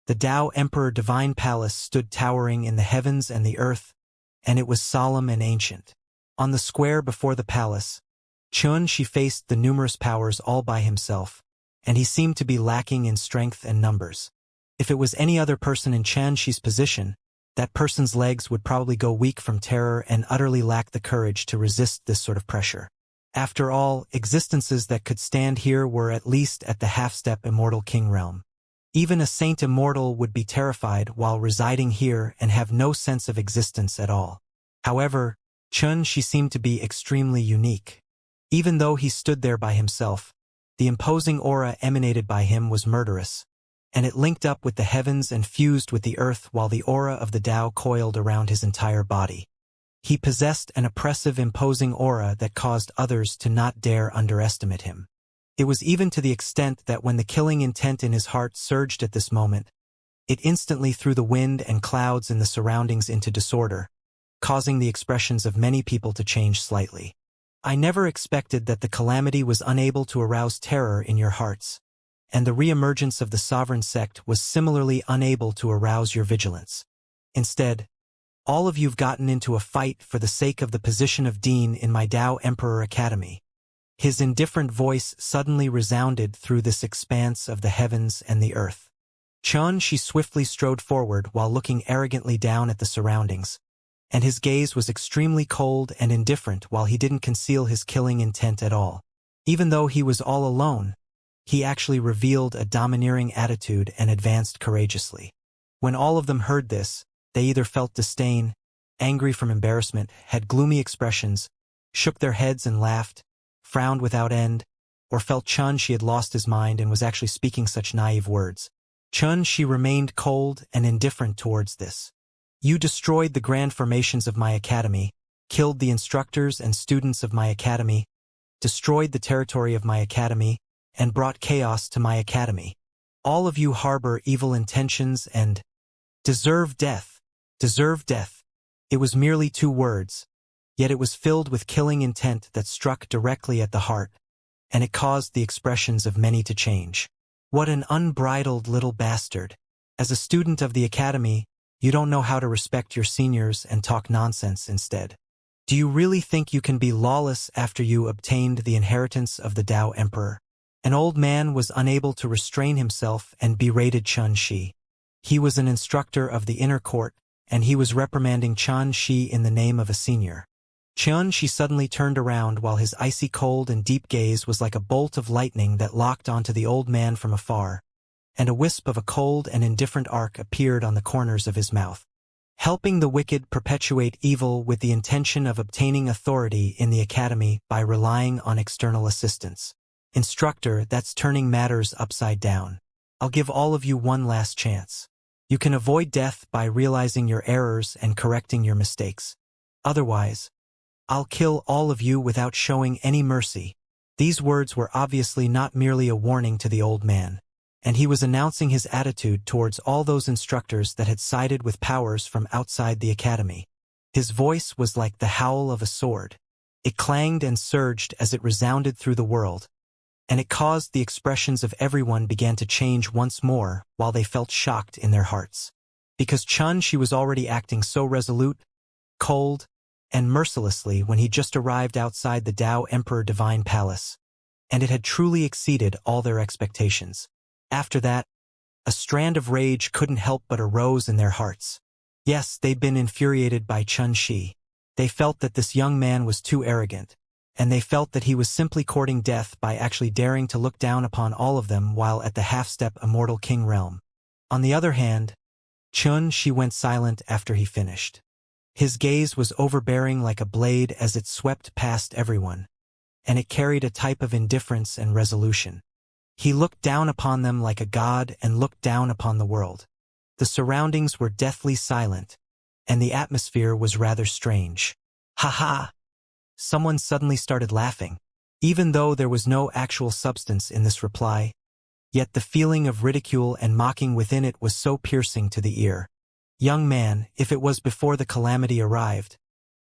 The Tao Emperor Divine Palace stood towering in the heavens and the earth, and it was solemn and ancient. On the square before the palace, Xianxia faced the numerous powers all by himself, and he seemed to be lacking in strength and numbers. If it was any other person in Xianxia's position, that person's legs would probably go weak from terror and utterly lack the courage to resist this sort of pressure. After all, existences that could stand here were at least at the half-step Immortal King realm. Even a Saint Immortal would be terrified while residing here and have no sense of existence at all. However, Xianxia seemed to be extremely unique. Even though he stood there by himself, the imposing aura emanated by him was murderous, and it linked up with the heavens and fused with the earth while the aura of the Tao coiled around his entire body. He possessed an oppressive, imposing aura that caused others to not dare underestimate him. It was even to the extent that when the killing intent in his heart surged at this moment, it instantly threw the wind and clouds in the surroundings into disorder, causing the expressions of many people to change slightly. I never expected that the calamity was unable to arouse terror in your hearts, and the re-emergence of the sovereign sect was similarly unable to arouse your vigilance. Instead, all of you've gotten into a fight for the sake of the position of dean in my Tao Emperor Academy. His indifferent voice suddenly resounded through this expanse of the heavens and the earth. Xianxia swiftly strode forward while looking arrogantly down at the surroundings, and his gaze was extremely cold and indifferent while he didn't conceal his killing intent at all. Even though he was all alone, he actually revealed a domineering attitude and advanced courageously. When all of them heard this, they either felt disdain, angry from embarrassment, had gloomy expressions, shook their heads and laughed, frowned without end, or felt Xianxia had lost his mind and was actually speaking such naive words. Xianxia remained cold and indifferent towards this. You destroyed the grand formations of my academy, killed the instructors and students of my academy, destroyed the territory of my academy, and brought chaos to my academy. All of you harbor evil intentions and deserve death. Deserve death. It was merely 2 words, yet it was filled with killing intent that struck directly at the heart, and it caused the expressions of many to change. What an unbridled little bastard. As a student of the academy, you don't know how to respect your seniors and talk nonsense instead. Do you really think you can be lawless after you obtained the inheritance of the Tao Emperor? An old man was unable to restrain himself and berated Xianxia. He was an instructor of the inner court, and he was reprimanding Xianxia in the name of a senior. Xianxia suddenly turned around while his icy cold and deep gaze was like a bolt of lightning that locked onto the old man from afar, and a wisp of a cold and indifferent arc appeared on the corners of his mouth. Helping the wicked perpetuate evil with the intention of obtaining authority in the academy by relying on external assistance. Instructor, that's turning matters upside down. I'll give all of you one last chance. You can avoid death by realizing your errors and correcting your mistakes. Otherwise, I'll kill all of you without showing any mercy. These words were obviously not merely a warning to the old man, and he was announcing his attitude towards all those instructors that had sided with powers from outside the academy. His voice was like the howl of a sword. It clanged and surged as it resounded through the world, and it caused the expressions of everyone began to change once more while they felt shocked in their hearts. Because Xianxia was already acting so resolute, cold, and mercilessly when he just arrived outside the Tao Emperor Divine Palace, and it had truly exceeded all their expectations. After that, a strand of rage couldn't help but arose in their hearts. Yes, they'd been infuriated by Xianxia. They felt that this young man was too arrogant, and they felt that he was simply courting death by actually daring to look down upon all of them while at the half-step Immortal King realm. On the other hand, Xianxia went silent after he finished. His gaze was overbearing like a blade as it swept past everyone, and it carried a type of indifference and resolution. He looked down upon them like a god and looked down upon the world. The surroundings were deathly silent, and the atmosphere was rather strange. Ha ha! Someone suddenly started laughing, even though there was no actual substance in this reply, yet the feeling of ridicule and mocking within it was so piercing to the ear. Young man, if it was before the calamity arrived,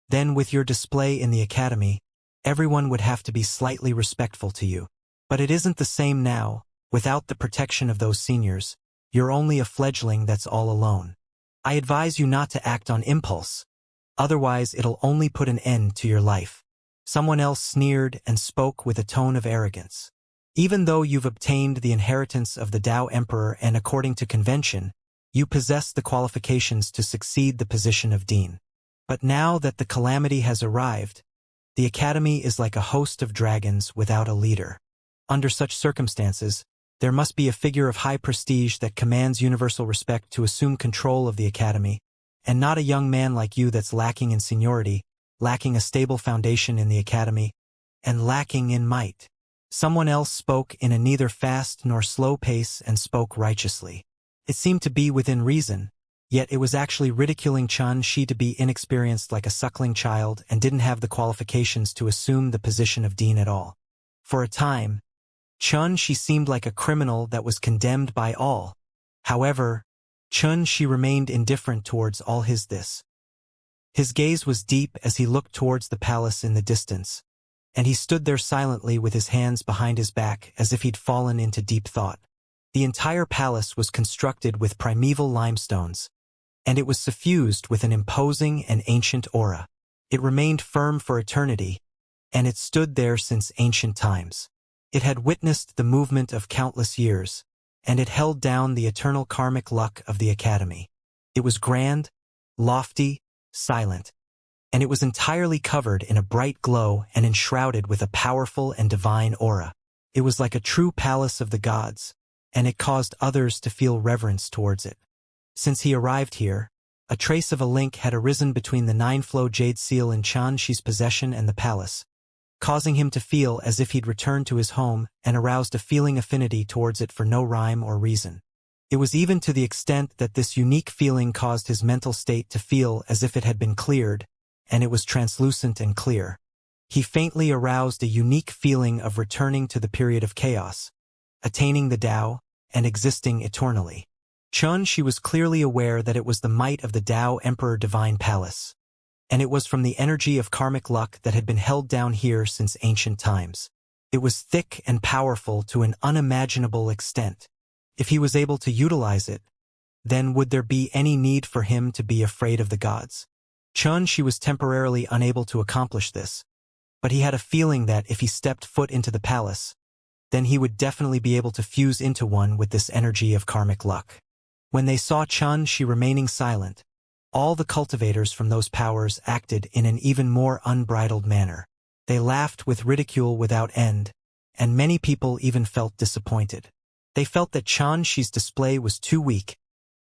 then with your display in the academy, everyone would have to be slightly respectful to you. But it isn't the same now. Without the protection of those seniors, You're only a fledgling that's all alone. I advise you not to act on impulse. Otherwise, it'll only put an end to your life." Someone else sneered and spoke with a tone of arrogance. "Even though you've obtained the inheritance of the Tao Emperor and according to convention, you possess the qualifications to succeed the position of dean. But now that the calamity has arrived, the academy is like a host of dragons without a leader. Under such circumstances, there must be a figure of high prestige that commands universal respect to assume control of the academy, and not a young man like you that's lacking in seniority, lacking a stable foundation in the academy, and lacking in might." Someone else spoke in a neither fast nor slow pace and spoke righteously. It seemed to be within reason, yet it was actually ridiculing Xianxia to be inexperienced like a suckling child and didn't have the qualifications to assume the position of dean at all. For a time, Xianxia seemed like a criminal that was condemned by all. However, Xianxia remained indifferent towards all this. His gaze was deep as he looked towards the palace in the distance, and he stood there silently with his hands behind his back as if he'd fallen into deep thought. The entire palace was constructed with primeval limestones, and it was suffused with an imposing and ancient aura. It remained firm for eternity, and it stood there since ancient times. It had witnessed the movement of countless years, and it held down the eternal karmic luck of the academy. It was grand, lofty, silent, and it was entirely covered in a bright glow and enshrouded with a powerful and divine aura. It was like a true palace of the gods, and it caused others to feel reverence towards it. Since he arrived here, a trace of a link had arisen between the 9-flow jade seal in Xianxia's possession and the palace, causing him to feel as if he'd returned to his home and aroused a feeling affinity towards it for no rhyme or reason. It was even to the extent that this unique feeling caused his mental state to feel as if it had been cleared, and it was translucent and clear. He faintly aroused a unique feeling of returning to the period of chaos, attaining the Tao, and existing eternally. Xianxia was clearly aware that it was the might of the Tao Emperor Divine Palace, and it was from the energy of karmic luck that had been held down here since ancient times. It was thick and powerful to an unimaginable extent. If he was able to utilize it, then would there be any need for him to be afraid of the gods? Xianxia was temporarily unable to accomplish this, but he had a feeling that if he stepped foot into the palace, then he would definitely be able to fuse into one with this energy of karmic luck. When they saw Xianxia remaining silent, all the cultivators from those powers acted in an even more unbridled manner. They laughed with ridicule without end, and many people even felt disappointed. They felt that Xianxia's display was too weak,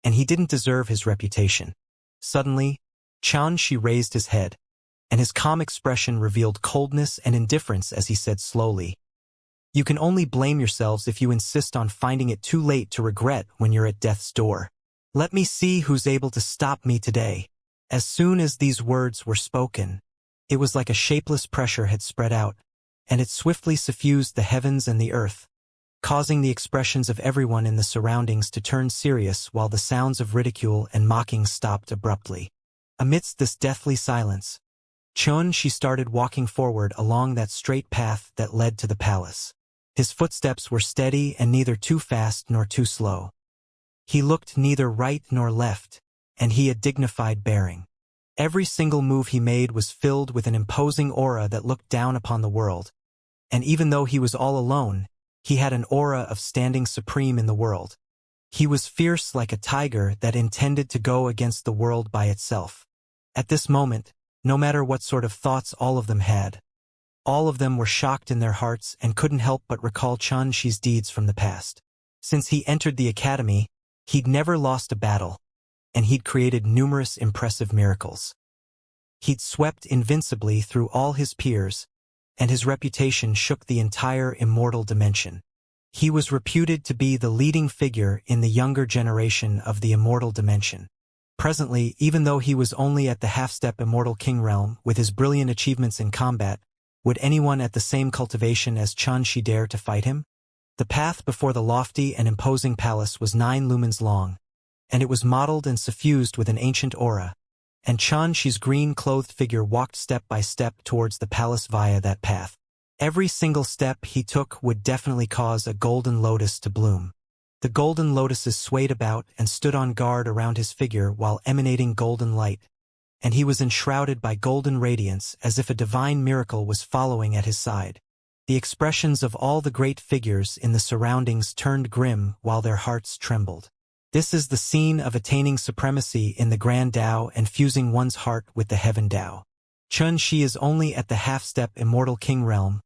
and he didn't deserve his reputation. Suddenly, Xianxia raised his head, and his calm expression revealed coldness and indifference as he said slowly, "You can only blame yourselves if you insist on finding it too late to regret when you're at death's door. Let me see who's able to stop me today." As soon as these words were spoken, it was like a shapeless pressure had spread out, and it swiftly suffused the heavens and the earth, causing the expressions of everyone in the surroundings to turn serious while the sounds of ridicule and mocking stopped abruptly. Amidst this deathly silence, Xianxia started walking forward along that straight path that led to the palace. His footsteps were steady and neither too fast nor too slow. He looked neither right nor left, and he had dignified bearing. Every single move he made was filled with an imposing aura that looked down upon the world, and even though he was all alone, he had an aura of standing supreme in the world. He was fierce like a tiger that intended to go against the world by itself. At this moment, no matter what sort of thoughts all of them had, all of them were shocked in their hearts and couldn't help but recall Xianxia's deeds from the past. Since he entered the academy, he'd never lost a battle, and he'd created numerous impressive miracles. He'd swept invincibly through all his peers, and his reputation shook the entire immortal dimension. He was reputed to be the leading figure in the younger generation of the immortal dimension. Presently, even though he was only at the half-step immortal king realm with his brilliant achievements in combat, would anyone at the same cultivation as Xianxia dare to fight him? The path before the lofty and imposing palace was 9 lumens long, and it was mottled and suffused with an ancient aura, and Xianxia's green-clothed figure walked step by step towards the palace via that path. Every single step he took would definitely cause a golden lotus to bloom. The golden lotuses swayed about and stood on guard around his figure while emanating golden light, and he was enshrouded by golden radiance as if a divine miracle was following at his side. The expressions of all the great figures in the surroundings turned grim while their hearts trembled. This is the scene of attaining supremacy in the Grand Tao and fusing one's heart with the Heaven Tao. Xianxia is only at the half-step Immortal King realm.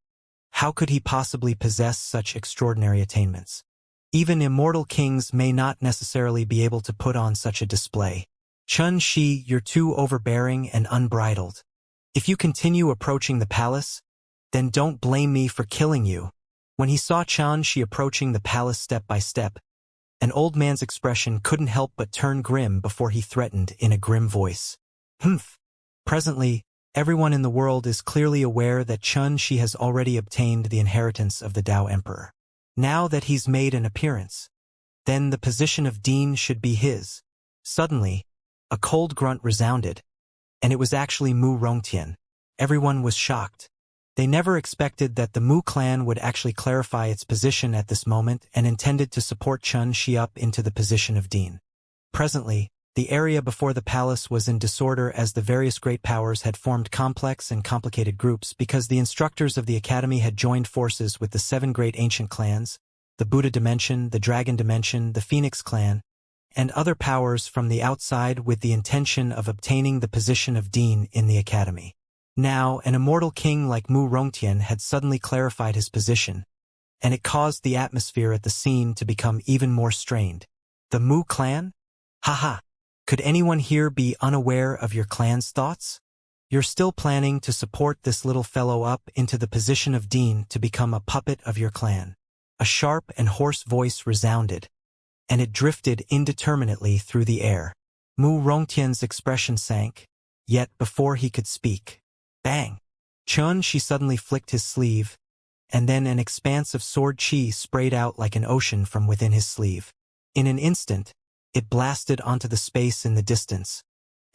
How could he possibly possess such extraordinary attainments? Even immortal kings may not necessarily be able to put on such a display. Xianxia, you're too overbearing and unbridled. If you continue approaching the palace, then don't blame me for killing you. When he saw Xianxia approaching the palace step by step, an old man's expression couldn't help but turn grim before he threatened in a grim voice. Humph! Presently, everyone in the world is clearly aware that Xianxia has already obtained the inheritance of the Tao Emperor. Now that he's made an appearance, then the position of Dean should be his. Suddenly, a cold grunt resounded, and it was actually Mu Rongtian. Everyone was shocked. They never expected that the Mu clan would actually clarify its position at this moment and intended to support Xianxia up into the position of Dean. Presently, the area before the palace was in disorder as the various great powers had formed complex and complicated groups because the instructors of the academy had joined forces with the 7 great ancient clans, the Buddha dimension, the Dragon dimension, the Phoenix clan, and other powers from the outside with the intention of obtaining the position of Dean in the academy. Now, an immortal king like Mu Rongtian had suddenly clarified his position, and it caused the atmosphere at the scene to become even more strained. The Mu clan? Haha! Could anyone here be unaware of your clan's thoughts? You're still planning to support this little fellow up into the position of Dean to become a puppet of your clan. A sharp and hoarse voice resounded, and it drifted indeterminately through the air. Mu Rongtian's expression sank, yet before he could speak, bang! Xianxia suddenly flicked his sleeve, and then an expanse of sword chi sprayed out like an ocean from within his sleeve. In an instant, it blasted onto the space in the distance,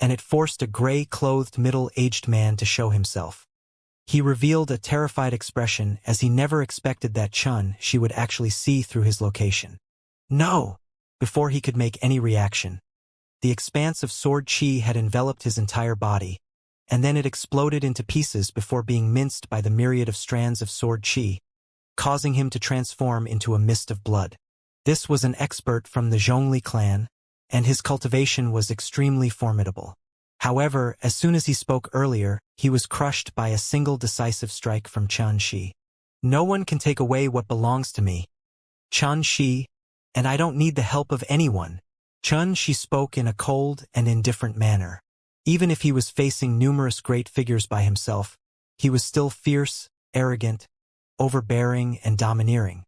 and it forced a gray-clothed middle-aged man to show himself. He revealed a terrified expression as he never expected that Xianxia would actually see through his location. No! Before he could make any reaction, the expanse of sword chi had enveloped his entire body, and then it exploded into pieces before being minced by the myriad of strands of sword chi, causing him to transform into a mist of blood. This was an expert from the Zhongli clan, and his cultivation was extremely formidable. However, as soon as he spoke earlier, he was crushed by a single decisive strike from Xianxia. No one can take away what belongs to me, Xianxia, and I don't need the help of anyone. Xianxia spoke in a cold and indifferent manner. Even if he was facing numerous great figures by himself, he was still fierce, arrogant, overbearing, and domineering.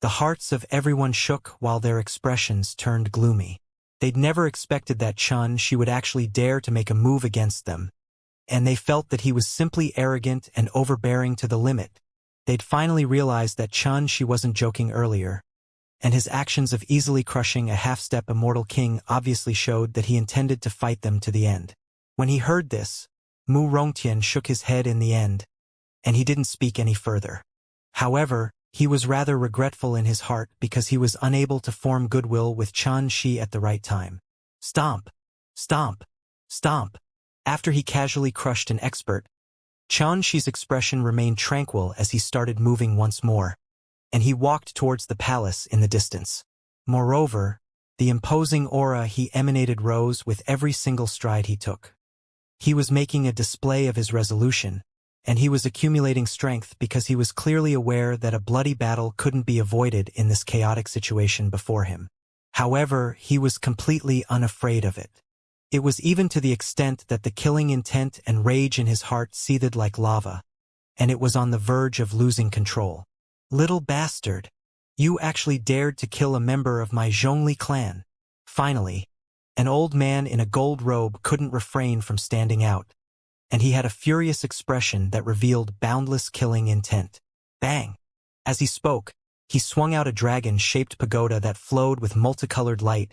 The hearts of everyone shook while their expressions turned gloomy. They'd never expected that Xianxia would actually dare to make a move against them, and they felt that he was simply arrogant and overbearing to the limit. They'd finally realized that Xianxia wasn't joking earlier, and his actions of easily crushing a half-step immortal king obviously showed that he intended to fight them to the end. When he heard this, Mu Rongtian shook his head in the end, and he didn't speak any further. However, he was rather regretful in his heart because he was unable to form goodwill with Xianxia at the right time. Stomp! Stomp! Stomp! After he casually crushed an expert, Xianxia's expression remained tranquil as he started moving once more, and he walked towards the palace in the distance. Moreover, the imposing aura he emanated rose with every single stride he took. He was making a display of his resolution, and he was accumulating strength because he was clearly aware that a bloody battle couldn't be avoided in this chaotic situation before him. However, he was completely unafraid of it. It was even to the extent that the killing intent and rage in his heart seethed like lava, and it was on the verge of losing control. Little bastard! You actually dared to kill a member of my Zhongli clan. Finally, an old man in a gold robe couldn't refrain from standing out, and he had a furious expression that revealed boundless killing intent. Bang! As he spoke, he swung out a dragon-shaped pagoda that flowed with multicolored light,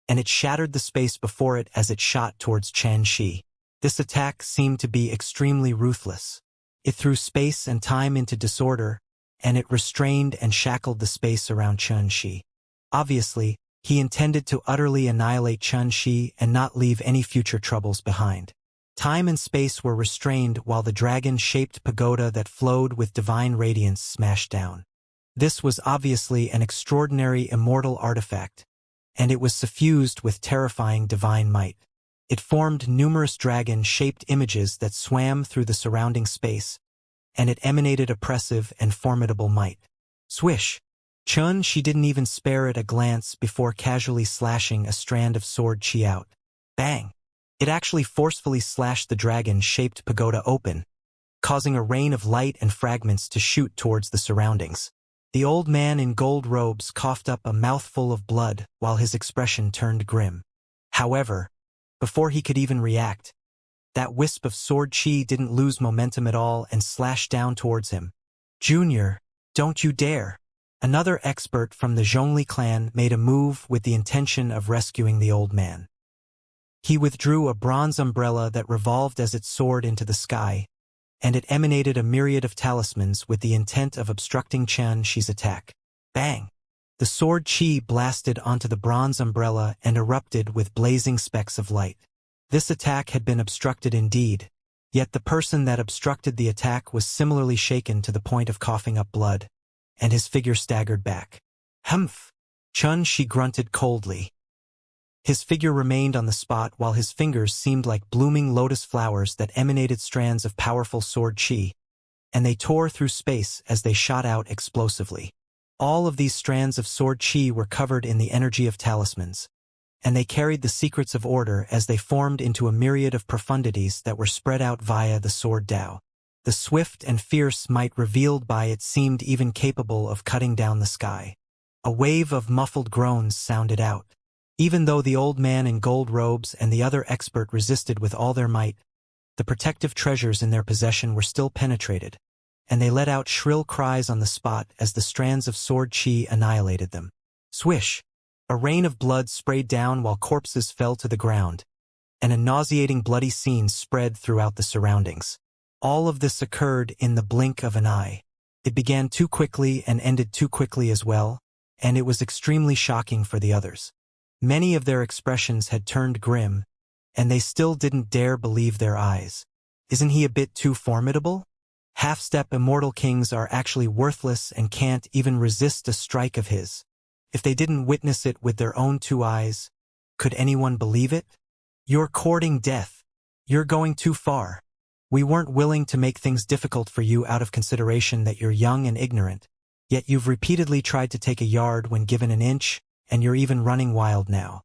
and it shattered the space before it as it shot towards Xianxia. This attack seemed to be extremely ruthless. It threw space and time into disorder, and it restrained and shackled the space around Xianxia. Obviously, he intended to utterly annihilate Xianxia and not leave any future troubles behind. Time and space were restrained while the dragon-shaped pagoda that flowed with divine radiance smashed down. This was obviously an extraordinary immortal artifact, and it was suffused with terrifying divine might. It formed numerous dragon-shaped images that swam through the surrounding space, and it emanated oppressive and formidable might. Swish! Xianxia didn't even spare it a glance before casually slashing a strand of sword chi out. Bang! It actually forcefully slashed the dragon-shaped pagoda open, causing a rain of light and fragments to shoot towards the surroundings. The old man in gold robes coughed up a mouthful of blood while his expression turned grim. However, before he could even react, that wisp of sword chi didn't lose momentum at all and slashed down towards him. Junior, don't you dare! Another expert from the Zhongli clan made a move with the intention of rescuing the old man. He withdrew a bronze umbrella that revolved as it soared into the sky, and it emanated a myriad of talismans with the intent of obstructing Xianxia's attack. Bang! The sword chi blasted onto the bronze umbrella and erupted with blazing specks of light. This attack had been obstructed indeed, yet the person that obstructed the attack was similarly shaken to the point of coughing up blood, and his figure staggered back. Humph! Xianxia grunted coldly. His figure remained on the spot while his fingers seemed like blooming lotus flowers that emanated strands of powerful sword chi, and they tore through space as they shot out explosively. All of these strands of sword chi were covered in the energy of talismans, and they carried the secrets of order as they formed into a myriad of profundities that were spread out via the sword Tao. The swift and fierce might revealed by it seemed even capable of cutting down the sky. A wave of muffled groans sounded out. Even though the old man in gold robes and the other expert resisted with all their might, the protective treasures in their possession were still penetrated, and they let out shrill cries on the spot as the strands of sword chi annihilated them. Swish! A rain of blood sprayed down while corpses fell to the ground, and a nauseating bloody scene spread throughout the surroundings. All of this occurred in the blink of an eye. It began too quickly and ended too quickly as well, and it was extremely shocking for the others. Many of their expressions had turned grim, and they still didn't dare believe their eyes. Isn't he a bit too formidable? Half-step immortal kings are actually worthless and can't even resist a strike of his. If they didn't witness it with their own two eyes, could anyone believe it? You're courting death. You're going too far. We weren't willing to make things difficult for you out of consideration that you're young and ignorant, yet you've repeatedly tried to take a yard when given an inch, and you're even running wild now.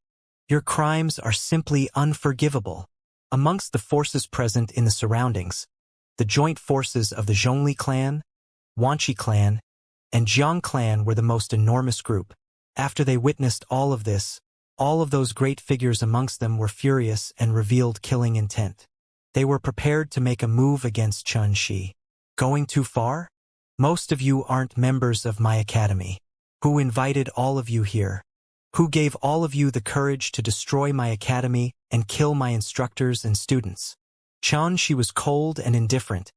Your crimes are simply unforgivable. Amongst the forces present in the surroundings, the joint forces of the Zhongli clan, Wanqi clan, and Jiang clan were the most enormous group. After they witnessed all of this, all of those great figures amongst them were furious and revealed killing intent. They were prepared to make a move against Xianxia. Going too far? Most of you aren't members of my academy. Who invited all of you here? Who gave all of you the courage to destroy my academy and kill my instructors and students? Xianxia was cold and indifferent,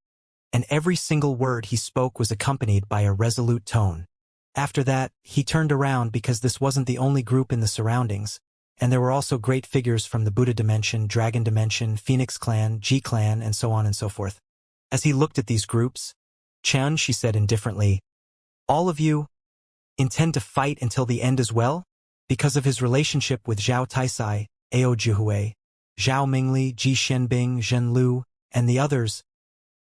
and every single word he spoke was accompanied by a resolute tone. After that, he turned around because this wasn't the only group in the surroundings, and there were also great figures from the Buddha dimension, Dragon dimension, Phoenix clan, G clan, and so on and so forth. As he looked at these groups, Xianxia said indifferently, "All of you intend to fight until the end as well?" Because of his relationship with Zhao Taisai, Ao Jihui, Zhao Mingli, Ji Shenbing, Zhen Lu, and the others,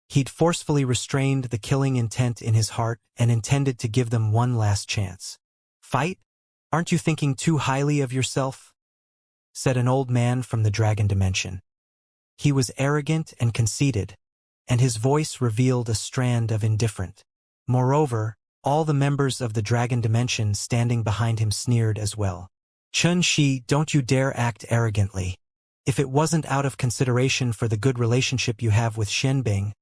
he'd forcefully restrained the killing intent in his heart and intended to give them one last chance. "Fight? Aren't you thinking too highly of yourself?" said an old man from the Dragon dimension. He was arrogant and conceited, and his voice revealed a strand of indifference. Moreover, all the members of the Dragon dimension standing behind him sneered as well. "Xianxia, don't you dare act arrogantly. If it wasn't out of consideration for the good relationship you have with Shenbing,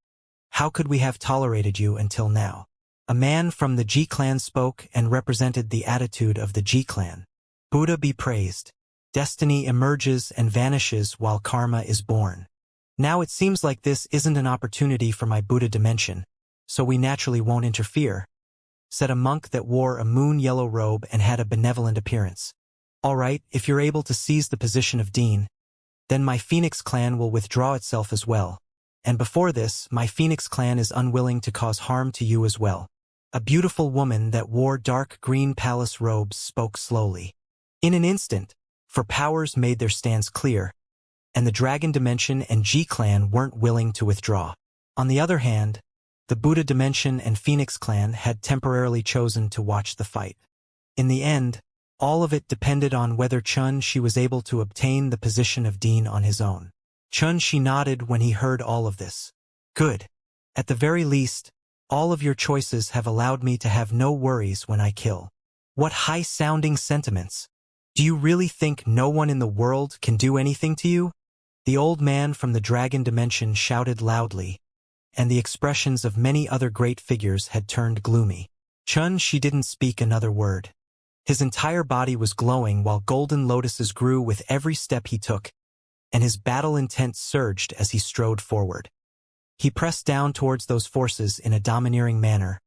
how could we have tolerated you until now?" A man from the Ji clan spoke and represented the attitude of the Ji clan. Buddha be praised. Destiny emerges and vanishes while karma is born. Now it seems like this isn't an opportunity for my Buddha dimension, so we naturally won't interfere. said a monk that wore a moon-yellow robe and had a benevolent appearance. All right, if you're able to seize the position of dean, then my Phoenix clan will withdraw itself as well. And before this, my Phoenix clan is unwilling to cause harm to you as well. A beautiful woman that wore dark green palace robes spoke slowly. In an instant, for powers made their stands clear, and the Dragon Dimension and G-Clan weren't willing to withdraw. On the other hand, the Buddha Dimension and Phoenix Clan had temporarily chosen to watch the fight. In the end, all of it depended on whether Xianxia was able to obtain the position of dean on his own. Xianxia nodded when he heard all of this. Good. At the very least, all of your choices have allowed me to have no worries when I kill. What high-sounding sentiments. Do you really think no one in the world can do anything to you? The old man from the Dragon Dimension shouted loudly, and the expressions of many other great figures had turned gloomy. Xianxia didn't speak another word. His entire body was glowing while golden lotuses grew with every step he took, and his battle intent surged as he strode forward. He pressed down towards those forces in a domineering manner,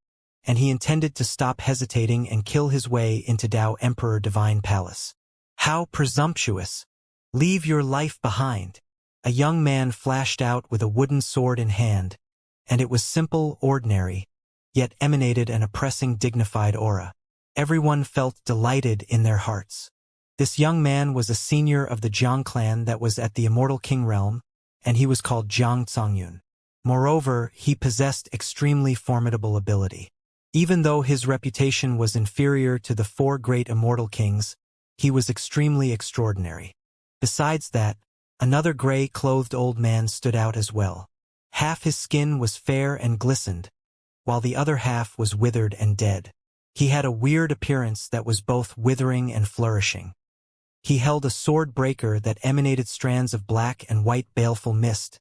and he intended to stop hesitating and kill his way into Tao Emperor Divine Palace. How presumptuous! Leave your life behind. A young man flashed out with a wooden sword in hand, and it was simple, ordinary, yet emanated an oppressing, dignified aura. Everyone felt delighted in their hearts. This young man was a senior of the Jiang clan that was at the Immortal King realm, and he was called Jiang Zongyun. Moreover, he possessed extremely formidable ability. Even though his reputation was inferior to the 4 great immortal kings, he was extremely extraordinary. Besides that, another gray-clothed old man stood out as well. Half his skin was fair and glistened, while the other half was withered and dead. He had a weird appearance that was both withering and flourishing. He held a sword breaker that emanated strands of black and white baleful mist,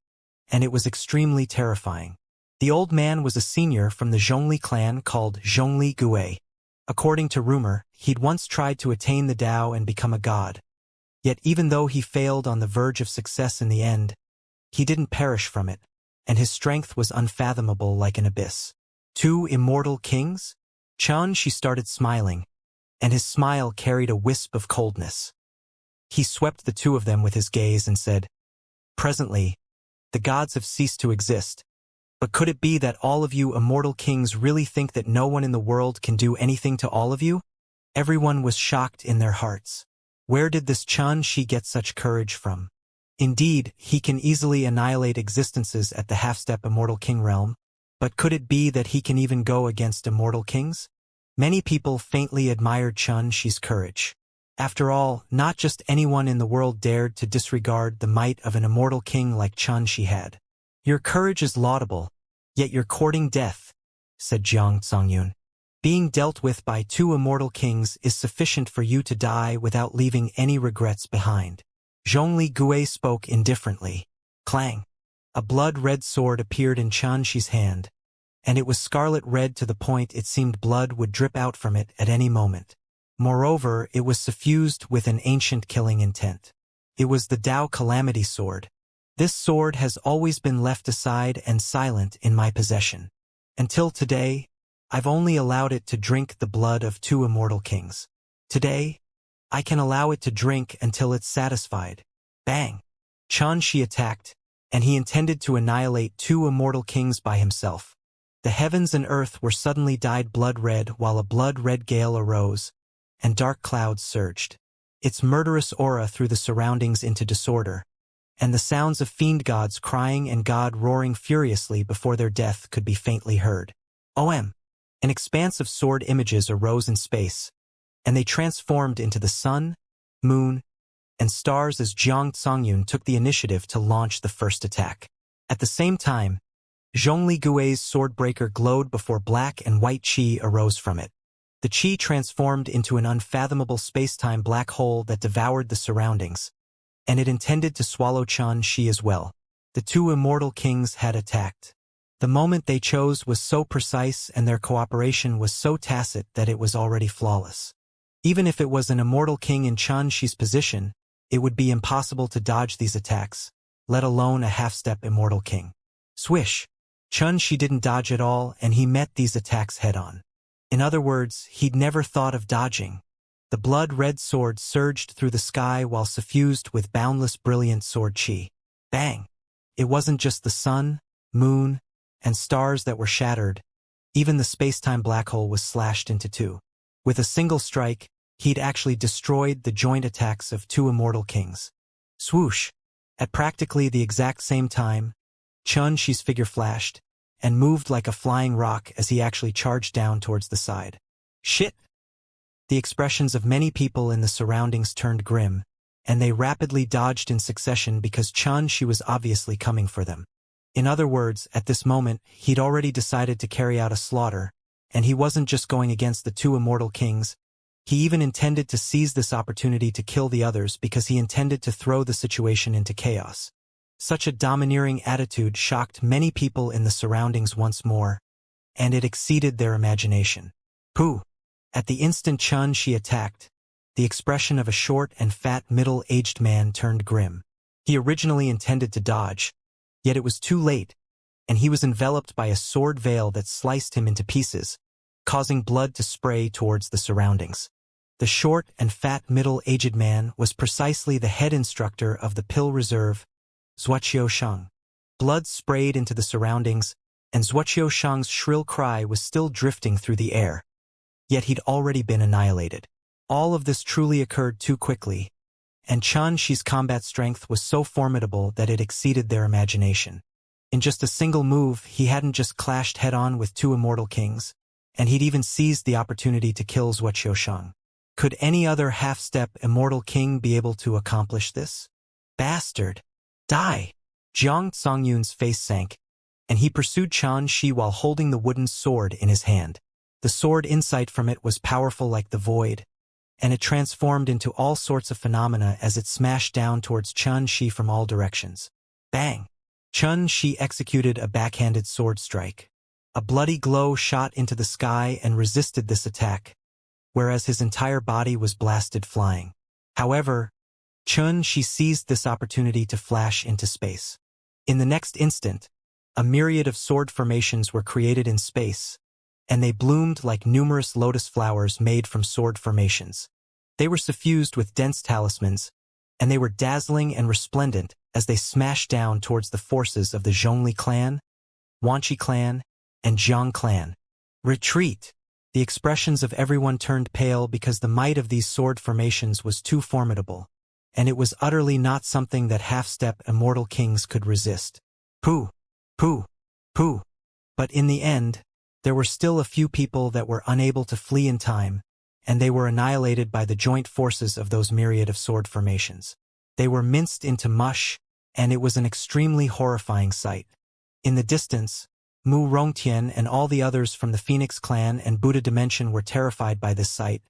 and it was extremely terrifying. The old man was a senior from the Zhongli clan called Zhongli Gui. According to rumor, he'd once tried to attain the Tao and become a god. Yet even though he failed on the verge of success in the end, he didn't perish from it, and his strength was unfathomable like an abyss. 2 immortal kings? Xianxia started smiling, and his smile carried a wisp of coldness. He swept the 2 of them with his gaze and said, "Presently, the gods have ceased to exist. But could it be that all of you immortal kings really think that no one in the world can do anything to all of you?" Everyone was shocked in their hearts. Where did this Xianxia get such courage from? Indeed, he can easily annihilate existences at the half-step immortal king realm, but could it be that he can even go against immortal kings? Many people faintly admired Xianxia's courage. After all, not just anyone in the world dared to disregard the might of an immortal king like Xianxia had. "Your courage is laudable, yet you're courting death," said Jiang Zongyun. "Being dealt with by 2 immortal kings is sufficient for you to die without leaving any regrets behind." Zhongli Gui spoke indifferently. Clang! A blood-red sword appeared in Xianxia's hand, and it was scarlet red to the point it seemed blood would drip out from it at any moment. Moreover, it was suffused with an ancient killing intent. It was the Tao Calamity Sword. This sword has always been left aside and silent in my possession. Until today, I've only allowed it to drink the blood of 2 immortal kings. Today, I can allow it to drink until it's satisfied. Bang! Xianxia attacked, and he intended to annihilate 2 immortal kings by himself. The heavens and earth were suddenly dyed blood-red while a blood-red gale arose, and dark clouds surged. Its murderous aura threw the surroundings into disorder, and the sounds of fiend gods crying and God roaring furiously before their death could be faintly heard. An expanse of sword images arose in space, and they transformed into the sun, moon, and stars as Jiang Zongyun took the initiative to launch the first attack. At the same time, Zhongli Gui's swordbreaker glowed before black and white qi arose from it. The qi transformed into an unfathomable space-time black hole that devoured the surroundings, and it intended to swallow Xianxia as well. The 2 immortal kings had attacked. The moment they chose was so precise and their cooperation was so tacit that it was already flawless. Even if it was an immortal king in Xianxia's position, it would be impossible to dodge these attacks, let alone a half-step immortal king. Swish! Xianxia didn't dodge at all, and he met these attacks head-on. In other words, he'd never thought of dodging. The blood-red sword surged through the sky while suffused with boundless brilliant sword chi. Bang! It wasn't just the sun, moon, and stars that were shattered. Even the space-time black hole was slashed into two. With a single strike, he'd actually destroyed the joint attacks of two immortal kings. Swoosh! At practically the exact same time, Xianxia's figure flashed and moved like a flying rock as he actually charged down towards the side. Shit! The expressions of many people in the surroundings turned grim, and they rapidly dodged in succession because Xianxia was obviously coming for them. In other words, at this moment, he'd already decided to carry out a slaughter, and he wasn't just going against the two immortal kings. He even intended to seize this opportunity to kill the others because he intended to throw the situation into chaos. Such a domineering attitude shocked many people in the surroundings once more, and it exceeded their imagination. Pooh! At the instant Xianxia attacked, the expression of a short and fat middle-aged man turned grim. He originally intended to dodge, yet it was too late, and he was enveloped by a sword veil that sliced him into pieces, causing blood to spray towards the surroundings. The short and fat middle-aged man was precisely the head instructor of the Pill Reserve, Zuoqiusheng. Blood sprayed into the surroundings, and Zuoqiusheng's shrill cry was still drifting through the air. Yet he'd already been annihilated. All of this truly occurred too quickly, and Xianxia's combat strength was so formidable that it exceeded their imagination. In just a single move, he hadn't just clashed head-on with two immortal kings, and he'd even seized the opportunity to kill Zuoqiusheng. Could any other half-step immortal king be able to accomplish this? Bastard! Die! Jiang Songyun's face sank, and he pursued Xianxia while holding the wooden sword in his hand. The sword insight from it was powerful like the void, and it transformed into all sorts of phenomena as it smashed down towards Xianxia from all directions. Bang! Xianxia executed a backhanded sword strike. A bloody glow shot into the sky and resisted this attack, whereas his entire body was blasted flying. However, Xianxia seized this opportunity to flash into space. In the next instant, a myriad of sword formations were created in space, and they bloomed like numerous lotus flowers made from sword formations. They were suffused with dense talismans, and they were dazzling and resplendent as they smashed down towards the forces of the Zhongli clan, Wanqi clan, and Jiang clan. Retreat! The expressions of everyone turned pale because the might of these sword formations was too formidable, and it was utterly not something that half-step immortal kings could resist. Pooh! Pooh! Pooh! But in the end, there were still a few people that were unable to flee in time, and they were annihilated by the joint forces of those myriad of sword formations. They were minced into mush, and it was an extremely horrifying sight. In the distance, Mu Rongtian and all the others from the Phoenix clan and Buddha dimension were terrified by this sight,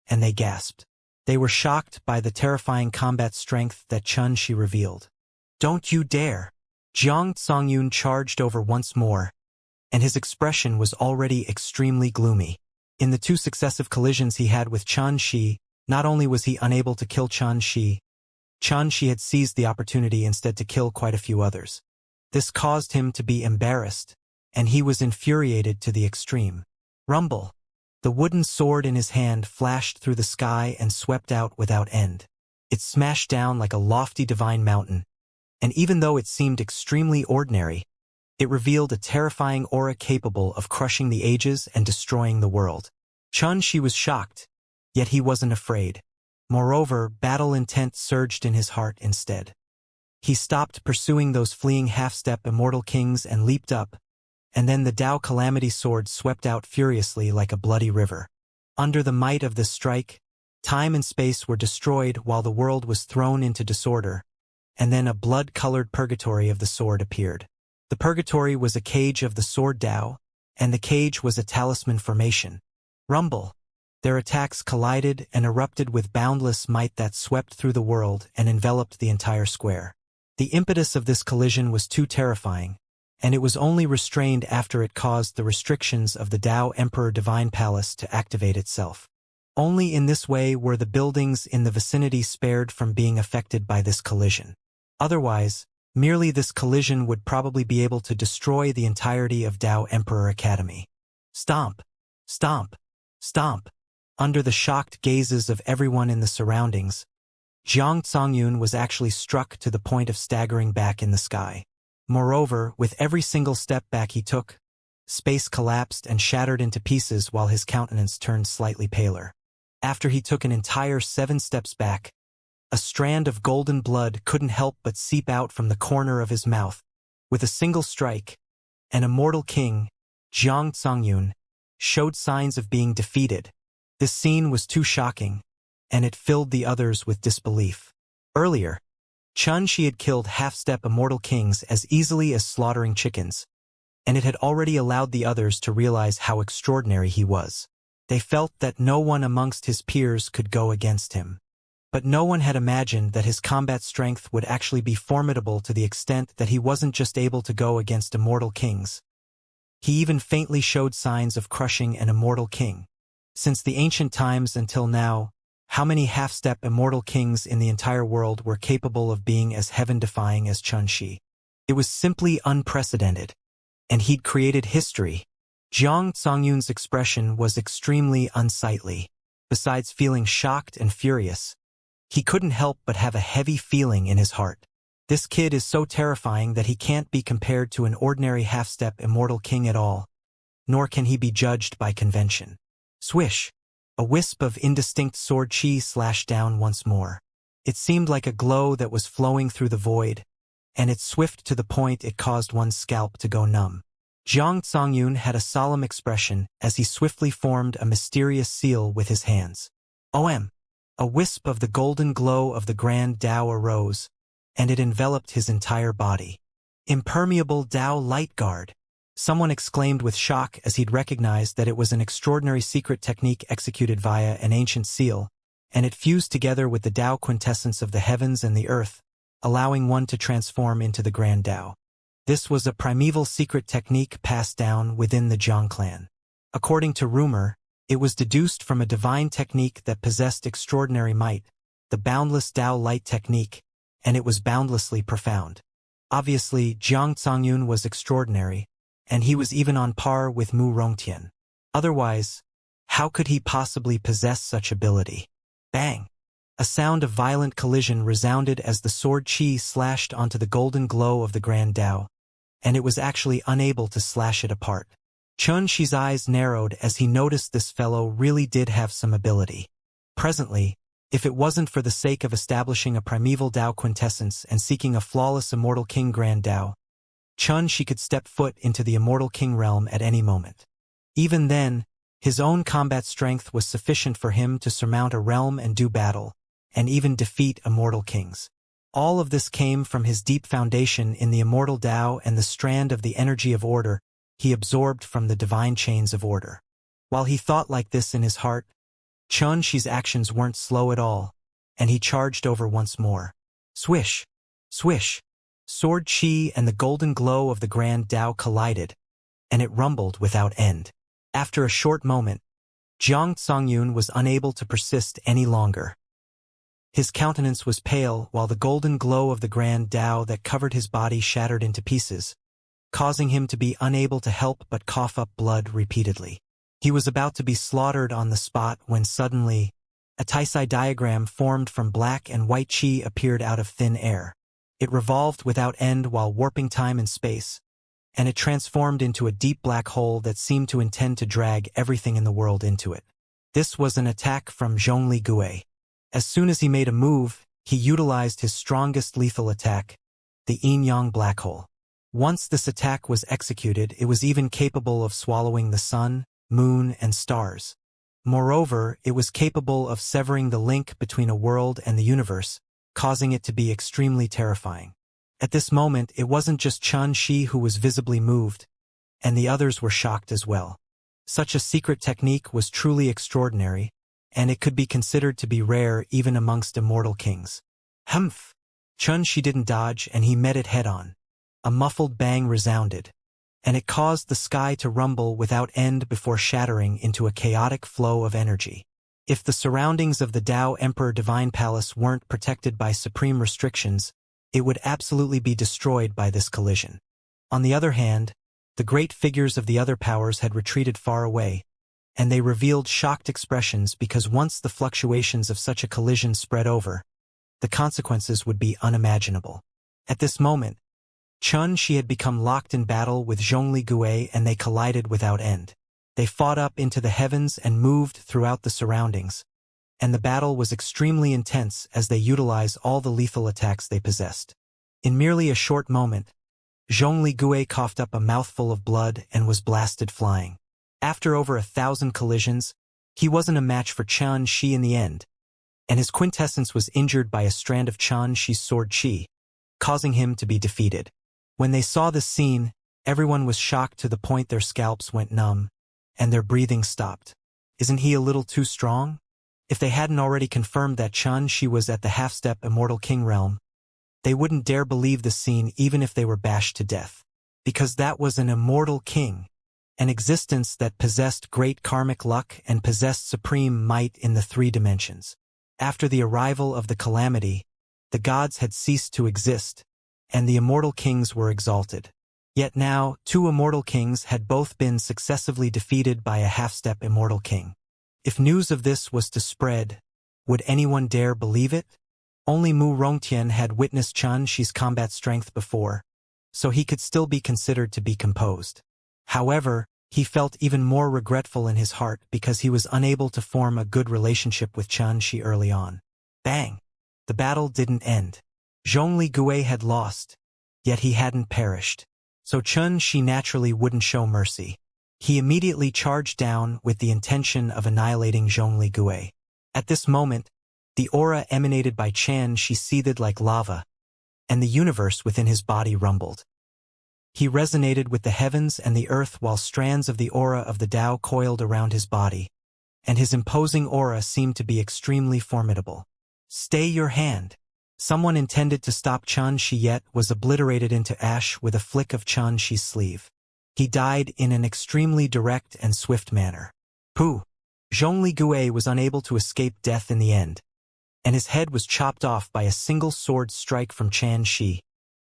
and they gasped. They were shocked by the terrifying combat strength that Xianxia revealed. Don't you dare! Jiang Songyun charged over once more, and his expression was already extremely gloomy. In the two successive collisions he had with Xianxia, not only was he unable to kill Xianxia had seized the opportunity instead to kill quite a few others. This caused him to be embarrassed, and he was infuriated to the extreme. Rumble! The wooden sword in his hand flashed through the sky and swept out without end. It smashed down like a lofty divine mountain, and even though it seemed extremely ordinary, it revealed a terrifying aura capable of crushing the ages and destroying the world. Xianxia was shocked, yet he wasn't afraid. Moreover, battle intent surged in his heart instead. He stopped pursuing those fleeing half-step immortal kings and leaped up, and then the Tao Calamity sword swept out furiously like a bloody river. Under the might of this strike, time and space were destroyed while the world was thrown into disorder, and then a blood-colored purgatory of the sword appeared. The purgatory was a cage of the sword Tao, and the cage was a talisman formation. Rumble! Their attacks collided and erupted with boundless might that swept through the world and enveloped the entire square. The impetus of this collision was too terrifying, and it was only restrained after it caused the restrictions of the Tao Emperor Divine Palace to activate itself. Only in this way were the buildings in the vicinity spared from being affected by this collision. Otherwise, merely this collision would probably be able to destroy the entirety of Tao Emperor Academy. Stomp! Stomp! Stomp! Under the shocked gazes of everyone in the surroundings, Jiang Zongyun was actually struck to the point of staggering back in the sky. Moreover, with every single step back he took, space collapsed and shattered into pieces while his countenance turned slightly paler. After he took an entire 7 steps back, a strand of golden blood couldn't help but seep out from the corner of his mouth. With a single strike, an immortal king, Jiang Zongyun, showed signs of being defeated. This scene was too shocking, and it filled the others with disbelief. Earlier, Xianxia had killed half-step immortal kings as easily as slaughtering chickens, and it had already allowed the others to realize how extraordinary he was. They felt that no one amongst his peers could go against him. But no one had imagined that his combat strength would actually be formidable to the extent that he wasn't just able to go against immortal kings. He even faintly showed signs of crushing an immortal king. Since the ancient times until now, how many half-step immortal kings in the entire world were capable of being as heaven-defying as Xianxia? It was simply unprecedented, and he'd created history. Jiang Zongyun's expression was extremely unsightly. Besides feeling shocked and furious, he couldn't help but have a heavy feeling in his heart. This kid is so terrifying that he can't be compared to an ordinary half-step immortal king at all, nor can he be judged by convention. Swish! A wisp of indistinct sword chi slashed down once more. It seemed like a glow that was flowing through the void, and it's swift to the point it caused one's scalp to go numb. Jiang Zongyun had a solemn expression as he swiftly formed a mysterious seal with his hands. OM! A wisp of the golden glow of the Grand Tao arose, and it enveloped his entire body. Impermeable Tao Light Guard! Someone exclaimed with shock as he'd recognized that it was an extraordinary secret technique executed via an ancient seal, and it fused together with the Tao quintessence of the heavens and the earth, allowing one to transform into the Grand Tao. This was a primeval secret technique passed down within the Jiang clan. According to rumor, it was deduced from a divine technique that possessed extraordinary might, the boundless Tao light technique, and it was boundlessly profound. Obviously, Jiang Zongyun was extraordinary, and he was even on par with Mu Rongtian. Otherwise, how could he possibly possess such ability? Bang! A sound of violent collision resounded as the sword chi slashed onto the golden glow of the Grand Tao, and it was actually unable to slash it apart. Xianxia's eyes narrowed as he noticed this fellow really did have some ability. Presently, if it wasn't for the sake of establishing a primeval Tao quintessence and seeking a flawless immortal king Grand Tao, Xianxia could step foot into the immortal king realm at any moment. Even then, his own combat strength was sufficient for him to surmount a realm and do battle, and even defeat immortal kings. All of this came from his deep foundation in the immortal Tao and the strand of the energy of order he absorbed from the divine chains of order. While he thought like this in his heart, Xianxia's actions weren't slow at all, and he charged over once more. Swish! Swish! Sword chi and the golden glow of the Grand Tao collided, and it rumbled without end. After a short moment, Jiang Zongyun was unable to persist any longer. His countenance was pale while the golden glow of the Grand Tao that covered his body shattered into pieces, causing him to be unable to help but cough up blood repeatedly. He was about to be slaughtered on the spot when suddenly, a Taisai diagram formed from black and white chi appeared out of thin air. It revolved without end while warping time and space, and it transformed into a deep black hole that seemed to intend to drag everything in the world into it. This was an attack from Zhongli Gue. As soon as he made a move, he utilized his strongest lethal attack, the yin-yang black hole. Once this attack was executed, it was even capable of swallowing the sun, moon, and stars. Moreover, it was capable of severing the link between a world and the universe, causing it to be extremely terrifying. At this moment, it wasn't just Xianxia who was visibly moved, and the others were shocked as well. Such a secret technique was truly extraordinary, and it could be considered to be rare even amongst immortal kings. Humph! Xianxia didn't dodge, and he met it head-on. A muffled bang resounded, and it caused the sky to rumble without end before shattering into a chaotic flow of energy. If the surroundings of the Tao Emperor Divine Palace weren't protected by supreme restrictions, it would absolutely be destroyed by this collision. On the other hand, the great figures of the other powers had retreated far away, and they revealed shocked expressions because once the fluctuations of such a collision spread over, the consequences would be unimaginable. At this moment, Xianxia had become locked in battle with Zhongli Gui and they collided without end. They fought up into the heavens and moved throughout the surroundings, and the battle was extremely intense as they utilized all the lethal attacks they possessed. In merely a short moment, Zhongli Gui coughed up a mouthful of blood and was blasted flying. After over 1,000 collisions, he wasn't a match for Xianxia in the end, and his quintessence was injured by a strand of Xianxi's sword qi, causing him to be defeated. When they saw this scene, everyone was shocked to the point their scalps went numb, and their breathing stopped. Isn't he a little too strong? If they hadn't already confirmed that Xianxia was at the half-step Immortal King realm, they wouldn't dare believe the scene even if they were bashed to death. Because that was an immortal king, an existence that possessed great karmic luck and possessed supreme might in the 3 dimensions. After the arrival of the calamity, the gods had ceased to exist, and the immortal kings were exalted. Yet now, 2 immortal kings had both been successively defeated by a half-step immortal king. If news of this was to spread, would anyone dare believe it? Only Mu Rongtian had witnessed Xianxi's combat strength before, so he could still be considered to be composed. However, he felt even more regretful in his heart because he was unable to form a good relationship with Xianxia early on. Bang! The battle didn't end. Zhongli Gui had lost, yet he hadn't perished. So Xianxia naturally wouldn't show mercy. He immediately charged down with the intention of annihilating Zhongli Gui. At this moment, the aura emanated by Xianxia seethed like lava, and the universe within his body rumbled. He resonated with the heavens and the earth while strands of the aura of the Tao coiled around his body, and his imposing aura seemed to be extremely formidable. Stay your hand. Someone intended to stop Xianxia yet was obliterated into ash with a flick of Xianxi's sleeve. He died in an extremely direct and swift manner. Pooh! Zhongli Gui was unable to escape death in the end, and his head was chopped off by a single sword strike from Xianxia,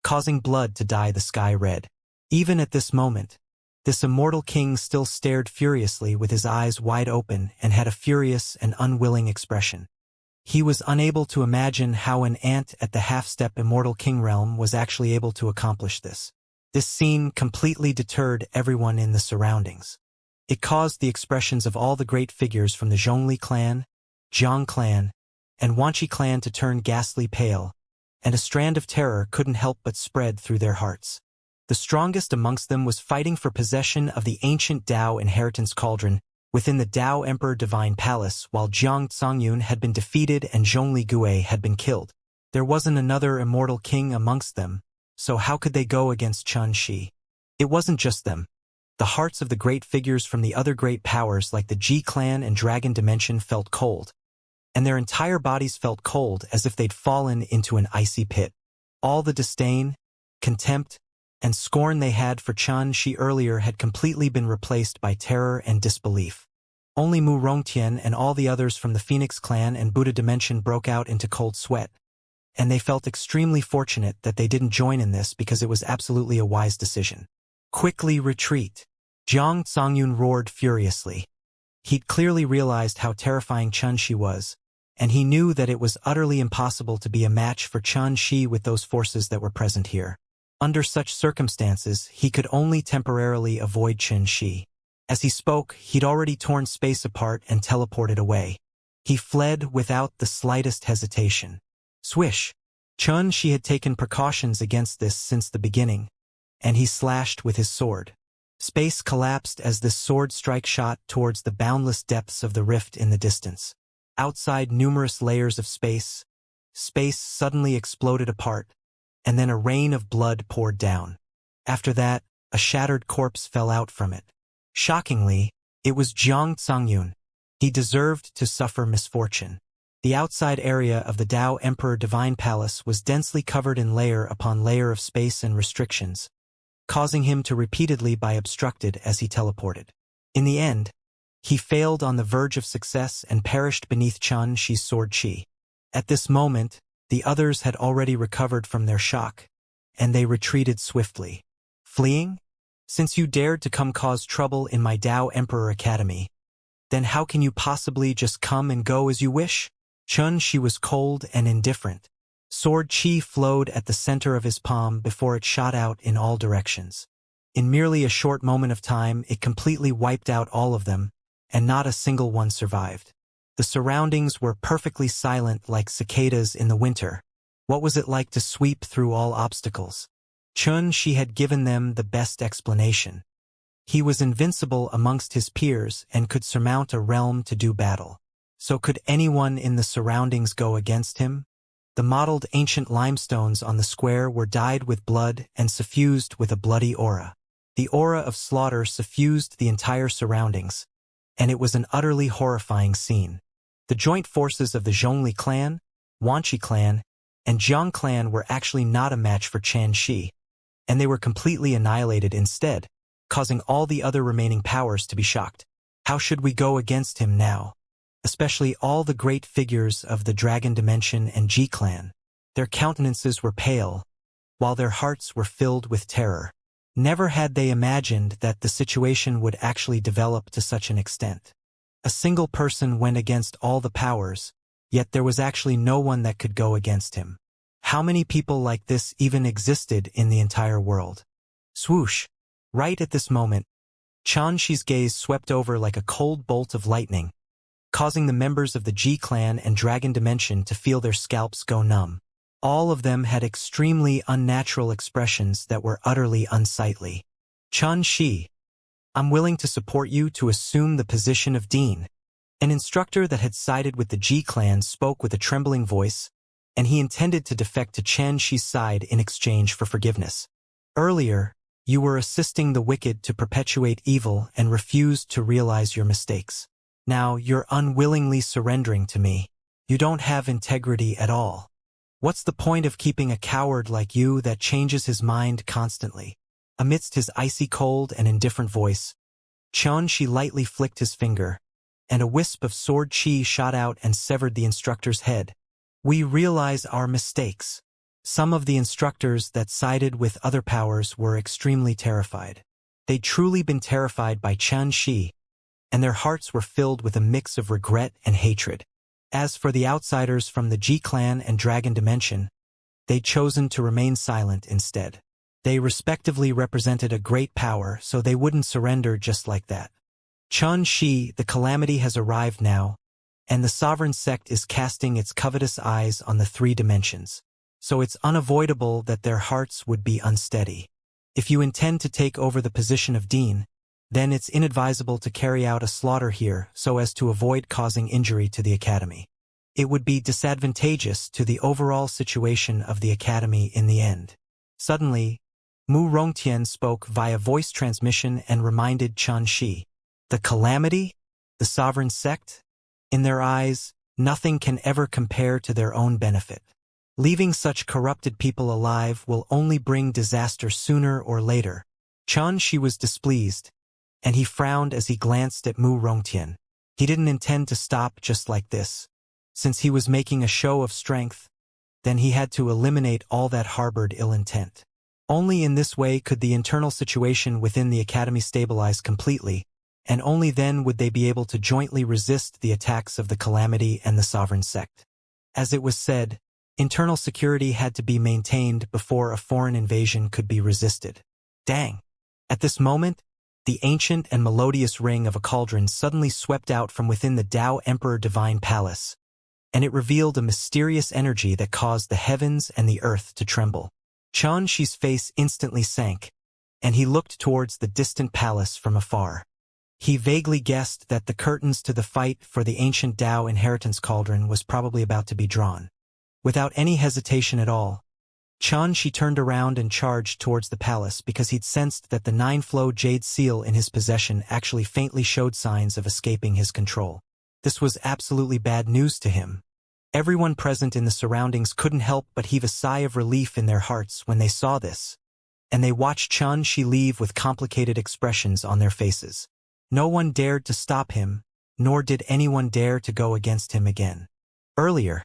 causing blood to dye the sky red. Even at this moment, this immortal king still stared furiously with his eyes wide open and had a furious and unwilling expression. He was unable to imagine how an ant at the half-step Immortal King realm was actually able to accomplish this. This scene completely deterred everyone in the surroundings. It caused the expressions of all the great figures from the Zhongli clan, Jiang clan, and Wanqi clan to turn ghastly pale, and a strand of terror couldn't help but spread through their hearts. The strongest amongst them was fighting for possession of the ancient Tao inheritance cauldron within the Tao Emperor Divine Palace, while Jiang Zongyun had been defeated and Zhongli Gui had been killed. There wasn't another immortal king amongst them, so how could they go against Xianxia? It wasn't just them. The hearts of the great figures from the other great powers like the Ji clan and Dragon Dimension felt cold, and their entire bodies felt cold as if they'd fallen into an icy pit. All the disdain, contempt, and scorn they had for Xianxia earlier had completely been replaced by terror and disbelief. Only Mu Rongtian and all the others from the Phoenix clan and Buddha Dimension broke out into cold sweat, and they felt extremely fortunate that they didn't join in this because it was absolutely a wise decision. Quickly retreat. Jiang Zongyun roared furiously. He'd clearly realized how terrifying Xianxia was, and he knew that it was utterly impossible to be a match for Xianxia with those forces that were present here. Under such circumstances, he could only temporarily avoid Xianxia. As he spoke, he'd already torn space apart and teleported away. He fled without the slightest hesitation. Swish! Xianxia had taken precautions against this since the beginning, and he slashed with his sword. Space collapsed as this sword strike shot towards the boundless depths of the rift in the distance. Outside numerous layers of space suddenly exploded apart, and then a rain of blood poured down. After that, a shattered corpse fell out from it. Shockingly, it was Jiang Zongyun. He deserved to suffer misfortune. The outside area of the Tao Emperor Divine Palace was densely covered in layer upon layer of space and restrictions, causing him to repeatedly be obstructed as he teleported. In the end, he failed on the verge of success and perished beneath Xianxi's sword qi. At this moment, the others had already recovered from their shock, and they retreated swiftly. Fleeing? Since you dared to come cause trouble in my Tao Emperor Academy, Then how can you possibly just come and go as you wish? Xianxia was cold and indifferent. Sword chi flowed at the center of his palm before it shot out in all directions. In merely a short moment of time, it completely wiped out all of them, and not a single one survived. The surroundings were perfectly silent like cicadas in the winter. What was it like to sweep through all obstacles? Xianxia had given them the best explanation. He was invincible amongst his peers and could surmount a realm to do battle. So could anyone in the surroundings go against him? The mottled ancient limestones on the square were dyed with blood and suffused with a bloody aura. The aura of slaughter suffused the entire surroundings, and it was an utterly horrifying scene. The joint forces of the Zhongli clan, Wanqi clan, and Jiang clan were actually not a match for Xianxia, and they were completely annihilated instead, causing all the other remaining powers to be shocked. How should we go against him now? Especially all the great figures of the Dragon Dimension and Ji clan. Their countenances were pale, while their hearts were filled with terror. Never had they imagined that the situation would actually develop to such an extent. A single person went against all the powers, yet there was actually no one that could go against him. How many people like this even existed in the entire world? Swoosh! Right at this moment, Xianxia's gaze swept over like a cold bolt of lightning, causing the members of the Ji clan and Dragon Dimension to feel their scalps go numb. All of them had extremely unnatural expressions that were utterly unsightly. Xianxia, I'm willing to support you to assume the position of dean. An instructor that had sided with the Ji clan spoke with a trembling voice, and he intended to defect to Xianxia's side in exchange for forgiveness. Earlier, you were assisting the wicked to perpetuate evil and refused to realize your mistakes. Now you're unwillingly surrendering to me. You don't have integrity at all. What's the point of keeping a coward like you that changes his mind constantly? Amidst his icy cold and indifferent voice, Xianxia lightly flicked his finger, and a wisp of sword chi shot out and severed the instructor's head. We realize our mistakes. Some of the instructors that sided with other powers were extremely terrified. They'd truly been terrified by Xianxia, and their hearts were filled with a mix of regret and hatred. As for the outsiders from the Ji clan and Dragon Dimension, they'd chosen to remain silent instead. They respectively represented a great power, so they wouldn't surrender just like that. Xianxia, the calamity has arrived now, and the sovereign sect is casting its covetous eyes on the three dimensions. So it's unavoidable that their hearts would be unsteady. If you intend to take over the position of dean, then it's inadvisable to carry out a slaughter here so as to avoid causing injury to the academy. It would be disadvantageous to the overall situation of the academy in the end. Suddenly, Mu Rongtian spoke via voice transmission and reminded Xianxia. The calamity? The sovereign sect? In their eyes, nothing can ever compare to their own benefit. Leaving such corrupted people alive will only bring disaster sooner or later. Xianxia was displeased, and he frowned as he glanced at Mu Rongtian. He didn't intend to stop just like this. Since he was making a show of strength, then he had to eliminate all that harbored ill intent. Only in this way could the internal situation within the academy stabilize completely, and only then would they be able to jointly resist the attacks of the calamity and the sovereign sect. As it was said, internal security had to be maintained before a foreign invasion could be resisted. Dang! At this moment, the ancient and melodious ring of a cauldron suddenly swept out from within the Tao Emperor Divine Palace, and it revealed a mysterious energy that caused the heavens and the earth to tremble. Xianxia's face instantly sank, and he looked towards the distant palace from afar. He vaguely guessed that the curtains to the fight for the ancient Tao inheritance cauldron was probably about to be drawn. Without any hesitation at all, Xianxia turned around and charged towards the palace because he'd sensed that the nine-flow jade seal in his possession actually faintly showed signs of escaping his control. This was absolutely bad news to him. Everyone present in the surroundings couldn't help but heave a sigh of relief in their hearts when they saw this, and they watched Xianxia leave with complicated expressions on their faces. No one dared to stop him, nor did anyone dare to go against him again. Earlier,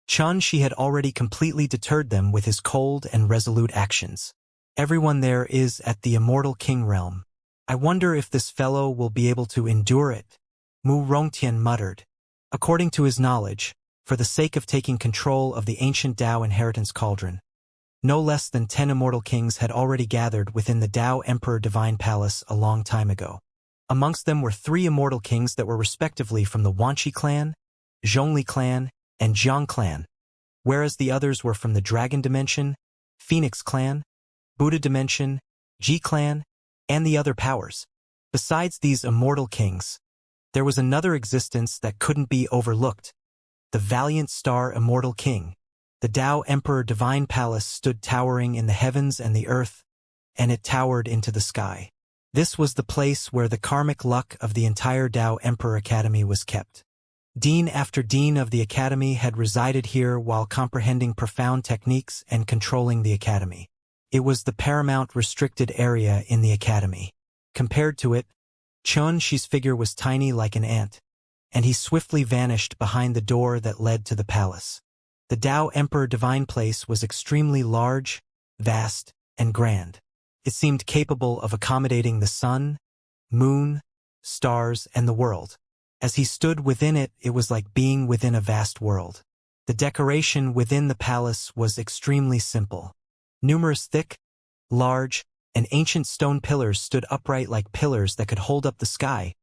Xianxia had already completely deterred them with his cold and resolute actions. Everyone there is at the Immortal King realm. I wonder if this fellow will be able to endure it. Mu Rongtian muttered. According to his knowledge, for the sake of taking control of the ancient Tao inheritance cauldron, no less than 10 immortal kings had already gathered within the Tao Emperor Divine Palace a long time ago. Amongst them were 3 immortal kings that were respectively from the Wanqi clan, Zhongli clan, and Jiang clan, whereas the others were from the Dragon Dimension, Phoenix clan, Buddha Dimension, Ji clan, and the other powers. Besides these immortal kings, there was another existence that couldn't be overlooked, the valiant star immortal king. The Tao Emperor Divine Palace stood towering in the heavens and the earth, and it towered into the sky. This was the place where the karmic luck of the entire Tao Emperor Academy was kept. Dean after dean of the academy had resided here while comprehending profound techniques and controlling the academy. It was the paramount restricted area in the academy. Compared to it, Xianxia's figure was tiny like an ant, and he swiftly vanished behind the door that led to the palace. The Tao Emperor Divine Place was extremely large, vast, and grand. It seemed capable of accommodating the sun, moon, stars, and the world. As he stood within it, it was like being within a vast world. The decoration within the palace was extremely simple. Numerous thick, large, and ancient stone pillars stood upright like pillars that could hold up the sky,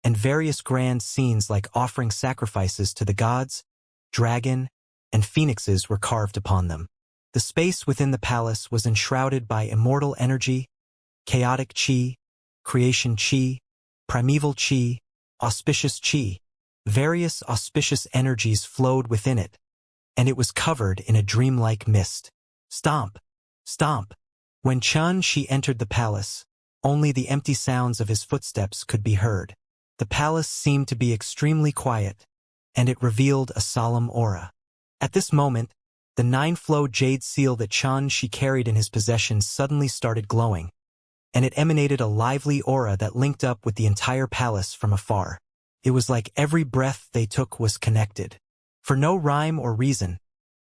and various grand scenes like offering sacrifices to the gods, dragon, and phoenixes were carved upon them. The space within the palace was enshrouded by immortal energy, chaotic chi, creation chi, primeval chi, auspicious chi. Various auspicious energies flowed within it, and it was covered in a dreamlike mist. Stomp! Stomp! When Xianxia entered the palace, only the empty sounds of his footsteps could be heard. The palace seemed to be extremely quiet, and it revealed a solemn aura. At this moment, the 9-flow jade seal that Xianxia carried in his possession suddenly started glowing, and it emanated a lively aura that linked up with the entire palace from afar. It was like every breath they took was connected. For no rhyme or reason,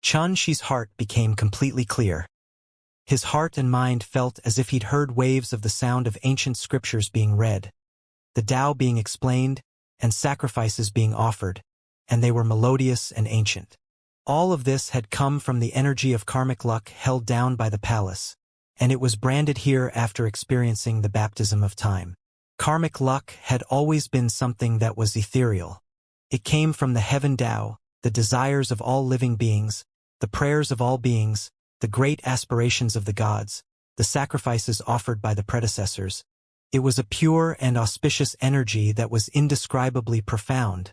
Xianxia's heart became completely clear. His heart and mind felt as if he'd heard waves of the sound of ancient scriptures being read, the Tao being explained, and sacrifices being offered, and they were melodious and ancient. All of this had come from the energy of karmic luck held down by the palace, and it was branded here after experiencing the baptism of time. Karmic luck had always been something that was ethereal. It came from the heaven Tao, the desires of all living beings, the prayers of all beings, the great aspirations of the gods, the sacrifices offered by the predecessors. It was a pure and auspicious energy that was indescribably profound,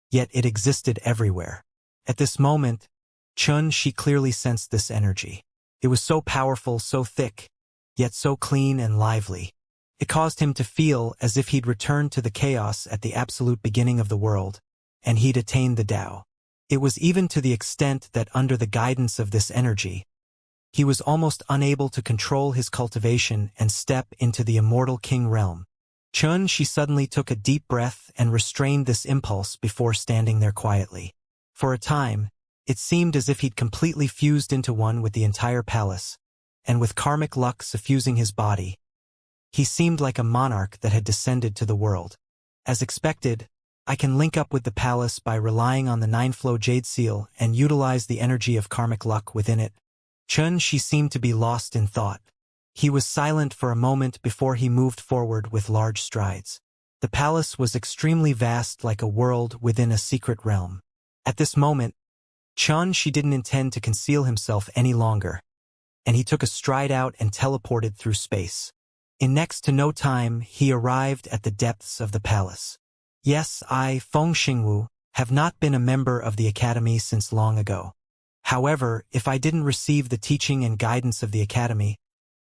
yet it existed everywhere. At this moment, Xianxia clearly sensed this energy. It was so powerful, so thick, yet so clean and lively. It caused him to feel as if he'd returned to the chaos at the absolute beginning of the world, and he'd attained the Tao. It was even to the extent that under the guidance of this energy, he was almost unable to control his cultivation and step into the immortal king realm. Xianxia suddenly took a deep breath and restrained this impulse before standing there quietly. For a time, it seemed as if he'd completely fused into one with the entire palace, and with karmic luck suffusing his body, he seemed like a monarch that had descended to the world. As expected, I can link up with the palace by relying on the 9-flow jade seal and utilize the energy of karmic luck within it. Xianxia seemed to be lost in thought. He was silent for a moment before he moved forward with large strides. The palace was extremely vast, like a world within a secret realm. At this moment, Xianxia didn't intend to conceal himself any longer, and he took a stride out and teleported through space. In next to no time, he arrived at the depths of the palace. Yes, I, Feng Xingwu, have not been a member of the academy since long ago. However, if I didn't receive the teaching and guidance of the academy,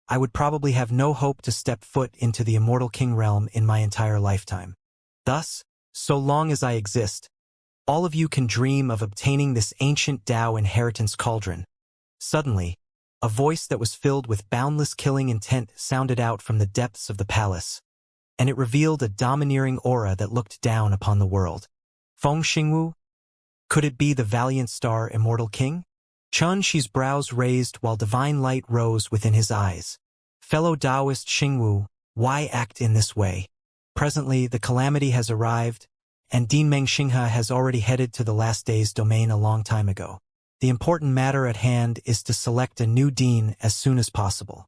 I would probably have no hope to step foot into the immortal king realm in my entire lifetime. Thus, so long as I exist, all of you can dream of obtaining this ancient Tao inheritance cauldron. Suddenly, a voice that was filled with boundless killing intent sounded out from the depths of the palace, and it revealed a domineering aura that looked down upon the world. Feng Xingwu? Could it be the valiant star immortal king? Xianxia's brows raised while divine light rose within his eyes. Fellow Taoist Xingwu, why act in this way? Presently the calamity has arrived, and Dinmeng Xinghe has already headed to the last day's domain a long time ago. The important matter at hand is to select a new dean as soon as possible.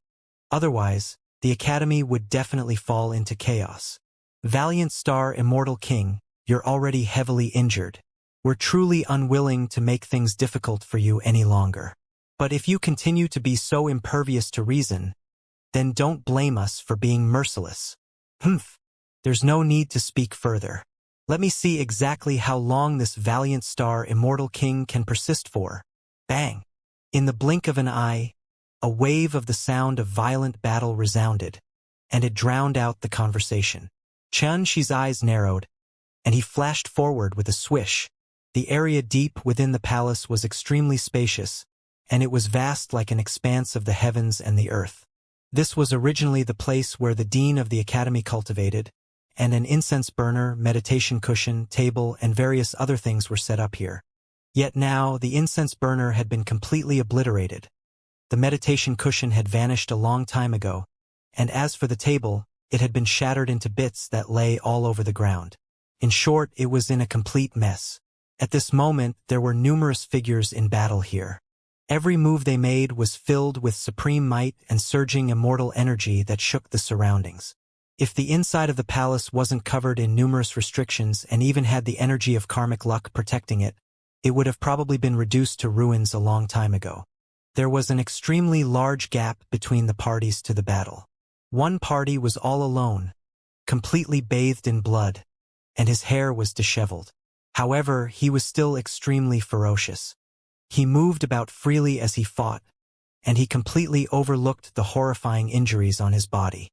Otherwise, the Academy would definitely fall into chaos. Valiant Star Immortal King, you're already heavily injured. We're truly unwilling to make things difficult for you any longer. But if you continue to be so impervious to reason, then don't blame us for being merciless. Humph. There's no need to speak further. Let me see exactly how long this Valiant Star Immortal King can persist for. Bang! In the blink of an eye, a wave of the sound of violent battle resounded, and it drowned out the conversation. Xianxi's eyes narrowed, and he flashed forward with a swish. The area deep within the palace was extremely spacious, and it was vast like an expanse of the heavens and the earth. This was originally the place where the dean of the academy cultivated, and an incense burner, meditation cushion, table, and various other things were set up here. Yet now the incense burner had been completely obliterated. The meditation cushion had vanished a long time ago, and as for the table, it had been shattered into bits that lay all over the ground. In short, it was in a complete mess. At this moment, there were numerous figures in battle here. Every move they made was filled with supreme might and surging immortal energy that shook the surroundings. If the inside of the palace wasn't covered in numerous restrictions and even had the energy of karmic luck protecting it, it would have probably been reduced to ruins a long time ago. There was an extremely large gap between the parties to the battle. One party was all alone, completely bathed in blood, and his hair was disheveled. However, he was still extremely ferocious. He moved about freely as he fought, and he completely overlooked the horrifying injuries on his body.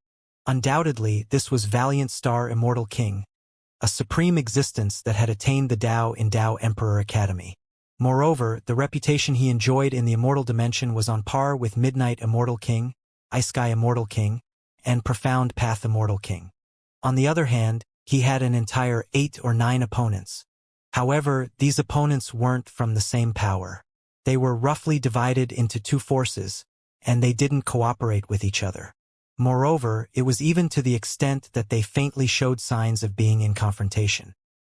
Undoubtedly, this was Valiant Star Immortal King, a supreme existence that had attained the Tao in Tao Emperor Academy. Moreover, the reputation he enjoyed in the immortal dimension was on par with Midnight Immortal King, Ice Sky Immortal King, and Profound Path Immortal King. On the other hand, he had an entire 8 or 9 opponents. However, these opponents weren't from the same power. They were roughly divided into 2 forces, and they didn't cooperate with each other. Moreover, it was even to the extent that they faintly showed signs of being in confrontation.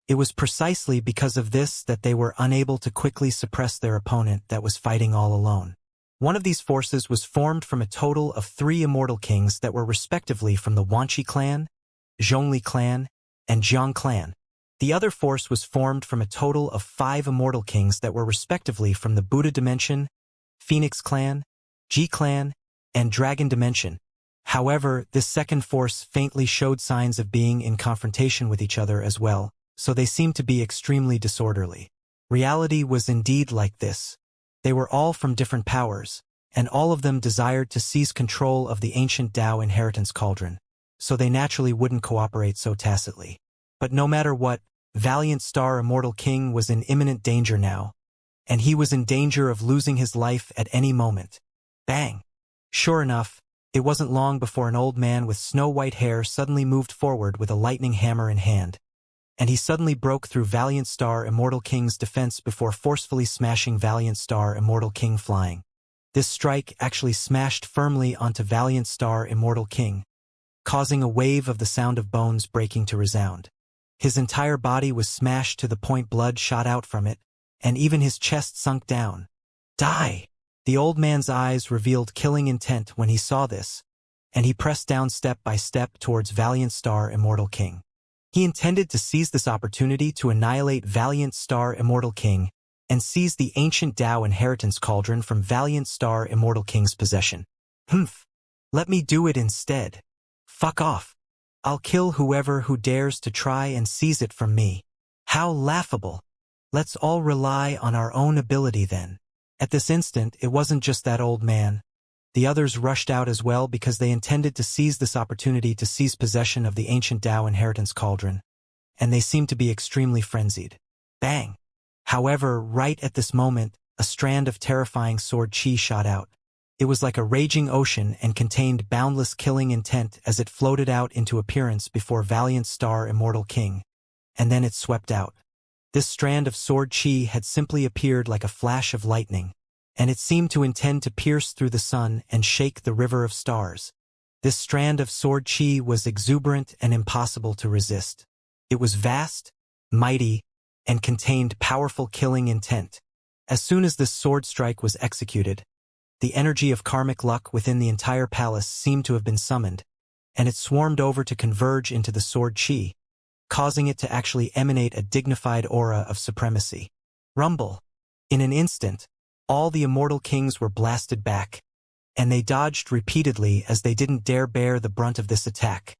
It was precisely because of this that they were unable to quickly suppress their opponent that was fighting all alone. One of these forces was formed from a total of 3 immortal kings that were respectively from the Wanqi clan, Zhongli clan, and Jiang clan. The other force was formed from a total of 5 immortal kings that were respectively from the Buddha dimension, Phoenix clan, Ji clan, and Dragon dimension. However, this second force faintly showed signs of being in confrontation with each other as well, so they seemed to be extremely disorderly. Reality was indeed like this. They were all from different powers, and all of them desired to seize control of the ancient Tao inheritance cauldron, so they naturally wouldn't cooperate so tacitly. But no matter what, Valiant Star Immortal King was in imminent danger now, and he was in danger of losing his life at any moment. Bang! Sure enough, it wasn't long before an old man with snow-white hair suddenly moved forward with a lightning hammer in hand, and he suddenly broke through Valiant Star Immortal King's defense before forcefully smashing Valiant Star Immortal King flying. This strike actually smashed firmly onto Valiant Star Immortal King, causing a wave of the sound of bones breaking to resound. His entire body was smashed to the point blood shot out from it, and even his chest sunk down. Die! The old man's eyes revealed killing intent when he saw this, and he pressed down step by step towards Valiant Star Immortal King. He intended to seize this opportunity to annihilate Valiant Star Immortal King and seize the ancient Tao inheritance cauldron from Valiant Star Immortal King's possession. Humph! Let me do it instead. Fuck off. I'll kill whoever who dares to try and seize it from me. How laughable. Let's all rely on our own ability then. At this instant, it wasn't just that old man. The others rushed out as well because they intended to seize this opportunity to seize possession of the ancient Tao inheritance cauldron, and they seemed to be extremely frenzied. Bang! However, right at this moment, a strand of terrifying sword chi shot out. It was like a raging ocean and contained boundless killing intent as it floated out into appearance before Valiant Star Immortal King, and then it swept out. This strand of sword chi had simply appeared like a flash of lightning, and it seemed to intend to pierce through the sun and shake the river of stars. This strand of sword chi was exuberant and impossible to resist. It was vast, mighty, and contained powerful killing intent. As soon as this sword strike was executed, the energy of karmic luck within the entire palace seemed to have been summoned, and it swarmed over to converge into the sword chi, causing it to actually emanate a dignified aura of supremacy. Rumble. In an instant, all the immortal kings were blasted back, and they dodged repeatedly as they didn't dare bear the brunt of this attack.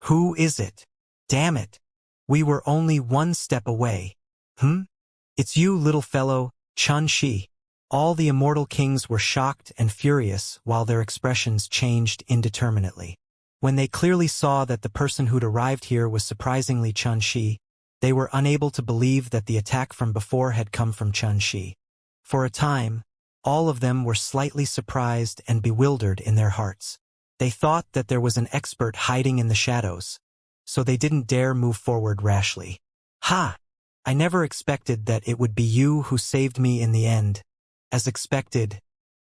Who is it? Damn it! We were only one step away. It's you, little fellow, Xianxia. All the immortal kings were shocked and furious while their expressions changed indeterminately. When they clearly saw that the person who'd arrived here was surprisingly Xianxia, they were unable to believe that the attack from before had come from Xianxia. For a time, all of them were slightly surprised and bewildered in their hearts. They thought that there was an expert hiding in the shadows, so they didn't dare move forward rashly. Ha! I never expected that it would be you who saved me in the end. As expected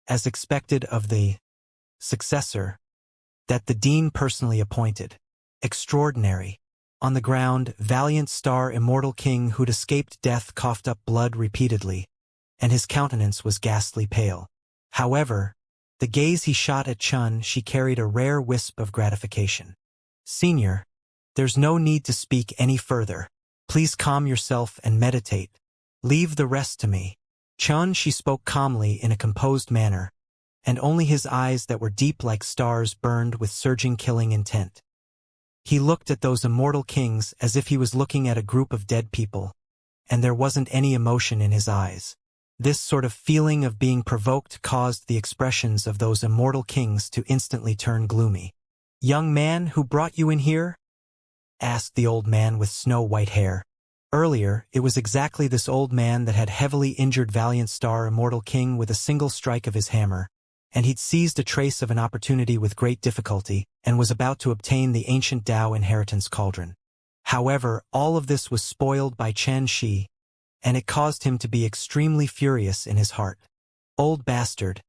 of the successor that the dean personally appointed. Extraordinary. On the ground, valiant star immortal king who'd escaped death coughed up blood repeatedly, and his countenance was ghastly pale. However, the gaze he shot at Xianxia carried a rare wisp of gratification. Senior, there's no need to speak any further. Please calm yourself and meditate. Leave the rest to me. Xianxia spoke calmly in a composed manner, and only his eyes that were deep like stars burned with surging killing intent. He looked at those immortal kings as if he was looking at a group of dead people, and there wasn't any emotion in his eyes. This sort of feeling of being provoked caused the expressions of those immortal kings to instantly turn gloomy. "Young man, who brought you in here?" asked the old man with snow-white hair. Earlier, it was exactly this old man that had heavily injured valiant star immortal king with a single strike of his hammer, and he'd seized a trace of an opportunity with great difficulty and was about to obtain the ancient Tao inheritance cauldron. However, all of this was spoiled by Xianxia, and it caused him to be extremely furious in his heart. "Old bastard,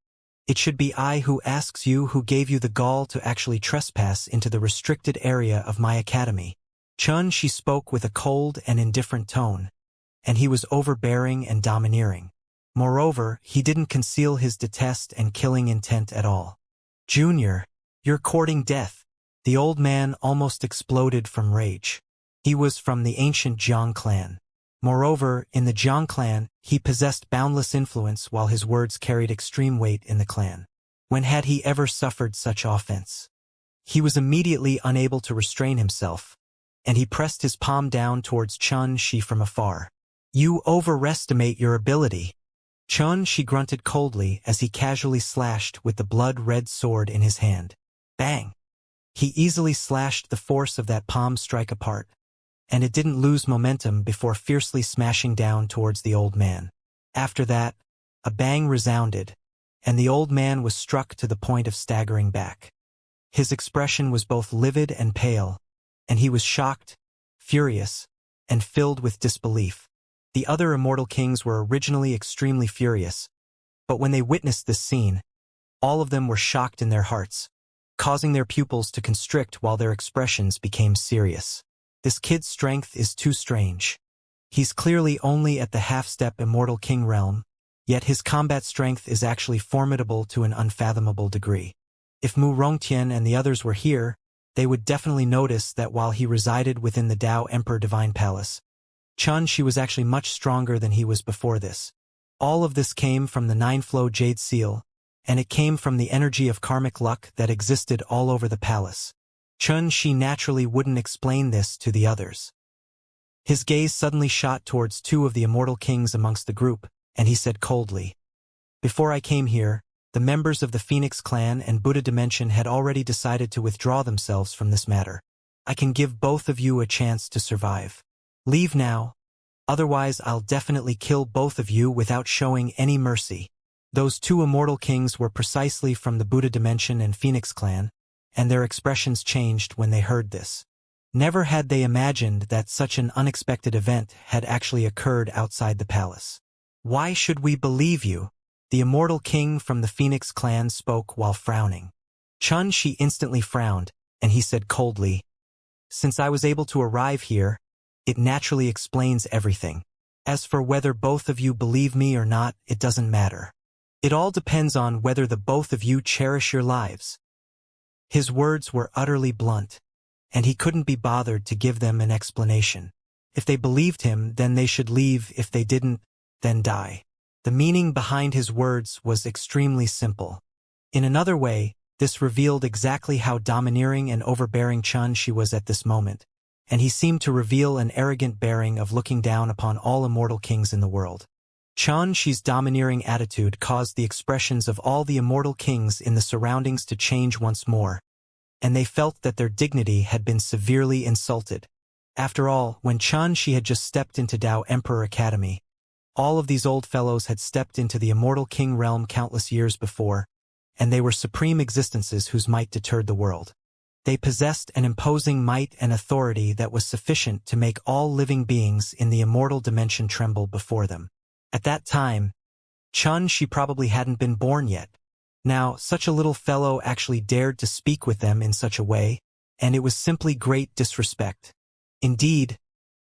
it should be I who asks you who gave you the gall to actually trespass into the restricted area of my academy." Xianxia spoke with a cold and indifferent tone, and he was overbearing and domineering. Moreover, he didn't conceal his detest and killing intent at all. "Junior, you're courting death." The old man almost exploded from rage. He was from the ancient Jiang clan. Moreover, in the Jiang clan, he possessed boundless influence while his words carried extreme weight in the clan. When had he ever suffered such offense? He was immediately unable to restrain himself, and he pressed his palm down towards Xianxia from afar. "You overestimate your ability." Xianxia grunted coldly as he casually slashed with the blood-red sword in his hand. Bang! He easily slashed the force of that palm strike apart, and it didn't lose momentum before fiercely smashing down towards the old man. After that, a bang resounded, and the old man was struck to the point of staggering back. His expression was both livid and pale, and he was shocked, furious, and filled with disbelief. The other immortal kings were originally extremely furious, but when they witnessed this scene, all of them were shocked in their hearts, causing their pupils to constrict while their expressions became serious. This kid's strength is too strange. He's clearly only at the half-step immortal king realm, yet his combat strength is actually formidable to an unfathomable degree. If Mu Rongtian and the others were here, they would definitely notice that while he resided within the Tao Emperor Divine Palace, Xianxia was actually much stronger than he was before this. All of this came from the nine-flow jade seal, and it came from the energy of karmic luck that existed all over the palace. Xianxia naturally wouldn't explain this to the others. His gaze suddenly shot towards two of the immortal kings amongst the group, and he said coldly, "Before I came here, the members of the Phoenix clan and Buddha Dimension had already decided to withdraw themselves from this matter. I can give both of you a chance to survive. Leave now, otherwise I'll definitely kill both of you without showing any mercy." Those two immortal kings were precisely from the Buddha Dimension and Phoenix clan, and their expressions changed when they heard this. Never had they imagined that such an unexpected event had actually occurred outside the palace. "Why should we believe you?" The immortal king from the Phoenix clan spoke while frowning. Xianxia instantly frowned, and he said coldly, "Since I was able to arrive here, It naturally explains everything. As for whether both of you believe me or not, it doesn't matter. It all depends on whether the both of you cherish your lives." His words were utterly blunt, and he couldn't be bothered to give them an explanation. If they believed him, then they should leave. If they didn't, then die. The meaning behind his words was extremely simple. In another way, this revealed exactly how domineering and overbearing Xianxia was at this moment, and he seemed to reveal an arrogant bearing of looking down upon all immortal kings in the world. Xianxia's domineering attitude caused the expressions of all the immortal kings in the surroundings to change once more, and they felt that their dignity had been severely insulted. After all, when Xianxia had just stepped into Tao Emperor Academy, all of these old fellows had stepped into the immortal king realm countless years before, and they were supreme existences whose might deterred the world. They possessed an imposing might and authority that was sufficient to make all living beings in the immortal dimension tremble before them. At that time, Xianxia probably hadn't been born yet. Now, such a little fellow actually dared to speak with them in such a way, and it was simply great disrespect. Indeed,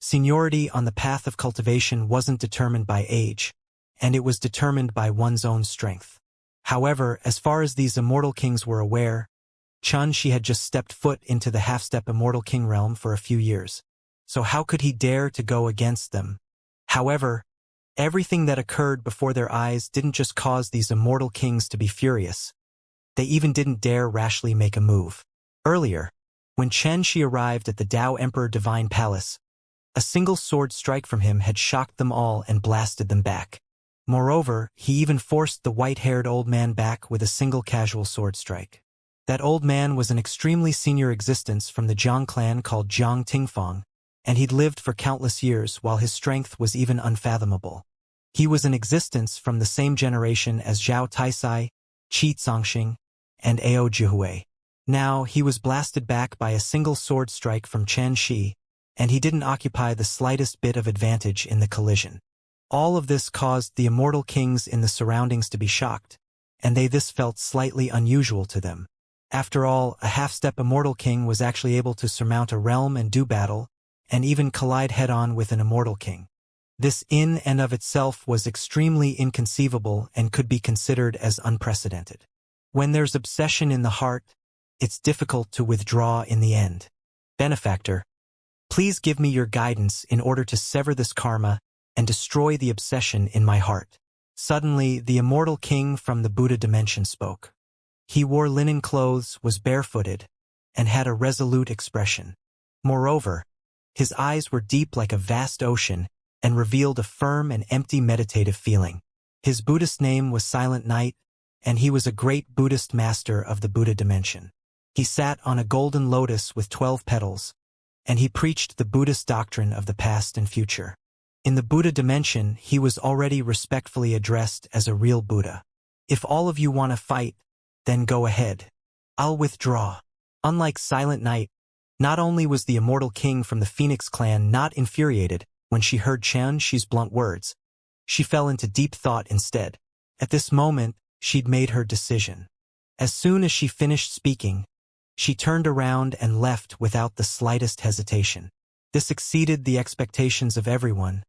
seniority on the path of cultivation wasn't determined by age, and it was determined by one's own strength. However, as far as these immortal kings were aware, Xianxia had just stepped foot into the half-step immortal king realm for a few years. So how could he dare to go against them? However, everything that occurred before their eyes didn't just cause these immortal kings to be furious. They even didn't dare rashly make a move. Earlier, when Xianxia arrived at the Tao Emperor Divine Palace, a single sword strike from him had shocked them all and blasted them back. Moreover, he even forced the white-haired old man back with a single casual sword strike. That old man was an extremely senior existence from the Jiang clan called Jiang Tingfang, and he'd lived for countless years while his strength was even unfathomable. He was an existence from the same generation as Zhao Taisai, Qi Zongxing, and Ao Jihui. Now, he was blasted back by a single sword strike from Xianxia, and he didn't occupy the slightest bit of advantage in the collision. All of this caused the immortal kings in the surroundings to be shocked, and this felt slightly unusual to them. After all, a half-step immortal king was actually able to surmount a realm and do battle, and even collide head-on with an immortal king. This in and of itself was extremely inconceivable and could be considered as unprecedented. When there's obsession in the heart, it's difficult to withdraw in the end. Benefactor, please give me your guidance in order to sever this karma and destroy the obsession in my heart. Suddenly, the immortal king from the Buddha dimension spoke. He wore linen clothes, was barefooted, and had a resolute expression. Moreover, his eyes were deep like a vast ocean and revealed a firm and empty meditative feeling. His Buddhist name was Silent Night, and he was a great Buddhist master of the Buddha dimension. He sat on a golden lotus with 12 petals, and he preached the Buddhist doctrine of the past and future. In the Buddha dimension, he was already respectfully addressed as a real Buddha. If all of you want to fight, then go ahead. I'll withdraw. Unlike Silent Night, not only was the immortal king from the Phoenix clan not infuriated when she heard Xianxia's blunt words, she fell into deep thought instead. At this moment, she'd made her decision. As soon as she finished speaking, she turned around and left without the slightest hesitation. This exceeded the expectations of everyone,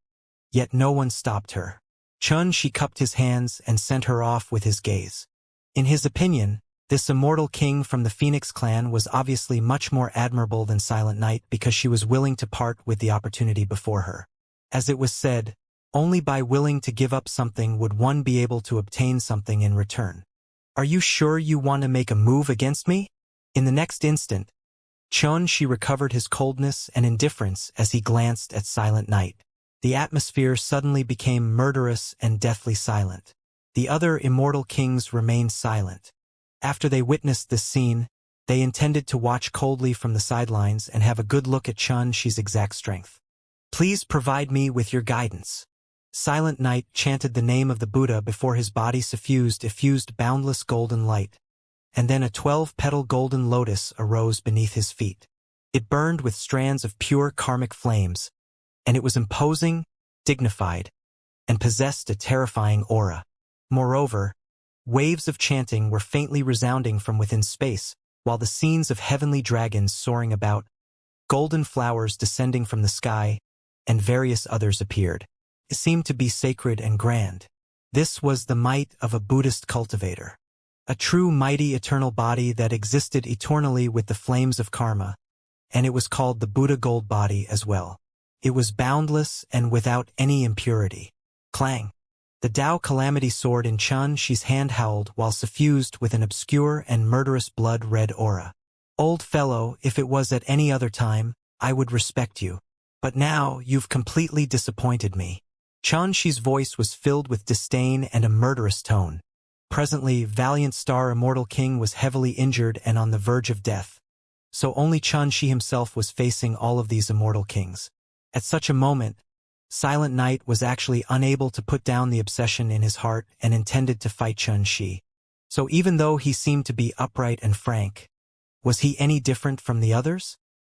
yet no one stopped her. Xianxia cupped his hands and sent her off with his gaze. In his opinion, this immortal king from the Phoenix clan was obviously much more admirable than Silent Night because she was willing to part with the opportunity before her. As it was said, only by willing to give up something would one be able to obtain something in return. Are you sure you want to make a move against me? In the next instant, Xianxia recovered his coldness and indifference as he glanced at Silent Night. The atmosphere suddenly became murderous and deathly silent. The other immortal kings remained silent. After they witnessed this scene, they intended to watch coldly from the sidelines and have a good look at Xianxia's exact strength. Please provide me with your guidance. Silent Night chanted the name of the Buddha before his body effused boundless golden light, and then a 12-petal golden lotus arose beneath his feet. It burned with strands of pure karmic flames, and it was imposing, dignified, and possessed a terrifying aura. Moreover, waves of chanting were faintly resounding from within space, while the scenes of heavenly dragons soaring about, golden flowers descending from the sky, and various others appeared. It seemed to be sacred and grand. This was the might of a Buddhist cultivator. A true mighty eternal body that existed eternally with the flames of karma, and it was called the Buddha gold body as well. It was boundless and without any impurity. Clang! The Tao Calamity sword in Xianxia's hand howled while suffused with an obscure and murderous blood-red aura. Old fellow, if it was at any other time, I would respect you. But now, you've completely disappointed me. Xianxia's voice was filled with disdain and a murderous tone. Presently, valiant star Immortal King was heavily injured and on the verge of death. So only Xianxia himself was facing all of these immortal kings. At such a moment, Silent Knight was actually unable to put down the obsession in his heart and intended to fight Xianxia. So even though he seemed to be upright and frank, was he any different from the others?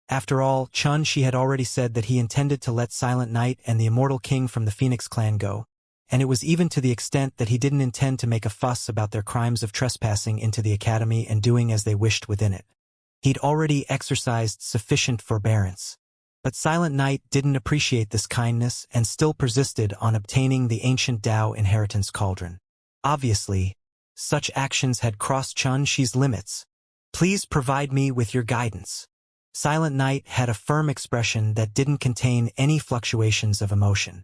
After all, Xianxia had already said that he intended to let Silent Knight and the Immortal King from the Phoenix clan go, and it was even to the extent that he didn't intend to make a fuss about their crimes of trespassing into the academy and doing as they wished within it. He'd already exercised sufficient forbearance. But Silent Knight didn't appreciate this kindness and still persisted on obtaining the ancient Tao inheritance cauldron. Obviously, such actions had crossed Xianxia's limits. Please provide me with your guidance. Silent Knight had a firm expression that didn't contain any fluctuations of emotion.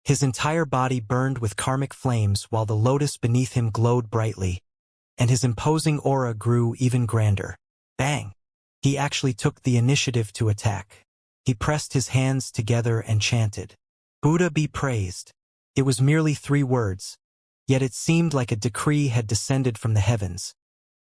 His entire body burned with karmic flames while the lotus beneath him glowed brightly, and his imposing aura grew even grander. Bang! He actually took the initiative to attack. He pressed his hands together and chanted, "Buddha be praised." It was merely 3 words, yet it seemed like a decree had descended from the heavens,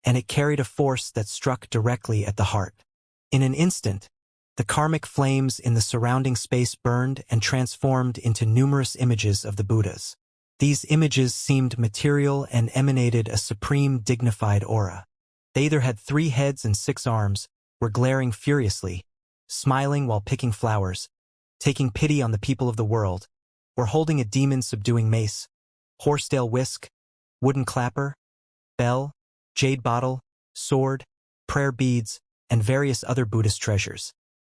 and it carried a force that struck directly at the heart. In an instant, the karmic flames in the surrounding space burned and transformed into numerous images of the Buddhas. These images seemed material and emanated a supreme dignified aura. They either had 3 heads and 6 arms, were glaring furiously, smiling while picking flowers, taking pity on the people of the world, or holding a demon-subduing mace, horsetail whisk, wooden clapper, bell, jade bottle, sword, prayer beads, and various other Buddhist treasures.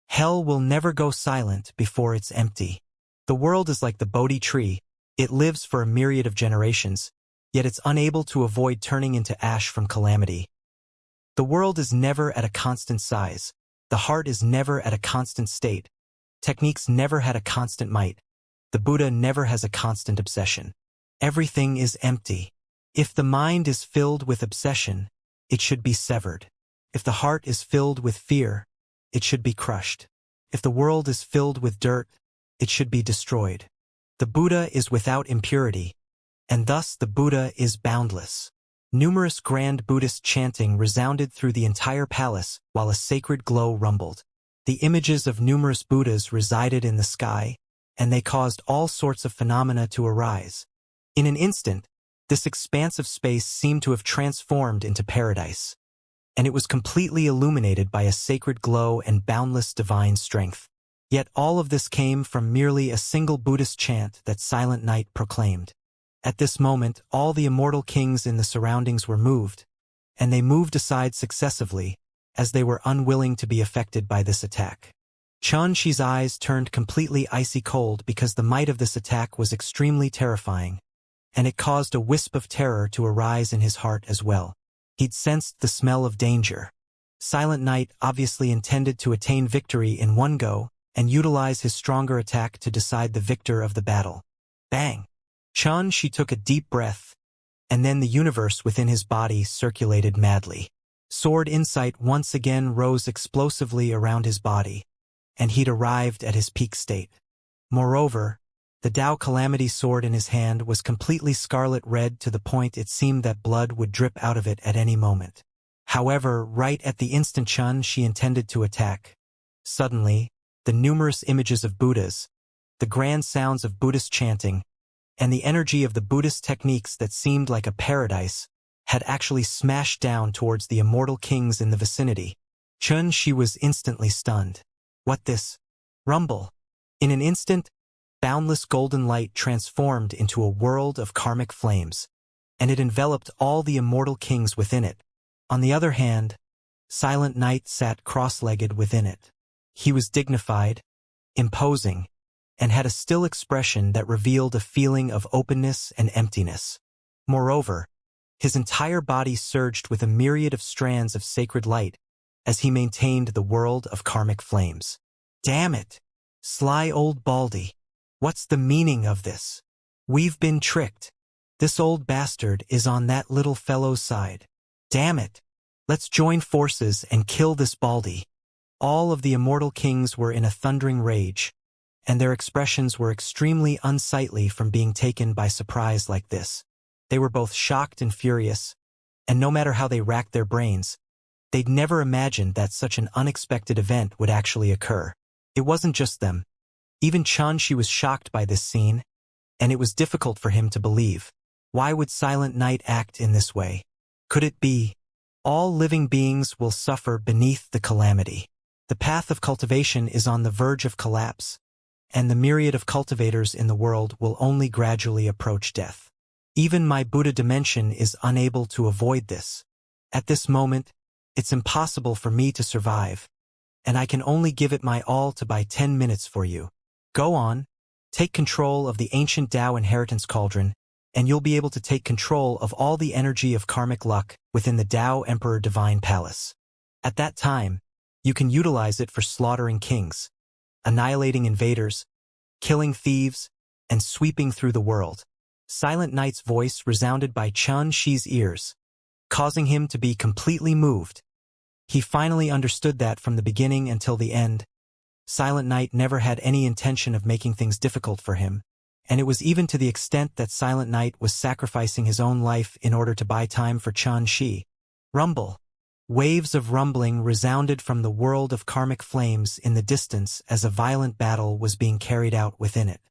Hell will never go silent before it's empty. The world is like the Bodhi tree. It lives for a myriad of generations, yet it's unable to avoid turning into ash from calamity. The world is never at a constant size. The heart is never at a constant state. Techniques never had a constant might. The Buddha never has a constant obsession. Everything is empty. If the mind is filled with obsession, it should be severed. If the heart is filled with fear, it should be crushed. If the world is filled with dirt, it should be destroyed. The Buddha is without impurity, and thus the Buddha is boundless. Numerous grand Buddhist chanting resounded through the entire palace while a sacred glow rumbled. The images of numerous Buddhas resided in the sky, and they caused all sorts of phenomena to arise. In an instant, this expanse of space seemed to have transformed into paradise, and it was completely illuminated by a sacred glow and boundless divine strength. Yet all of this came from merely a single Buddhist chant that Silent Knight proclaimed. At this moment, all the immortal kings in the surroundings were moved, and they moved aside successively, as they were unwilling to be affected by this attack. Xianxia's eyes turned completely icy cold because the might of this attack was extremely terrifying, and it caused a wisp of terror to arise in his heart as well. He'd sensed the smell of danger. Silent Knight obviously intended to attain victory in one go and utilize his stronger attack to decide the victor of the battle. Bang! Xianxia took a deep breath, and then the universe within his body circulated madly. Sword insight once again rose explosively around his body, and he'd arrived at his peak state. Moreover, the Tao Calamity sword in his hand was completely scarlet red to the point it seemed that blood would drip out of it at any moment. However, right at the instant Xianxia intended to attack, suddenly, the numerous images of Buddhas, the grand sounds of Buddhist chanting, and the energy of the Buddhist techniques that seemed like a paradise had actually smashed down towards the immortal kings in the vicinity. Xianxia was instantly stunned. What this? Rumble! In an instant, boundless golden light transformed into a world of karmic flames, and it enveloped all the immortal kings within it. On the other hand, Silent Knight sat cross-legged within it. He was dignified, imposing, and had a still expression that revealed a feeling of openness and emptiness. Moreover, his entire body surged with a myriad of strands of sacred light as he maintained the world of karmic flames. Damn it! Sly old baldy. What's the meaning of this? We've been tricked. This old bastard is on that little fellow's side. Damn it! Let's join forces and kill this baldy. All of the immortal kings were in a thundering rage, and their expressions were extremely unsightly from being taken by surprise like this. They were both shocked and furious, and no matter how they racked their brains, they'd never imagined that such an unexpected event would actually occur. It wasn't just them. Even Xianxia was shocked by this scene, and it was difficult for him to believe. Why would Silent Night act in this way? Could it be, all living beings will suffer beneath the calamity? The path of cultivation is on the verge of collapse, and the myriad of cultivators in the world will only gradually approach death. Even my Buddha dimension is unable to avoid this. At this moment, it's impossible for me to survive, and I can only give it my all to buy 10 minutes for you. Go on, take control of the ancient Tao inheritance cauldron, and you'll be able to take control of all the energy of karmic luck within the Tao Emperor Divine Palace. At that time, you can utilize it for slaughtering kings, annihilating invaders, killing thieves, and sweeping through the world. Silent Night's voice resounded by Xianxia's ears, causing him to be completely moved. He finally understood that from the beginning until the end, Silent Night never had any intention of making things difficult for him, and it was even to the extent that Silent Night was sacrificing his own life in order to buy time for Xianxia. Rumble. Waves of rumbling resounded from the world of karmic flames in the distance as a violent battle was being carried out within it.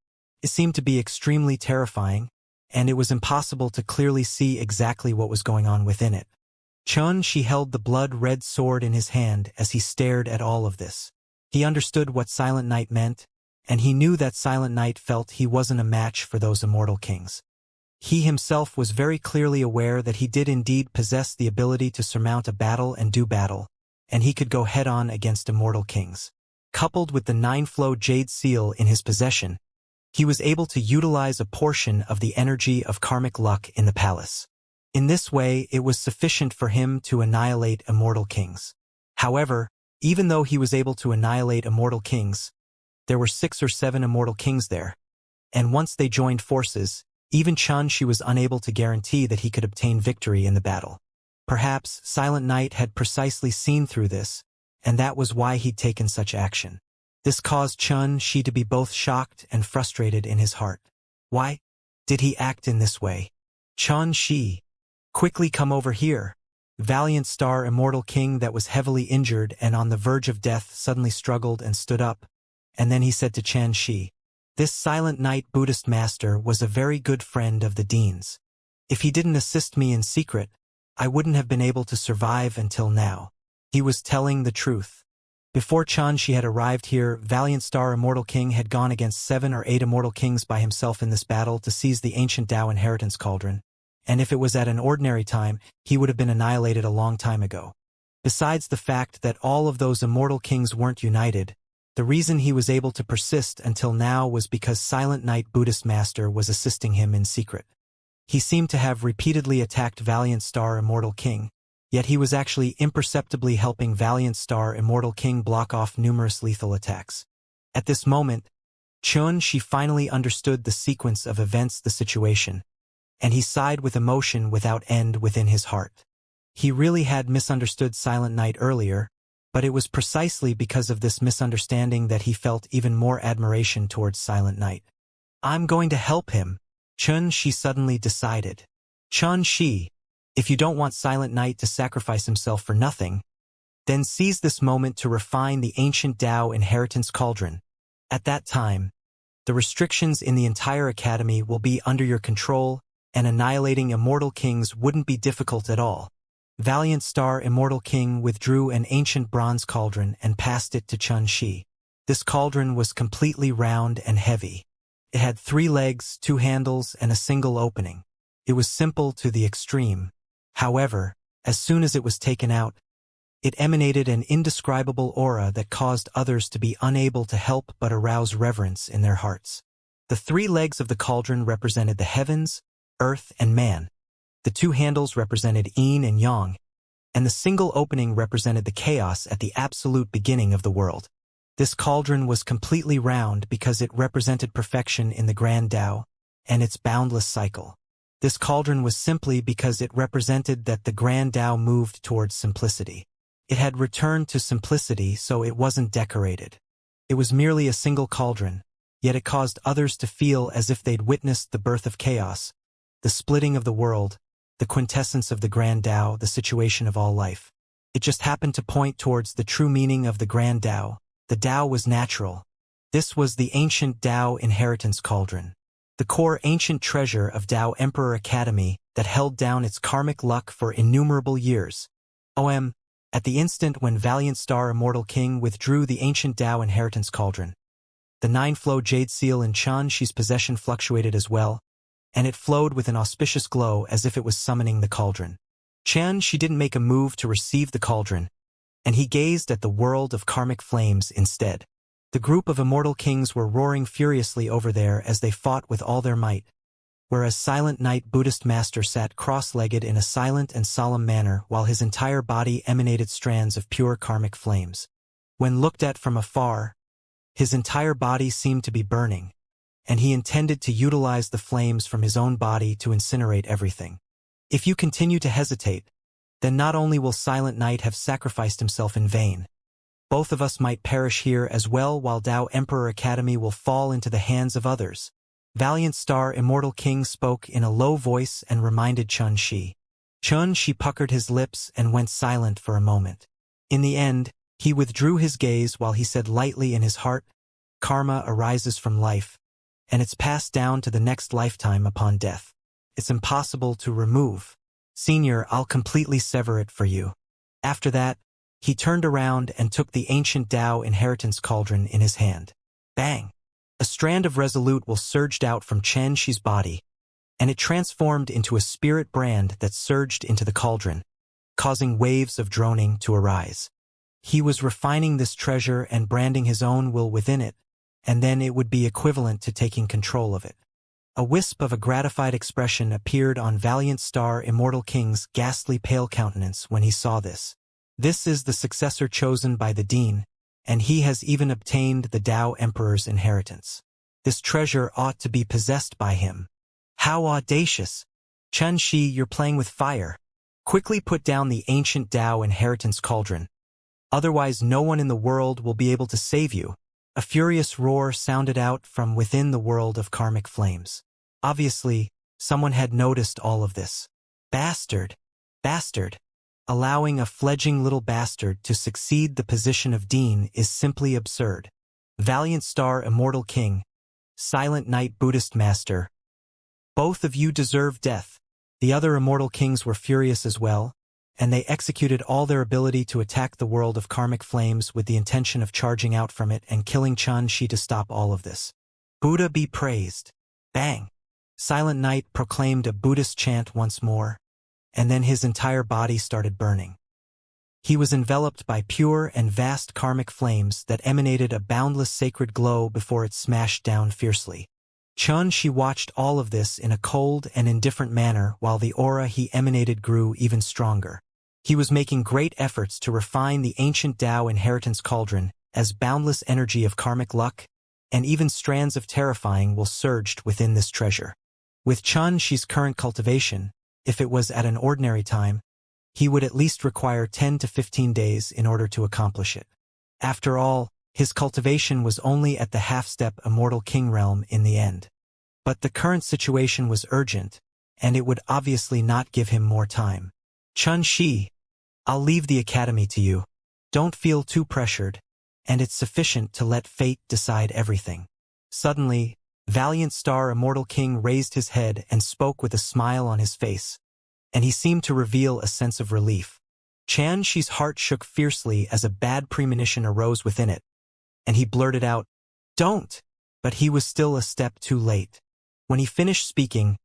It seemed to be extremely terrifying, and it was impossible to clearly see exactly what was going on within it. Xianxia held the blood-red sword in his hand as he stared at all of this. He understood what Silent Night meant, and he knew that Silent Night felt he wasn't a match for those immortal kings. He himself was very clearly aware that he did indeed possess the ability to surmount a battle and do battle, and he could go head-on against immortal kings. Coupled with the 9-flow jade seal in his possession, he was able to utilize a portion of the energy of karmic luck in the palace. In this way, it was sufficient for him to annihilate immortal kings. However, even though he was able to annihilate immortal kings, there were 6 or 7 immortal kings there, and once they joined forces, even Xianxia was unable to guarantee that he could obtain victory in the battle. Perhaps Silent Night had precisely seen through this, and that was why he'd taken such action. This caused Xianxia to be both shocked and frustrated in his heart. Why did he act in this way? Xianxia, quickly come over here. Valiant Star Immortal King that was heavily injured and on the verge of death suddenly struggled and stood up, and then he said to Xianxia, "This Silent Night Buddhist master was a very good friend of the Dean's. If he didn't assist me in secret, I wouldn't have been able to survive until now." He was telling the truth. Before Xianxia had arrived here, Valiant Star Immortal King had gone against 7 or 8 immortal kings by himself in this battle to seize the ancient Tao inheritance cauldron, and if it was at an ordinary time, he would have been annihilated a long time ago. Besides the fact that all of those immortal kings weren't united, the reason he was able to persist until now was because Silent Night Buddhist Master was assisting him in secret. He seemed to have repeatedly attacked Valiant Star Immortal King, yet he was actually imperceptibly helping Valiant Star Immortal King block off numerous lethal attacks. At this moment, Xianxia finally understood the sequence of events, the situation, and he sighed with emotion without end within his heart. He really had misunderstood Silent Night earlier, but it was precisely because of this misunderstanding that he felt even more admiration towards Silent Night. "I'm going to help him," Xianxia suddenly decided. "Xianxia, if you don't want Silent Night to sacrifice himself for nothing, then seize this moment to refine the ancient Tao inheritance cauldron. At that time, the restrictions in the entire academy will be under your control, and annihilating immortal kings wouldn't be difficult at all." Valiant Star Immortal King withdrew an ancient bronze cauldron and passed it to Xianxia. This cauldron was completely round and heavy. It had 3 legs, 2 handles, and a single opening. It was simple to the extreme. However, as soon as it was taken out, It emanated an indescribable aura that caused others to be unable to help but arouse reverence in their hearts. The 3 legs of the cauldron represented the heavens, earth, and man. The 2 handles represented yin and yang, and the single opening represented the chaos at the absolute beginning of the world. This cauldron was completely round because it represented perfection in the Grand Tao and its boundless cycle. This cauldron was simply because it represented that the Grand Tao moved towards simplicity. It had returned to simplicity, so it wasn't decorated. It was merely a single cauldron, yet it caused others to feel as if they'd witnessed the birth of chaos, the splitting of the world, the quintessence of the Grand Tao, the situation of all life. It just happened to point towards the true meaning of the Grand Tao. The Tao was natural. This was the ancient Tao inheritance cauldron, the core ancient treasure of Tao Emperor Academy that held down its karmic luck for innumerable years. At the instant when Valiant Star Immortal King withdrew the ancient Tao inheritance cauldron, the 9-flow jade seal in Xianxia's possession fluctuated as well, and it flowed with an auspicious glow as if it was summoning the cauldron. Xianxia didn't make a move to receive the cauldron, and he gazed at the world of karmic flames instead. The group of immortal kings were roaring furiously over there as they fought with all their might, whereas Silent Knight Buddhist Master sat cross-legged in a silent and solemn manner while his entire body emanated strands of pure karmic flames. When looked at from afar, his entire body seemed to be burning, and he intended to utilize the flames from his own body to incinerate everything. If you continue to hesitate, then not only will Silent Knight have sacrificed himself in vain, both of us might perish here as well, while Tao Emperor Academy will fall into the hands of others. Valiant Star Immortal King spoke in a low voice and reminded Xianxia. Xianxia puckered his lips and went silent for a moment. In the end, he withdrew his gaze while he said lightly in his heart, "Karma arises from life, and it's passed down to the next lifetime upon death. It's impossible to remove. Senior, I'll completely sever it for you." After that, he turned around and took the ancient Tao inheritance cauldron in his hand. Bang! A strand of resolute will surged out from Xianxia's body, and it transformed into a spirit brand that surged into the cauldron, causing waves of droning to arise. He was refining this treasure and branding his own will within it, and then it would be equivalent to taking control of it. A wisp of a gratified expression appeared on Valiant Star Immortal King's ghastly pale countenance when he saw this. This is the successor chosen by the Dean, and he has even obtained the Tao Emperor's inheritance. This treasure ought to be possessed by him. How audacious! Xianxia, you're playing with fire. Quickly put down the ancient Tao inheritance cauldron. Otherwise no one in the world will be able to save you. A furious roar sounded out from within the world of karmic flames. Obviously, someone had noticed all of this. Bastard! Bastard! Allowing a fledgling little bastard to succeed the position of Dean is simply absurd. Valiant Star Immortal King, Silent Knight Buddhist Master, both of you deserve death. The other immortal kings were furious as well, and they executed all their ability to attack the world of karmic flames with the intention of charging out from it and killing Xianxia to stop all of this. Buddha be praised. Bang! Silent Knight proclaimed a Buddhist chant once more, and then his entire body started burning. He was enveloped by pure and vast karmic flames that emanated a boundless sacred glow before it smashed down fiercely. Xianxia watched all of this in a cold and indifferent manner while the aura he emanated grew even stronger. He was making great efforts to refine the ancient Tao inheritance cauldron as boundless energy of karmic luck, and even strands of terrifying will surged within this treasure. With Xianxia's current cultivation, if it was at an ordinary time, he would at least require 10 to 15 days in order to accomplish it. After all, his cultivation was only at the half-step Immortal King realm in the end. But the current situation was urgent, and it would obviously not give him more time. Xianxia, I'll leave the academy to you. Don't feel too pressured, and it's sufficient to let fate decide everything. Suddenly, Valiant Star Immortal King raised his head and spoke with a smile on his face, and he seemed to reveal a sense of relief. Xianxia's heart shook fiercely as a bad premonition arose within it, and he blurted out, "Don't!" But he was still a step too late. When he finished speaking,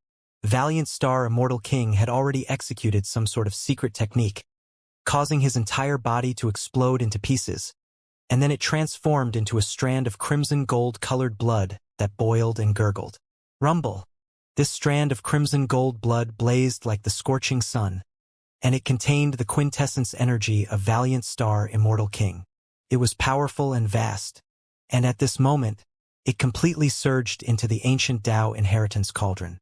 Valiant Star Immortal King had already executed some sort of secret technique, causing his entire body to explode into pieces, and then it transformed into a strand of crimson gold-colored blood that boiled and gurgled. Rumble! This strand of crimson gold blood blazed like the scorching sun, and it contained the quintessence energy of valiant star Immortal King. It was powerful and vast, and at this moment, it completely surged into the ancient Tao inheritance cauldron.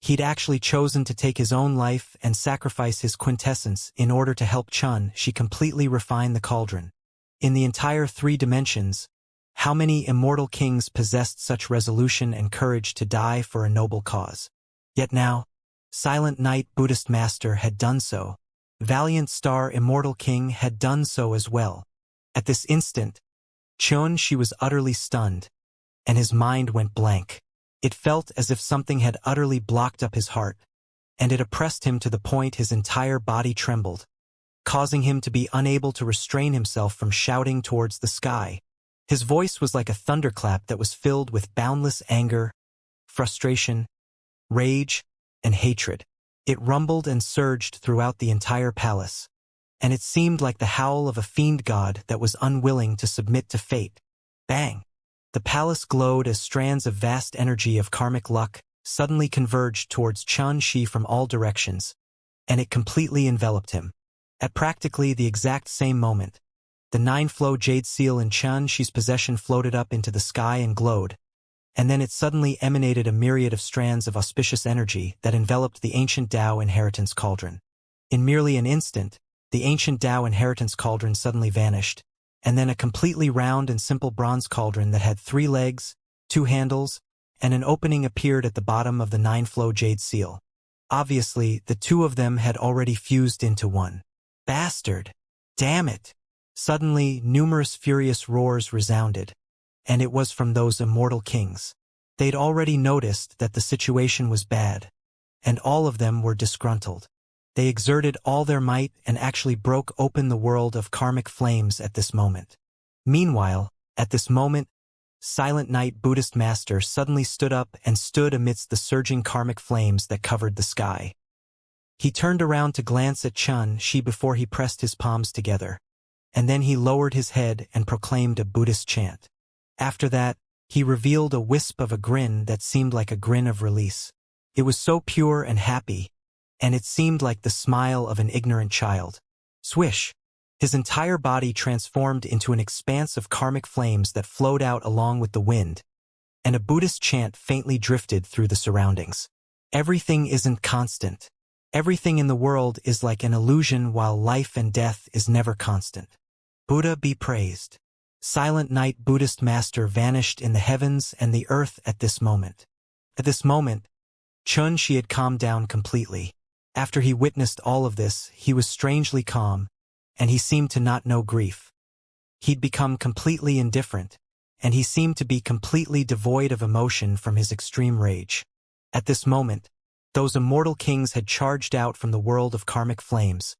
He'd actually chosen to take his own life and sacrifice his quintessence in order to help Chun. She completely refine the cauldron. In the entire 3 dimensions, how many immortal kings possessed such resolution and courage to die for a noble cause? Yet now, Silent Knight Buddhist Master had done so. Valiant Star Immortal King had done so as well. At this instant, She was utterly stunned, and his mind went blank. It felt as if something had utterly blocked up his heart, and it oppressed him to the point his entire body trembled, causing him to be unable to restrain himself from shouting towards the sky. His voice was like a thunderclap that was filled with boundless anger, frustration, rage, and hatred. It rumbled and surged throughout the entire palace, and it seemed like the howl of a fiend god that was unwilling to submit to fate. Bang! The palace glowed as strands of vast energy of karmic luck suddenly converged towards Xianxia from all directions, and it completely enveloped him. At practically the exact same moment, the 9-flow jade seal in Xianxia's possession floated up into the sky and glowed, and then it suddenly emanated a myriad of strands of auspicious energy that enveloped the ancient Tao inheritance cauldron. In merely an instant, the ancient Tao inheritance cauldron suddenly vanished, and then a completely round and simple bronze cauldron that had 3 legs, 2 handles, and an opening appeared at the bottom of the 9-flow jade seal. Obviously, the 2 of them had already fused into one. Bastard! Damn it! Suddenly, numerous furious roars resounded, and it was from those immortal kings. They'd already noticed that the situation was bad, and all of them were disgruntled. They exerted all their might and actually broke open the world of karmic flames at this moment. Meanwhile, at this moment, Silent Knight Buddhist Master suddenly stood up and stood amidst the surging karmic flames that covered the sky. He turned around to glance at Xianxia before he pressed his palms together, and then he lowered his head and proclaimed a Buddhist chant. After that, he revealed a wisp of a grin that seemed like a grin of release. It was so pure and happy, and it seemed like the smile of an ignorant child. Swish! His entire body transformed into an expanse of karmic flames that flowed out along with the wind, and a Buddhist chant faintly drifted through the surroundings. Everything isn't constant. Everything in the world is like an illusion while life and death is never constant. Buddha be praised. Silent Knight Buddhist Master vanished in the heavens and the earth at this moment. At this moment, Xianxia had calmed down completely. After he witnessed all of this, he was strangely calm, and he seemed to not know grief. He'd become completely indifferent, and he seemed to be completely devoid of emotion from his extreme rage. At this moment, those immortal kings had charged out from the world of karmic flames,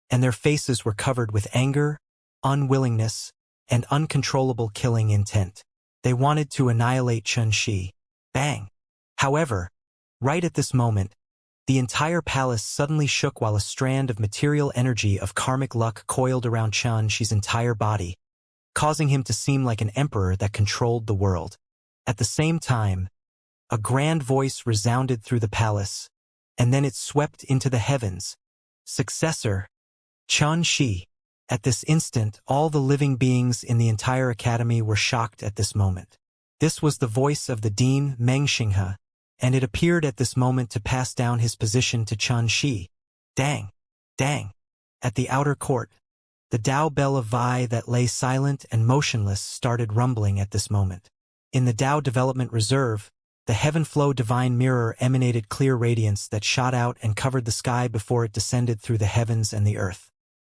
and their faces were covered with anger, unwillingness, and uncontrollable killing intent. They wanted to annihilate Xianxia. Bang! However, right at this moment, the entire palace suddenly shook while a strand of material energy of karmic luck coiled around Xianxia's entire body, causing him to seem like an emperor that controlled the world. At the same time, a grand voice resounded through the palace, and then it swept into the heavens. Successor, Xianxia. At this instant, all the living beings in the entire academy were shocked at this moment. This was the voice of the Dean Meng Xinghe, and it appeared at this moment to pass down his position to Xianxia. Dang! Dang! At the outer court, the Tao bell of Vi that lay silent and motionless started rumbling at this moment. In the Tao Development Reserve, the Heaven Flow Divine Mirror emanated clear radiance that shot out and covered the sky before it descended through the heavens and the earth.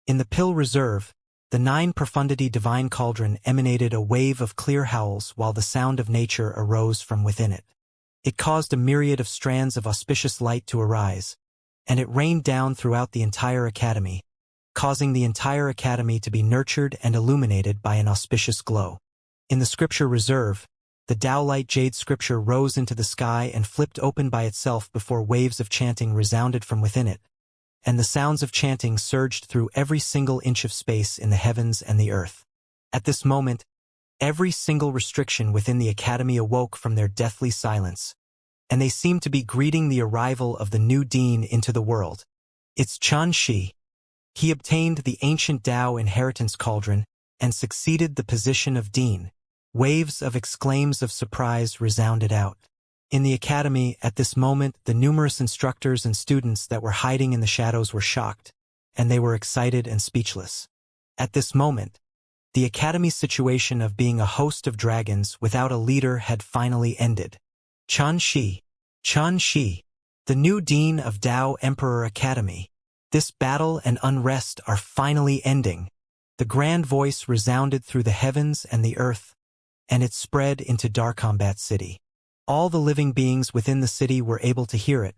In the Pill Reserve, the 9 Profundity Divine Cauldron emanated a wave of clear howls while the sound of nature arose from within it. It caused a myriad of strands of auspicious light to arise, and it rained down throughout the entire academy, causing the entire academy to be nurtured and illuminated by an auspicious glow. In the Scripture Reserve, the Tao Light Jade Scripture rose into the sky and flipped open by itself before waves of chanting resounded from within it, and the sounds of chanting surged through every single inch of space in the heavens and the earth. At this moment, every single restriction within the academy awoke from their deathly silence, and they seemed to be greeting the arrival of the new dean into the world. It's Xianxia. He obtained the ancient Tao inheritance cauldron and succeeded the position of dean. Waves of exclaims of surprise resounded out. In the academy, at this moment, the numerous instructors and students that were hiding in the shadows were shocked, and they were excited and speechless. At this moment, the academy's situation of being a host of dragons without a leader had finally ended. Xianxia, the new dean of Tao Emperor Academy. This battle and unrest are finally ending. The grand voice resounded through the heavens and the earth, and it spread into Darkombat City. All the living beings within the city were able to hear it,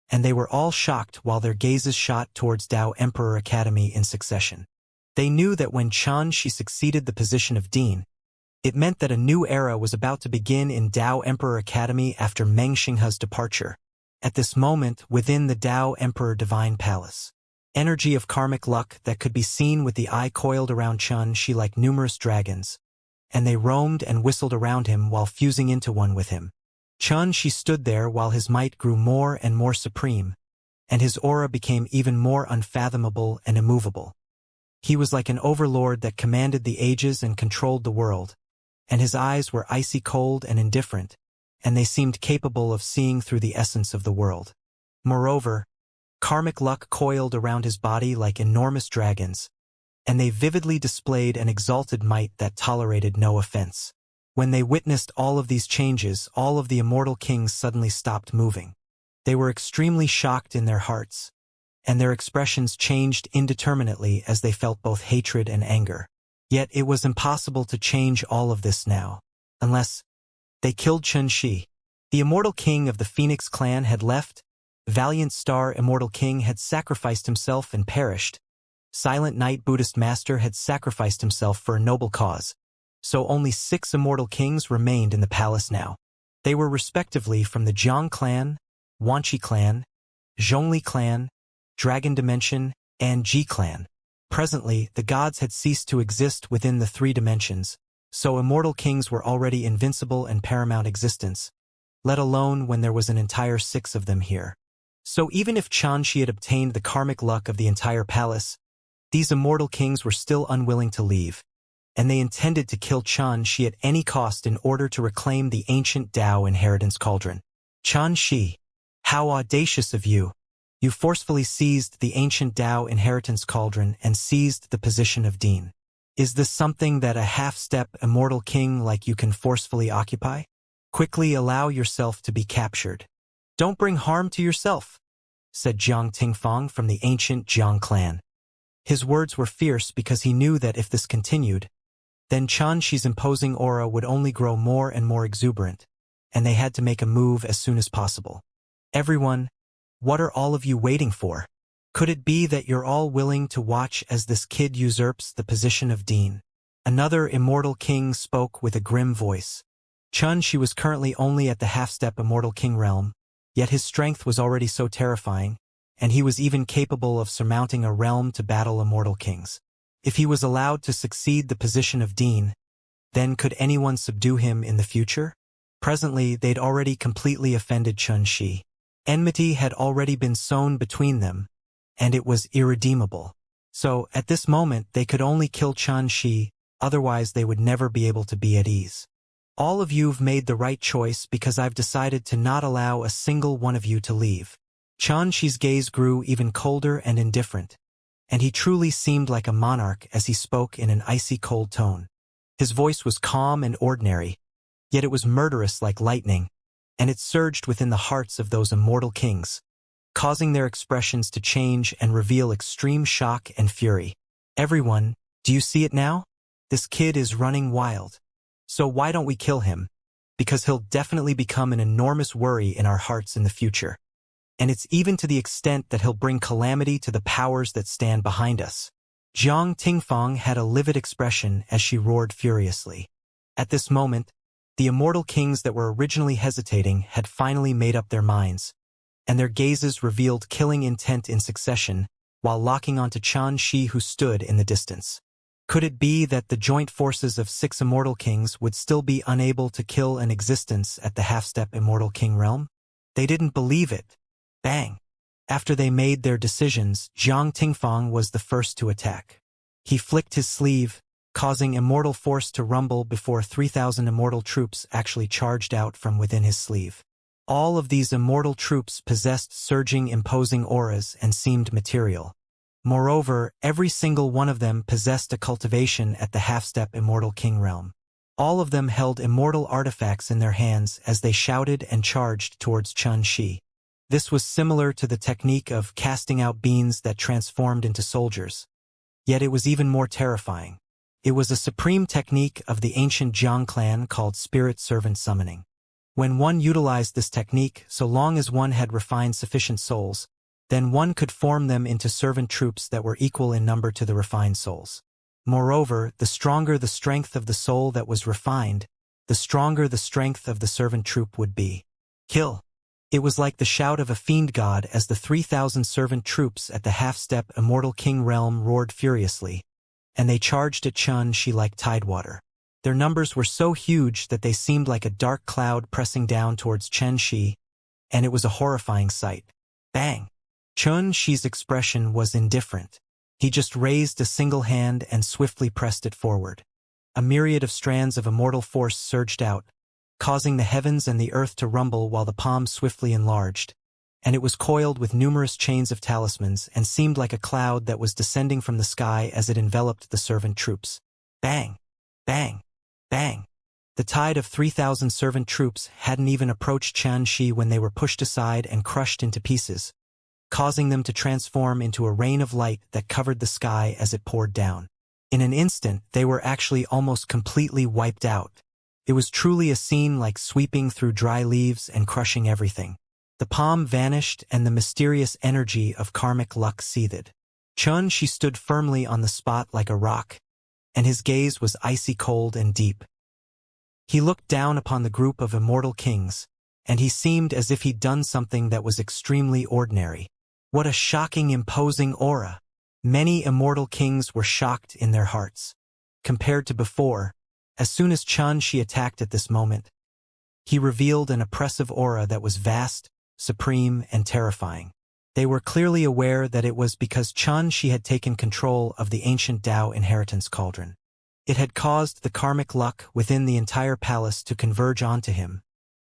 and they were all shocked while their gazes shot towards Tao Emperor Academy in succession. They knew that when Xianxia succeeded the position of dean, it meant that a new era was about to begin in Tao Emperor Academy after Meng Xinghe's departure. At this moment, within the Tao Emperor Divine Palace, energy of karmic luck that could be seen with the eye coiled around Xianxia like numerous dragons, and they roamed and whistled around him while fusing into one with him. Xianxia stood there while his might grew more and more supreme, and his aura became even more unfathomable and immovable. He was like an overlord that commanded the ages and controlled the world, and his eyes were icy cold and indifferent, and they seemed capable of seeing through the essence of the world. Moreover, karmic luck coiled around his body like enormous dragons, and they vividly displayed an exalted might that tolerated no offense. When they witnessed all of these changes, all of the immortal kings suddenly stopped moving. They were extremely shocked in their hearts, and their expressions changed indeterminately as they felt both hatred and anger. Yet it was impossible to change all of this now, unless they killed Xianxia. The immortal king of the Phoenix clan had left. Valiant Star Immortal King had sacrificed himself and perished. Silent Night Buddhist Master had sacrificed himself for a noble cause. So only 6 immortal kings remained in the palace now. They were respectively from the Jiang clan, Wanqi clan, Zhongli clan, Dragon Dimension, and Ji clan. Presently, the gods had ceased to exist within the 3 dimensions, so immortal kings were already invincible and paramount existence, let alone when there was an entire 6 of them here. So even if Xianxia had obtained the karmic luck of the entire palace, these immortal kings were still unwilling to leave, and they intended to kill Xianxia at any cost in order to reclaim the ancient Tao inheritance cauldron. Xianxia, how audacious of you! You forcefully seized the ancient Tao inheritance cauldron and seized the position of dean. Is this something that a half-step immortal king like you can forcefully occupy? Quickly allow yourself to be captured. Don't bring harm to yourself, said Jiang Tingfang from the ancient Jiang clan. His words were fierce because he knew that if this continued, then Xianxia's imposing aura would only grow more and more exuberant, and they had to make a move as soon as possible. Everyone, what are all of you waiting for? Could it be that you're all willing to watch as this kid usurps the position of dean? Another immortal king spoke with a grim voice. Xianxia was currently only at the half-step immortal king realm, yet his strength was already so terrifying, and he was even capable of surmounting a realm to battle immortal kings. If he was allowed to succeed the position of dean, then could anyone subdue him in the future? Presently, they'd already completely offended Xianxia. Enmity had already been sown between them, and it was irredeemable. So, at this moment, they could only kill Xianxia, otherwise they would never be able to be at ease. All of you've made the right choice because I've decided to not allow a single one of you to leave. Xianxia's gaze grew even colder and indifferent, and he truly seemed like a monarch as he spoke in an icy cold tone. His voice was calm and ordinary, yet it was murderous like lightning, and it surged within the hearts of those immortal kings, causing their expressions to change and reveal extreme shock and fury. Everyone, do you see it now? This kid is running wild. So why don't we kill him? Because he'll definitely become an enormous worry in our hearts in the future. And it's even to the extent that he'll bring calamity to the powers that stand behind us. Jiang Tingfang had a livid expression as she roared furiously. At this moment, the immortal kings that were originally hesitating had finally made up their minds, and their gazes revealed killing intent in succession, while locking onto Xianxia who stood in the distance. Could it be that the joint forces of 6 immortal kings would still be unable to kill an existence at the half-step immortal king realm? They didn't believe it. Bang! After they made their decisions, Zhang Tingfang was the first to attack. He flicked his sleeve, causing immortal force to rumble before 3,000 immortal troops actually charged out from within his sleeve. All of these immortal troops possessed surging, imposing auras and seemed material. Moreover, every single one of them possessed a cultivation at the half-step immortal king realm. All of them held immortal artifacts in their hands as they shouted and charged towards Xianxia. This was similar to the technique of casting out beings that transformed into soldiers. Yet it was even more terrifying. It was a supreme technique of the ancient Jiang clan called spirit servant summoning. When one utilized this technique, so long as one had refined sufficient souls, then one could form them into servant troops that were equal in number to the refined souls. Moreover, the stronger the strength of the soul that was refined, the stronger the strength of the servant troop would be. Kill! It was like the shout of a fiend god as the 3,000 servant troops at the half-step immortal king realm roared furiously, and they charged at Xianxia like tidewater. Their numbers were so huge that they seemed like a dark cloud pressing down towards Xianxia, and it was a horrifying sight. Bang! Xianxia's expression was indifferent. He just raised a single hand and swiftly pressed it forward. A myriad of strands of immortal force surged out, causing the heavens and the earth to rumble while the palm swiftly enlarged, and it was coiled with numerous chains of talismans and seemed like a cloud that was descending from the sky as it enveloped the servant troops. Bang! Bang! Bang! The tide of 3,000 servant troops hadn't even approached Xianxia when they were pushed aside and crushed into pieces, causing them to transform into a rain of light that covered the sky as it poured down. In an instant, they were actually almost completely wiped out. It was truly a scene like sweeping through dry leaves and crushing everything. The palm vanished and the mysterious energy of karmic luck seethed. Xianxia stood firmly on the spot like a rock, and his gaze was icy cold and deep. He looked down upon the group of immortal kings, and he seemed as if he'd done something that was extremely ordinary. What a shocking, imposing aura! Many immortal kings were shocked in their hearts. Compared to before, as soon as Xianxia attacked at this moment, he revealed an oppressive aura that was vast, supreme, and terrifying. They were clearly aware that it was because Xianxia had taken control of the ancient Tao inheritance cauldron. It had caused the karmic luck within the entire palace to converge onto him,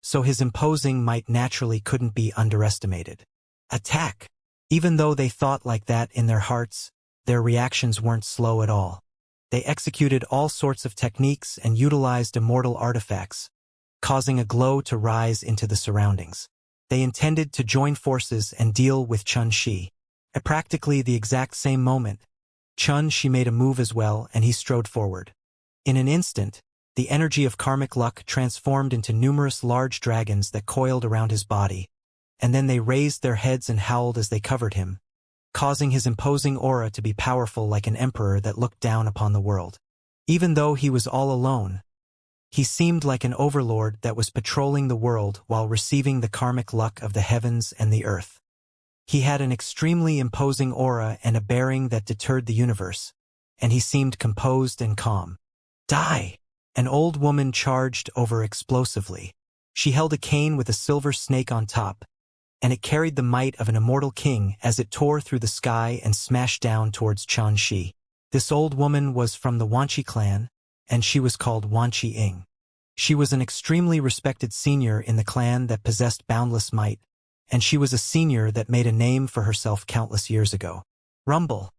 so his imposing might naturally couldn't be underestimated. Attack! Even though they thought like that in their hearts, their reactions weren't slow at all. They executed all sorts of techniques and utilized immortal artifacts, causing a glow to rise into the surroundings. They intended to join forces and deal with Xianxia. At practically the exact same moment, Xianxia made a move as well, and he strode forward. In an instant, the energy of karmic luck transformed into numerous large dragons that coiled around his body, and then they raised their heads and howled as they covered him, causing his imposing aura to be powerful like an emperor that looked down upon the world. Even though he was all alone, he seemed like an overlord that was patrolling the world while receiving the karmic luck of the heavens and the earth. He had an extremely imposing aura and a bearing that deterred the universe, and he seemed composed and calm. Die! An old woman charged over explosively. She held a cane with a silver snake on top, and it carried the might of an immortal king as it tore through the sky and smashed down towards Xianxia. This old woman was from the Wuxia clan, and she was called Wuxia. She was an extremely respected senior in the clan that possessed boundless might, and she was a senior that made a name for herself countless years ago. Rumble!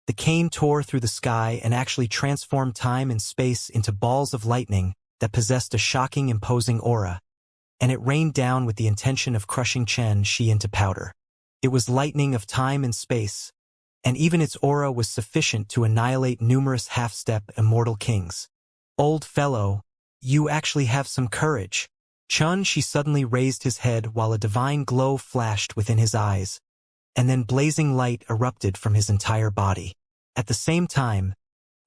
The cane tore through the sky and actually transformed time and space into balls of lightning that possessed a shocking, imposing aura, and it rained down with the intention of crushing Xianxia into powder. It was lightning of time and space, and even its aura was sufficient to annihilate numerous half-step immortal kings. Old fellow, you actually have some courage. Xianxia suddenly raised his head while a divine glow flashed within his eyes, and then blazing light erupted from his entire body. At the same time,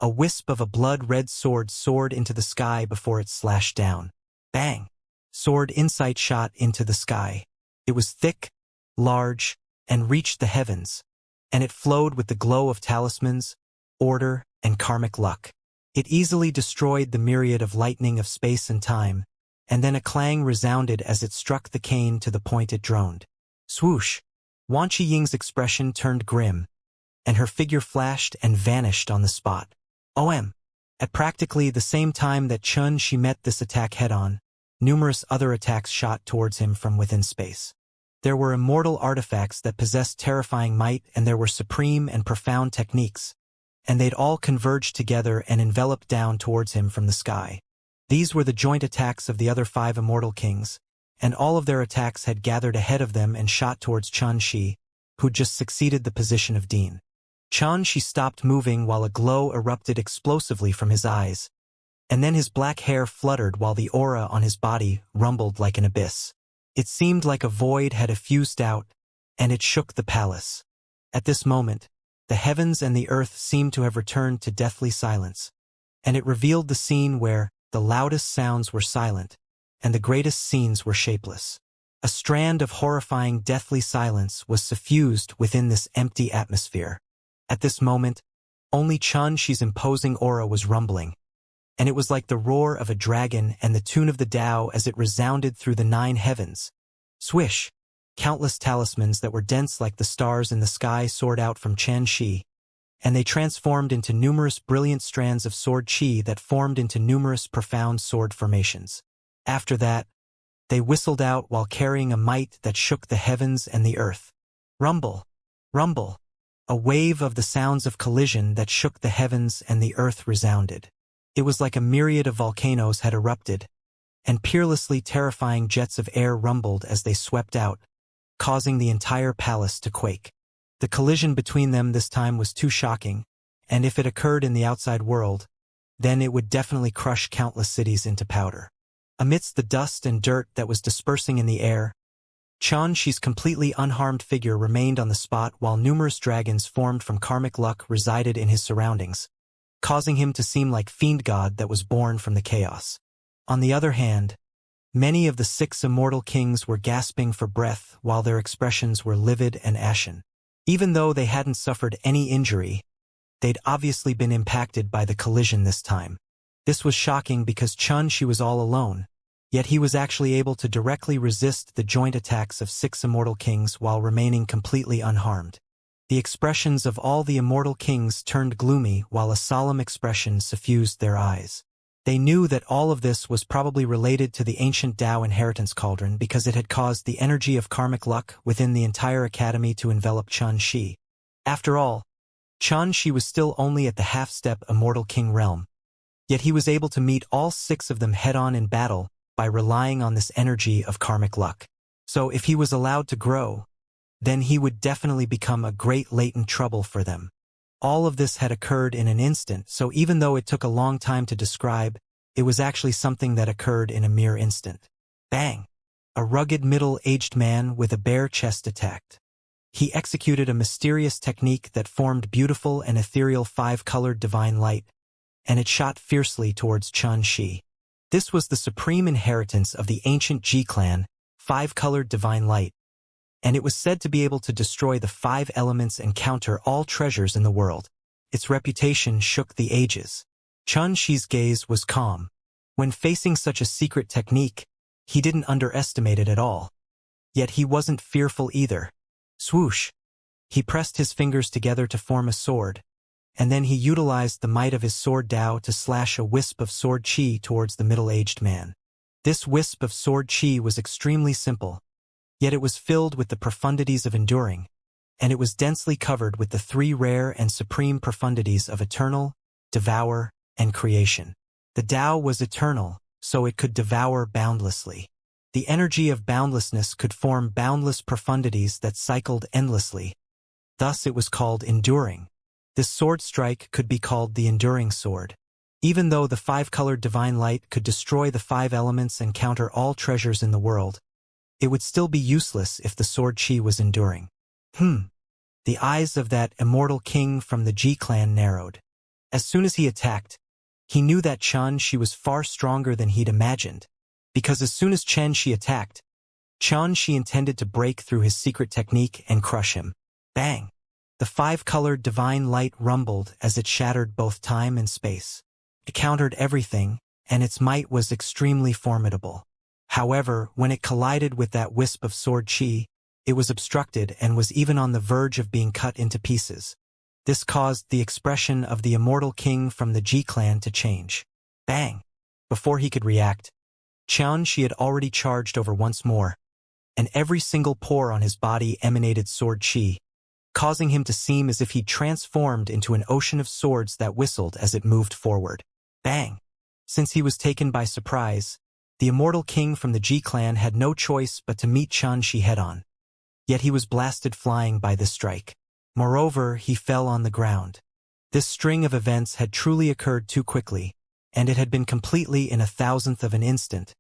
a wisp of a blood-red sword soared into the sky before it slashed down. Bang! Sword insight shot into the sky. It was thick, large, and reached the heavens, and it flowed with the glow of talismans, order, and karmic luck. It easily destroyed the myriad of lightning of space and time, and then a clang resounded as it struck the cane to the point it droned. Swoosh! Wan Qiying's expression turned grim, and her figure flashed and vanished on the spot. OM! At practically the same time that Xianxia met this attack head-on, numerous other attacks shot towards him from within space. There were immortal artifacts that possessed terrifying might, and there were supreme and profound techniques, and they'd all converged together and enveloped down towards him from the sky. These were the joint attacks of the other 5 immortal kings, and all of their attacks had gathered ahead of them and shot towards Xianxia, who'd just succeeded the position of Dean. Xianxia stopped moving while a glow erupted explosively from his eyes, and then his black hair fluttered while the aura on his body rumbled like an abyss. It seemed like a void had effused out, and it shook the palace. At this moment, the heavens and the earth seemed to have returned to deathly silence, and it revealed the scene where the loudest sounds were silent, and the greatest scenes were shapeless. A strand of horrifying deathly silence was suffused within this empty atmosphere. At this moment, only Xianxia's imposing aura was rumbling, and it was like the roar of a dragon and the tune of the Tao as it resounded through the 9 heavens. Swish! Countless talismans that were dense like the stars in the sky soared out from Xianxia, and they transformed into numerous brilliant strands of sword qi that formed into numerous profound sword formations. After that, they whistled out while carrying a might that shook the heavens and the earth. Rumble! Rumble! A wave of the sounds of collision that shook the heavens and the earth resounded. It was like a myriad of volcanoes had erupted, and peerlessly terrifying jets of air rumbled as they swept out, causing the entire palace to quake. The collision between them this time was too shocking, and if it occurred in the outside world, then it would definitely crush countless cities into powder. Amidst the dust and dirt that was dispersing in the air, Xianxia's completely unharmed figure remained on the spot while numerous dragons formed from karmic luck resided in his surroundings, causing him to seem like fiend god that was born from the chaos. On the other hand, many of the 6 immortal kings were gasping for breath while their expressions were livid and ashen. Even though they hadn't suffered any injury, they'd obviously been impacted by the collision this time. This was shocking because Xianxia was all alone, yet he was actually able to directly resist the joint attacks of 6 immortal kings while remaining completely unharmed. The expressions of all the immortal kings turned gloomy while a solemn expression suffused their eyes. They knew that all of this was probably related to the ancient Tao inheritance cauldron because it had caused the energy of karmic luck within the entire academy to envelop Xianxia. After all, Xianxia was still only at the half-step immortal king realm, yet he was able to meet all 6 of them head-on in battle by relying on this energy of karmic luck. So if he was allowed to grow, then he would definitely become a great latent trouble for them. All of this had occurred in an instant, so even though it took a long time to describe, it was actually something that occurred in a mere instant. Bang! A rugged middle-aged man with a bare chest attacked. He executed a mysterious technique that formed beautiful and ethereal 5-colored divine light, and it shot fiercely towards Xianxia. This was the supreme inheritance of the ancient Ji clan, 5-colored divine light, and it was said to be able to destroy the 5 elements and counter all treasures in the world. Its reputation shook the ages. Xianxia's gaze was calm. When facing such a secret technique, he didn't underestimate it at all. Yet he wasn't fearful either. Swoosh! He pressed his fingers together to form a sword, and then he utilized the might of his sword Tao to slash a wisp of sword qi towards the middle-aged man. This wisp of sword qi was extremely simple, yet it was filled with the profundities of enduring, and it was densely covered with the 3 rare and supreme profundities of eternal, devour, and creation. The Tao was eternal, so it could devour boundlessly. The energy of boundlessness could form boundless profundities that cycled endlessly. Thus it was called enduring. This sword strike could be called the enduring sword. Even though the 5-colored divine light could destroy the 5 elements and counter all treasures in the world, it would still be useless if the sword qi was enduring. The eyes of that immortal king from the Ji clan narrowed. As soon as he attacked, he knew that Xianxia was far stronger than he'd imagined, because as soon as Xianxia attacked, Xianxia intended to break through his secret technique and crush him. Bang! The five-colored divine light rumbled as it shattered both time and space. It countered everything, and its might was extremely formidable. However, when it collided with that wisp of sword chi, it was obstructed and was even on the verge of being cut into pieces. This caused the expression of the Immortal King from the Ji clan to change. Bang! Before he could react, Xianxia had already charged over once more, and every single pore on his body emanated sword chi, causing him to seem as if he transformed into an ocean of swords that whistled as it moved forward. Bang! Since he was taken by surprise, the Immortal King from the Ji clan had no choice but to meet Xianxia head-on. Yet he was blasted flying by this strike. Moreover, he fell on the ground. This string of events had truly occurred too quickly, and it had been completely in a thousandth of an instant,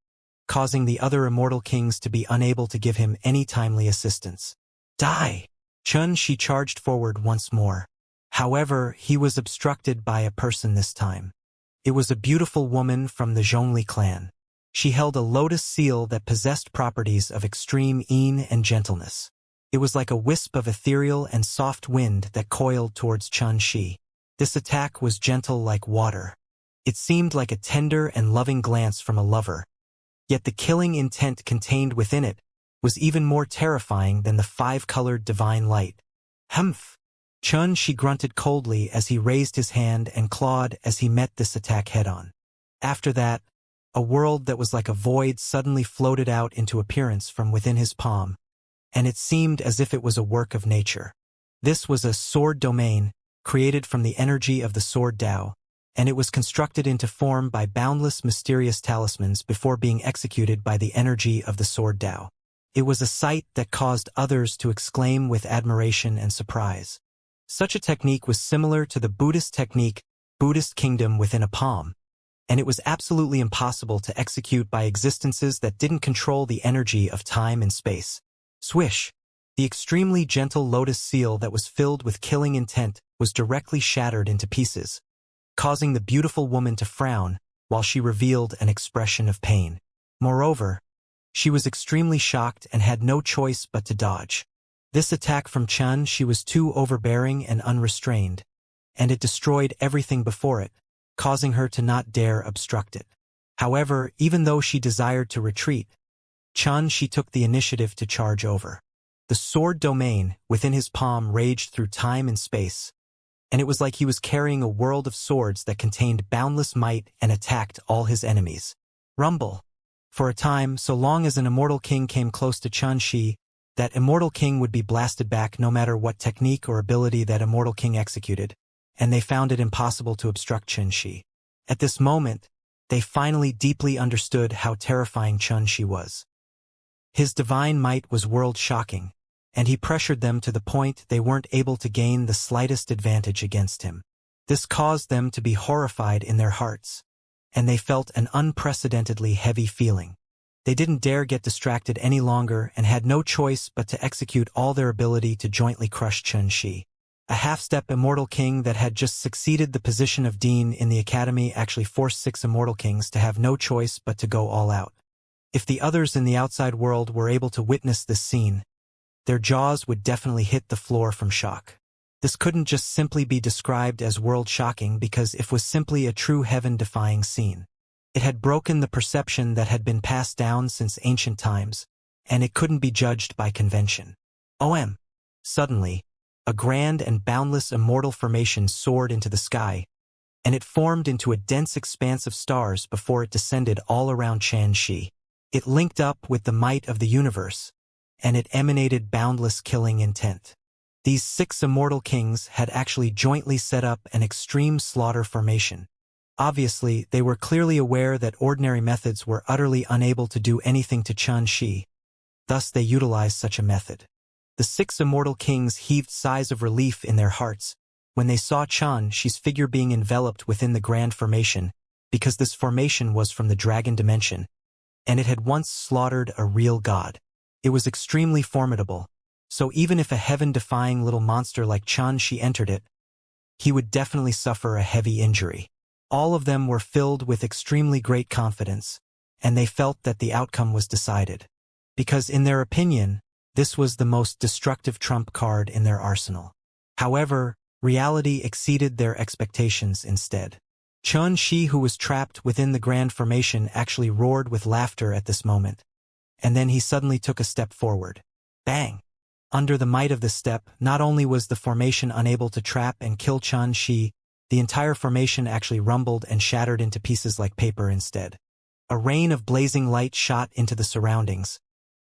causing the other Immortal Kings to be unable to give him any timely assistance. Die! Xianxia charged forward once more. However, he was obstructed by a person this time. It was a beautiful woman from the Zhongli clan. She held a lotus seal that possessed properties of extreme ease and gentleness. It was like a wisp of ethereal and soft wind that coiled towards Xianxia. This attack was gentle like water. It seemed like a tender and loving glance from a lover. Yet the killing intent contained within it was even more terrifying than the five-colored divine light. Humph! Xianxia grunted coldly as he raised his hand and clawed as he met this attack head-on. After that, a world that was like a void suddenly floated out into appearance from within his palm, and it seemed as if it was a work of nature. This was a sword domain, created from the energy of the sword Tao, and it was constructed into form by boundless mysterious talismans before being executed by the energy of the sword Tao. It was a sight that caused others to exclaim with admiration and surprise. Such a technique was similar to the Buddhist technique, Buddhist kingdom within a palm, and it was absolutely impossible to execute by existences that didn't control the energy of time and space. Swish! The extremely gentle lotus seal that was filled with killing intent was directly shattered into pieces, causing the beautiful woman to frown while she revealed an expression of pain. Moreover, she was extremely shocked and had no choice but to dodge. This attack from Xianxia was too overbearing and unrestrained, and it destroyed everything before it, causing her to not dare obstruct it. However, even though she desired to retreat, Xianxia took the initiative to charge over. The sword domain within his palm raged through time and space, and it was like he was carrying a world of swords that contained boundless might and attacked all his enemies. Rumble! For a time, so long as an Immortal King came close to Xianxia, that Immortal King would be blasted back no matter what technique or ability that Immortal King executed, and they found it impossible to obstruct Xianxia. At this moment, they finally deeply understood how terrifying Xianxia was. His divine might was world-shocking, and he pressured them to the point they weren't able to gain the slightest advantage against him. This caused them to be horrified in their hearts, and they felt an unprecedentedly heavy feeling. They didn't dare get distracted any longer and had no choice but to execute all their ability to jointly crush Xianxia. A half-step Immortal King that had just succeeded the position of Dean in the Academy actually forced 6 Immortal Kings to have no choice but to go all out. If the others in the outside world were able to witness this scene, their jaws would definitely hit the floor from shock. This couldn't just simply be described as world-shocking because it was simply a true heaven-defying scene. It had broken the perception that had been passed down since ancient times, and it couldn't be judged by convention. Suddenly, a grand and boundless immortal formation soared into the sky, and it formed into a dense expanse of stars before it descended all around Xianxia. It linked up with the might of the universe, and it emanated boundless killing intent. These 6 Immortal Kings had actually jointly set up an extreme slaughter formation. Obviously, they were clearly aware that ordinary methods were utterly unable to do anything to Xianxia. Thus they utilized such a method. The 6 Immortal Kings heaved sighs of relief in their hearts when they saw Xianxia's figure being enveloped within the grand formation, because this formation was from the dragon dimension, and it had once slaughtered a real god. It was extremely formidable, so even if a heaven-defying little monster like Xianxia entered it, he would definitely suffer a heavy injury. All of them were filled with extremely great confidence, and they felt that the outcome was decided. because in their opinion, this was the most destructive trump card in their arsenal. However, reality exceeded their expectations instead. Xianxia, who was trapped within the grand formation, actually roared with laughter at this moment. And then he suddenly took a step forward. Bang! Under the might of the step, not only was the formation unable to trap and kill Xianxia, the entire formation actually rumbled and shattered into pieces like paper instead. A rain of blazing light shot into the surroundings,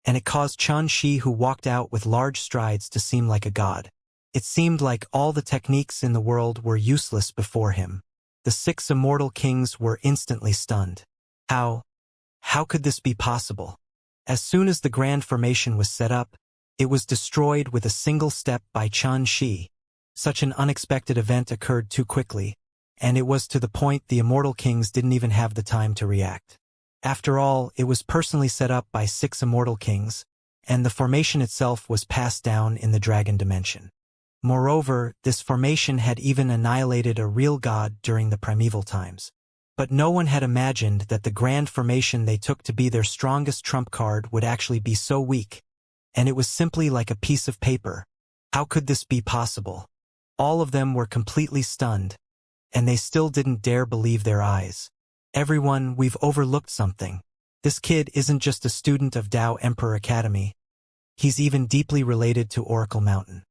and it caused Xianxia, who walked out with large strides, to seem like a god. It seemed like all the techniques in the world were useless before him. The 6 immortal kings were instantly stunned. How could this be possible? As soon as the grand formation was set up, it was destroyed with a single step by Xianxia. Such an unexpected event occurred too quickly, and it was to the point the immortal kings didn't even have the time to react. After all, it was personally set up by 6 immortal kings, and the formation itself was passed down in the dragon dimension. Moreover, this formation had even annihilated a real god during the primeval times. But no one had imagined that the grand formation they took to be their strongest trump card would actually be so weak. And it was simply like a piece of paper. How could this be possible? All of them were completely stunned, and they still didn't dare believe their eyes. Everyone, we've overlooked something. This kid isn't just a student of Dao Emperor Academy. He's even deeply related to Oracle Mountain.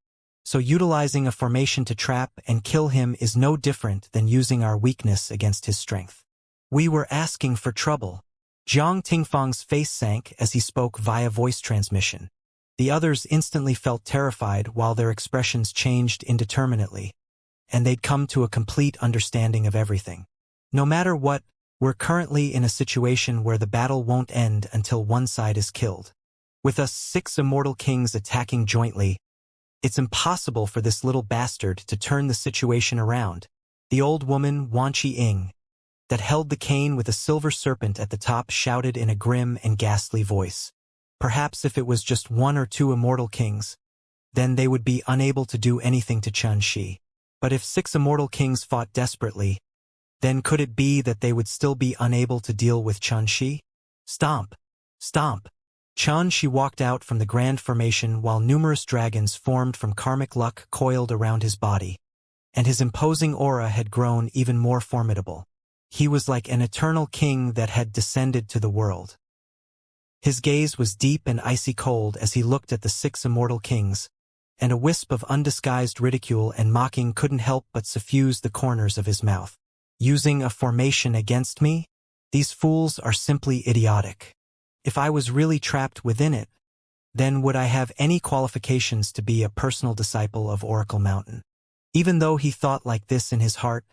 So utilizing a formation to trap and kill him is no different than using our weakness against his strength. We were asking for trouble. Jiang Tingfang's face sank as he spoke via voice transmission. The others instantly felt terrified while their expressions changed indeterminately, and they'd come to a complete understanding of everything. No matter what, we're currently in a situation where the battle won't end until one side is killed. With us 6 immortal kings attacking jointly, it's impossible for this little bastard to turn the situation around. The old woman, Wan Qi-ing, that held the cane with a silver serpent at the top, shouted in a grim and ghastly voice. Perhaps if it was just 1 or 2 immortal kings, then they would be unable to do anything to Xianxia. But if 6 immortal kings fought desperately, then could it be that they would still be unable to deal with Xianxia? Stomp! Stomp! Xianxia walked out from the grand formation while numerous dragons formed from karmic luck coiled around his body, and his imposing aura had grown even more formidable. He was like an eternal king that had descended to the world. His gaze was deep and icy cold as he looked at the 6 immortal kings, and a wisp of undisguised ridicule and mocking couldn't help but suffuse the corners of his mouth. Using a formation against me? These fools are simply idiotic. If I was really trapped within it, then would I have any qualifications to be a personal disciple of Oracle Mountain? Even though he thought like this in his heart,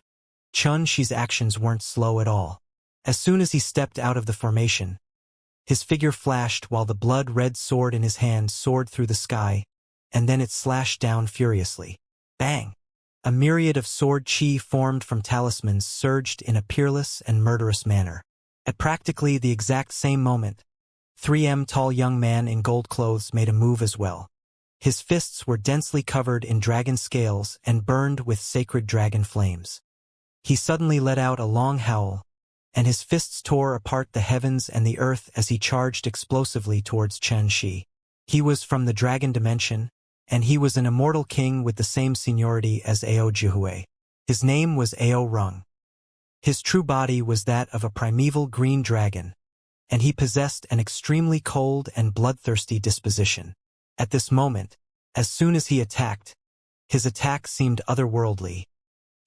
Xianxia's actions weren't slow at all. As soon as he stepped out of the formation, his figure flashed while the blood-red sword in his hand soared through the sky, and then it slashed down furiously. Bang! A myriad of sword chi formed from talismans surged in a peerless and murderous manner. At practically the exact same moment, 3M tall young man in gold clothes made a move as well. His fists were densely covered in dragon scales and burned with sacred dragon flames. He suddenly let out a long howl, and his fists tore apart the heavens and the earth as he charged explosively towards Xianxia. He was from the dragon dimension, and he was an immortal king with the same seniority as Ao Jihui. His name was Ao Rung. His true body was that of a primeval green dragon, and he possessed an extremely cold and bloodthirsty disposition. At this moment, as soon as he attacked, his attack seemed otherworldly,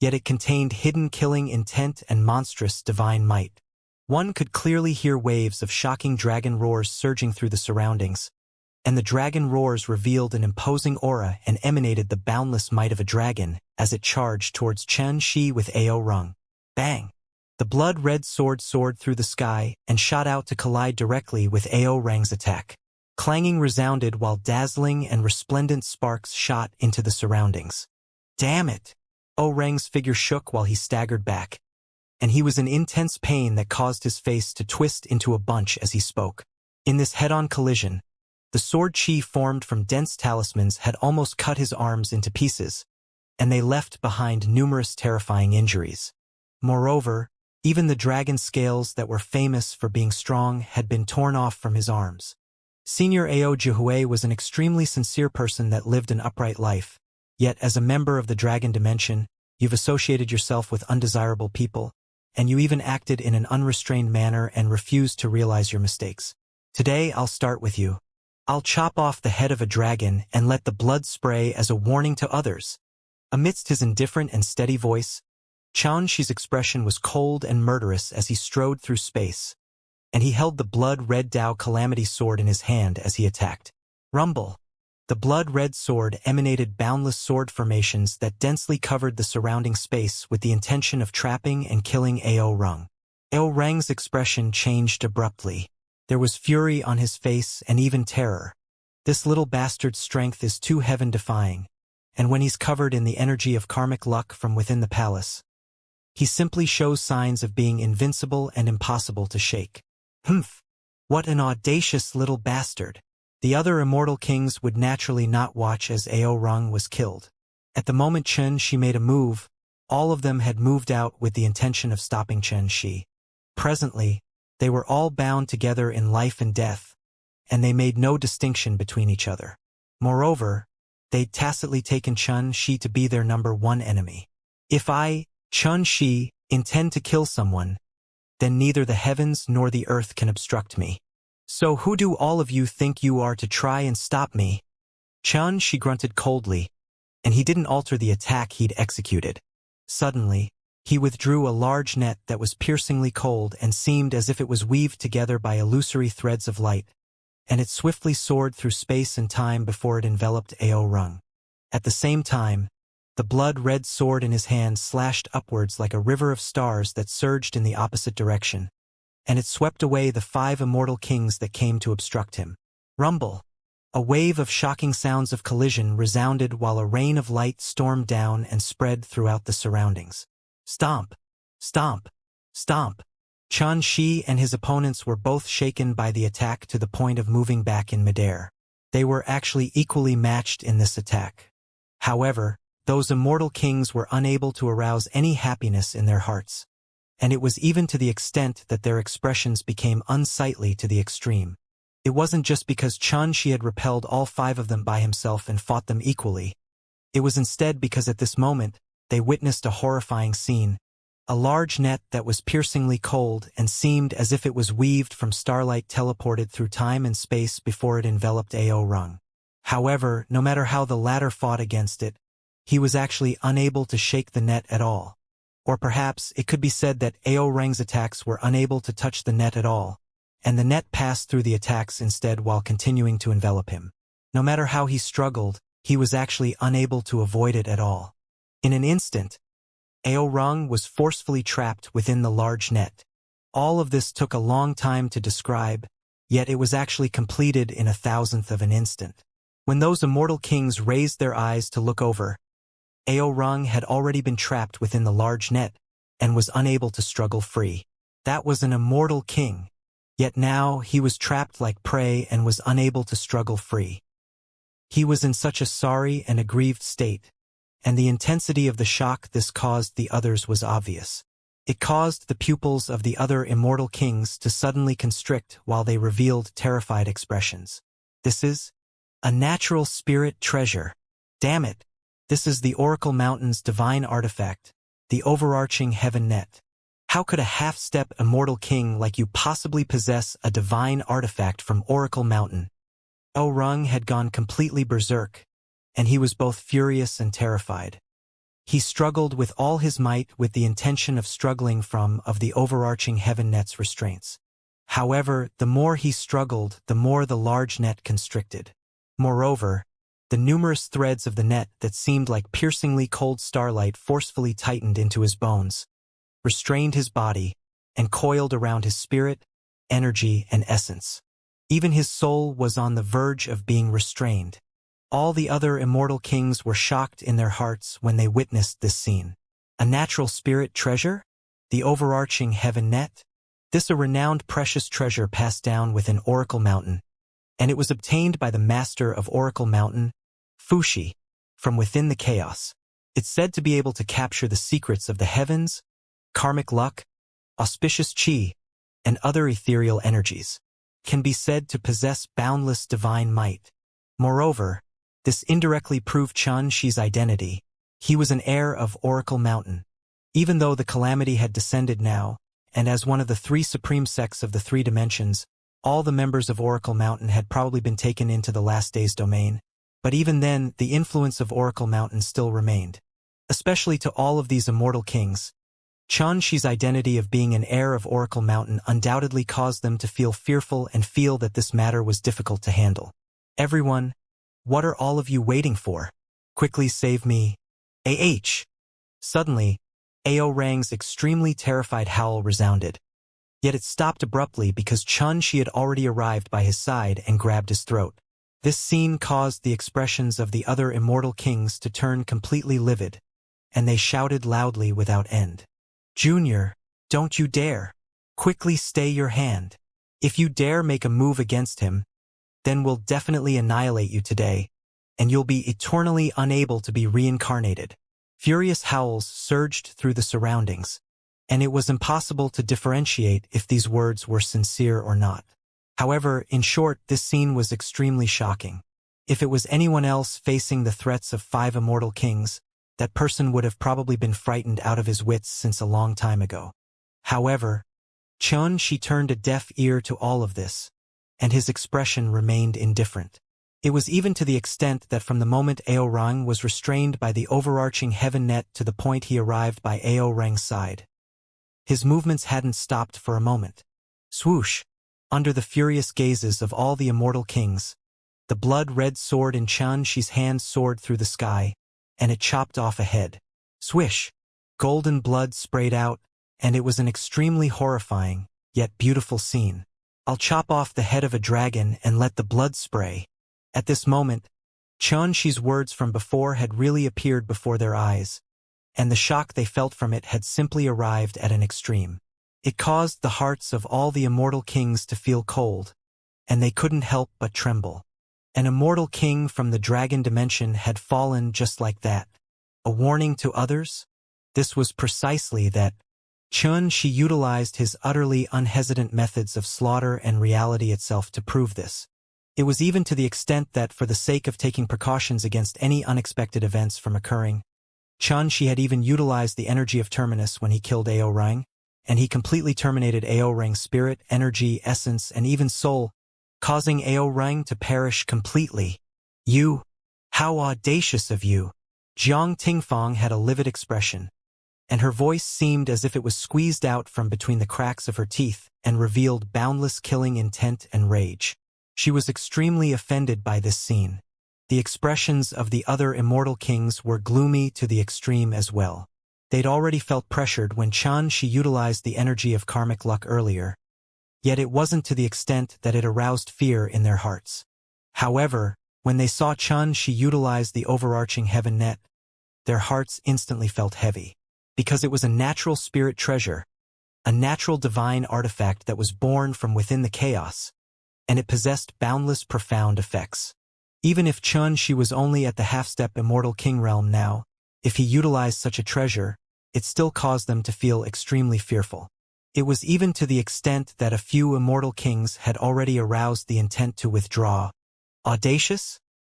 yet it contained hidden killing intent and monstrous divine might. One could clearly hear waves of shocking dragon roars surging through the surroundings, and the dragon roars revealed an imposing aura and emanated the boundless might of a dragon as it charged towards Xianxia with Ao Rung. Bang! The blood-red sword soared through the sky and shot out to collide directly with Ao Rang's attack. Clanging resounded while dazzling and resplendent sparks shot into the surroundings. Damn it! Ao Rang's figure shook while he staggered back, and he was in intense pain that caused his face to twist into a bunch as he spoke. In this head-on collision, the sword chi formed from dense talismans had almost cut his arms into pieces, and they left behind numerous terrifying injuries. Moreover, even the dragon scales that were famous for being strong had been torn off from his arms. Senior Ao Jihui was an extremely sincere person that lived an upright life. Yet, as a member of the Dragon Dimension, you've associated yourself with undesirable people, and you even acted in an unrestrained manner and refused to realize your mistakes. Today, I'll start with you. I'll chop off the head of a dragon and let the blood spray as a warning to others. Amidst his indifferent and steady voice, Xianxia's expression was cold and murderous as he strode through space, and he held the blood-red Dao Calamity sword in his hand as he attacked. Rumble. The blood-red sword emanated boundless sword formations that densely covered the surrounding space with the intention of trapping and killing Ao Reng. Ao Reng's expression changed abruptly. There was fury on his face and even terror. This little bastard's strength is too heaven-defying, and when he's covered in the energy of karmic luck from within the palace, he simply shows signs of being invincible and impossible to shake. Humph! What an audacious little bastard! The other immortal kings would naturally not watch as Ao Reng was killed. At the moment Xianxia made a move, all of them had moved out with the intention of stopping Xianxia. Presently, they were all bound together in life and death, and they made no distinction between each other. Moreover, they'd tacitly taken Xianxia to be their number one enemy. If I, Xianxia, intend to kill someone, then neither the heavens nor the earth can obstruct me. So who do all of you think you are to try and stop me? Xianxia grunted coldly, and he didn't alter the attack he'd executed. Suddenly, he withdrew a large net that was piercingly cold and seemed as if it was weaved together by illusory threads of light, and it swiftly soared through space and time before it enveloped Ao Reng. At the same time, the blood-red sword in his hand slashed upwards like a river of stars that surged in the opposite direction, and it swept away the 5 immortal kings that came to obstruct him. Rumble! A wave of shocking sounds of collision resounded while a rain of light stormed down and spread throughout the surroundings. Stomp! Stomp! Stomp! Xianxia and his opponents were both shaken by the attack to the point of moving back in midair. They were actually equally matched in this attack. However, those immortal kings were unable to arouse any happiness in their hearts, and it was even to the extent that their expressions became unsightly to the extreme. It wasn't just because Xianxia had repelled all 5 of them by himself and fought them equally. It was instead because at this moment, they witnessed a horrifying scene. A large net that was piercingly cold and seemed as if it was weaved from starlight teleported through time and space before it enveloped Ao Reng. However, no matter how the latter fought against it, he was actually unable to shake the net at all. Or perhaps it could be said that Ao Reng's attacks were unable to touch the net at all, and the net passed through the attacks instead while continuing to envelop him. No matter how he struggled, he was actually unable to avoid it at all. In an instant, Ao Reng was forcefully trapped within the large net. All of this took a long time to describe, yet it was actually completed in 1,000th of an instant. When those immortal kings raised their eyes to look over, Ao Reng had already been trapped within the large net and was unable to struggle free. That was an immortal king, yet now he was trapped like prey and was unable to struggle free. He was in such a sorry and aggrieved state, and the intensity of the shock this caused the others was obvious. It caused the pupils of the other immortal kings to suddenly constrict while they revealed terrified expressions. This is a natural spirit treasure. Damn it! This is the Oracle Mountain's divine artifact, the overarching heaven net. How could a half-step immortal king like you possibly possess a divine artifact from Oracle Mountain? Ao Reng had gone completely berserk, and he was both furious and terrified. He struggled with all his might with the intention of struggling of the overarching heaven net's restraints. However, the more he struggled, the more the large net constricted. Moreover, the numerous threads of the net that seemed like piercingly cold starlight forcefully tightened into his bones, restrained his body, and coiled around his spirit, energy, and essence. Even his soul was on the verge of being restrained. All the other immortal kings were shocked in their hearts when they witnessed this scene. A natural spirit treasure? The overarching heaven net? This a renowned precious treasure passed down within Oracle Mountain, and it was obtained by the master of Oracle Mountain, Fuxi, from within the chaos. It's said to be able to capture the secrets of the heavens, karmic luck, auspicious chi, and other ethereal energies. can be said to possess boundless divine might. Moreover, this indirectly proved Xianxia's identity. He was an heir of Oracle Mountain. Even though the calamity had descended now, and as one of the three supreme sects of the three dimensions, all the members of Oracle Mountain had probably been taken into the last day's domain, but even then, the influence of Oracle Mountain still remained. Especially to all of these immortal kings, Xianxia's identity of being an heir of Oracle Mountain undoubtedly caused them to feel fearful and feel that this matter was difficult to handle. Everyone, what are all of you waiting for? Quickly save me. Suddenly, Ao Rang's extremely terrified howl resounded. Yet it stopped abruptly because Xianxia had already arrived by his side and grabbed his throat. This scene caused the expressions of the other immortal kings to turn completely livid, and they shouted loudly without end. Junior, don't you dare. Quickly stay your hand. If you dare make a move against him, then we'll definitely annihilate you today, and you'll be eternally unable to be reincarnated. Furious howls surged through the surroundings, and it was impossible to differentiate if these words were sincere or not. However, in short, this scene was extremely shocking. If it was anyone else facing the threats of 5 immortal kings, that person would have probably been frightened out of his wits since a long time ago. However, Xianxia turned a deaf ear to all of this, and his expression remained indifferent. It was even to the extent that from the moment Ao Rang was restrained by the overarching heaven net to the point he arrived by Ao Rang's side, his movements hadn't stopped for a moment. Swoosh! Under the furious gazes of all the immortal kings, the blood-red sword in Xianxia's hand soared through the sky, and it chopped off a head. Swish! Golden blood sprayed out, and it was an extremely horrifying, yet beautiful scene. I'll chop off the head of a dragon and let the blood spray. At this moment, Xianxia's words from before had really appeared before their eyes, and the shock they felt from it had simply arrived at an extreme. It caused the hearts of all the immortal kings to feel cold, and they couldn't help but tremble. An immortal king from the dragon dimension had fallen just like that. A warning to others? This was precisely that. Xianxia utilized his utterly unhesitant methods of slaughter and reality itself to prove this. It was even to the extent that, for the sake of taking precautions against any unexpected events from occurring, Xianxia had even utilized the energy of Terminus when he killed Ao Rang, and he completely terminated Ao Rang's spirit, energy, essence, and even soul, causing Ao Rang to perish completely. You! How audacious of you! Jiang Tingfang had a livid expression, and her voice seemed as if it was squeezed out from between the cracks of her teeth and revealed boundless killing intent and rage. She was extremely offended by this scene. The expressions of the other immortal kings were gloomy to the extreme as well. They'd already felt pressured when Xianxia utilized the energy of karmic luck earlier, yet it wasn't to the extent that it aroused fear in their hearts. However, when they saw Xianxia utilize the overarching heaven net, their hearts instantly felt heavy, because it was a natural spirit treasure, a natural divine artifact that was born from within the chaos, and it possessed boundless profound effects. Even if Xianxia was only at the half-step immortal king realm now, if he utilized such a treasure, it still caused them to feel extremely fearful. It was even to the extent that a few immortal kings had already aroused the intent to withdraw. Audacious?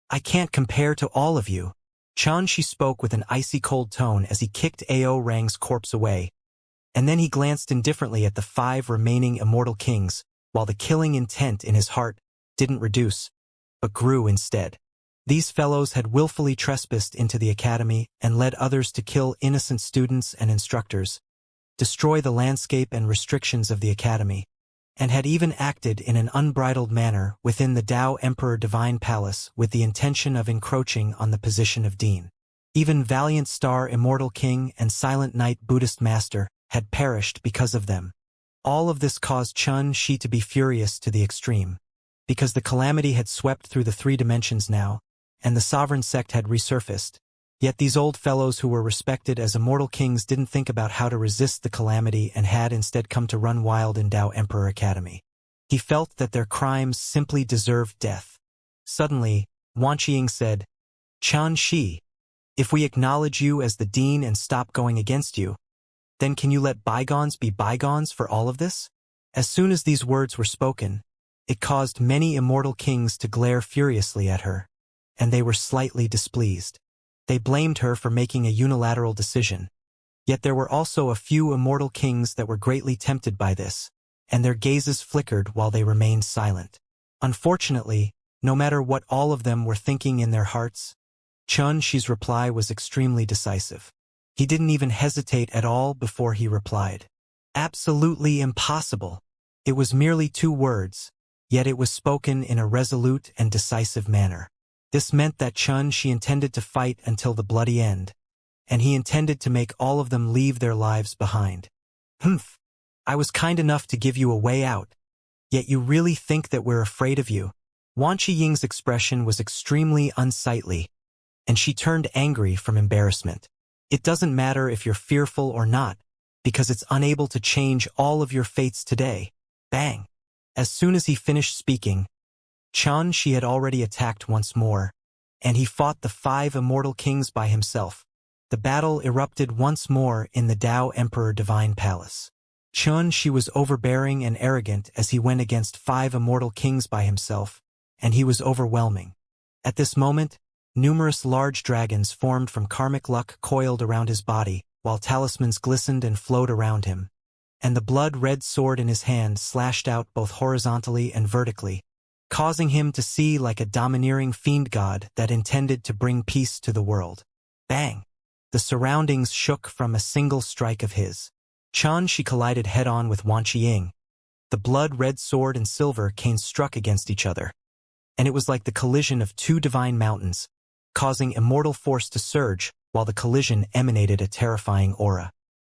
I can't compare to all of you. Xianxia spoke with an icy cold tone as he kicked Ao Rang's corpse away, and then he glanced indifferently at the 5 remaining immortal kings, while the killing intent in his heart didn't reduce, but grew instead. These fellows had willfully trespassed into the academy and led others to kill innocent students and instructors, destroy the landscape and restrictions of the academy, and had even acted in an unbridled manner within the Tao Emperor Divine Palace with the intention of encroaching on the position of Dean. Even Valiant Star Immortal King and Silent Knight Buddhist Master had perished because of them. All of this caused Xianxia to be furious to the extreme, because the calamity had swept through the 3 dimensions now, and the sovereign sect had resurfaced. Yet these old fellows who were respected as immortal kings didn't think about how to resist the calamity and had instead come to run wild in Tao Emperor Academy. He felt that their crimes simply deserved death. Suddenly, Wanqing said, Xianxia, if we acknowledge you as the dean and stop going against you, then can you let bygones be bygones for all of this? As soon as these words were spoken, It caused many immortal kings to glare furiously at her, and they were slightly displeased. They blamed her for making a unilateral decision. Yet there were also a few immortal kings that were greatly tempted by this, and their gazes flickered while they remained silent. Unfortunately, no matter what all of them were thinking in their hearts, Xianxia's reply was extremely decisive. He didn't even hesitate at all before he replied. Absolutely impossible. It was merely 2 words, yet it was spoken in a resolute and decisive manner. This meant that Xianxia intended to fight until the bloody end, and he intended to make all of them leave their lives behind. Humph! I was kind enough to give you a way out, yet you really think that we're afraid of you? Wan Qiying's expression was extremely unsightly, and she turned angry from embarrassment. It doesn't matter if you're fearful or not, because it's unable to change all of your fates today. Bang! As soon as he finished speaking, Xianxia had already attacked once more, and he fought the 5 immortal kings by himself. The battle erupted once more in the Tao Emperor Divine Palace. Xianxia was overbearing and arrogant as he went against 5 immortal kings by himself, and he was overwhelming. At this moment, numerous large dragons formed from karmic luck coiled around his body, while talismans glistened and flowed around him, and the blood-red sword in his hand slashed out both horizontally and vertically, causing him to see like a domineering fiend god that intended to bring peace to the world. Bang! The surroundings shook from a single strike of his. Xianxia collided head-on with Wan Qiying. The blood-red sword and silver cane struck against each other, and it was like the collision of 2 divine mountains, causing immortal force to surge, while the collision emanated a terrifying aura.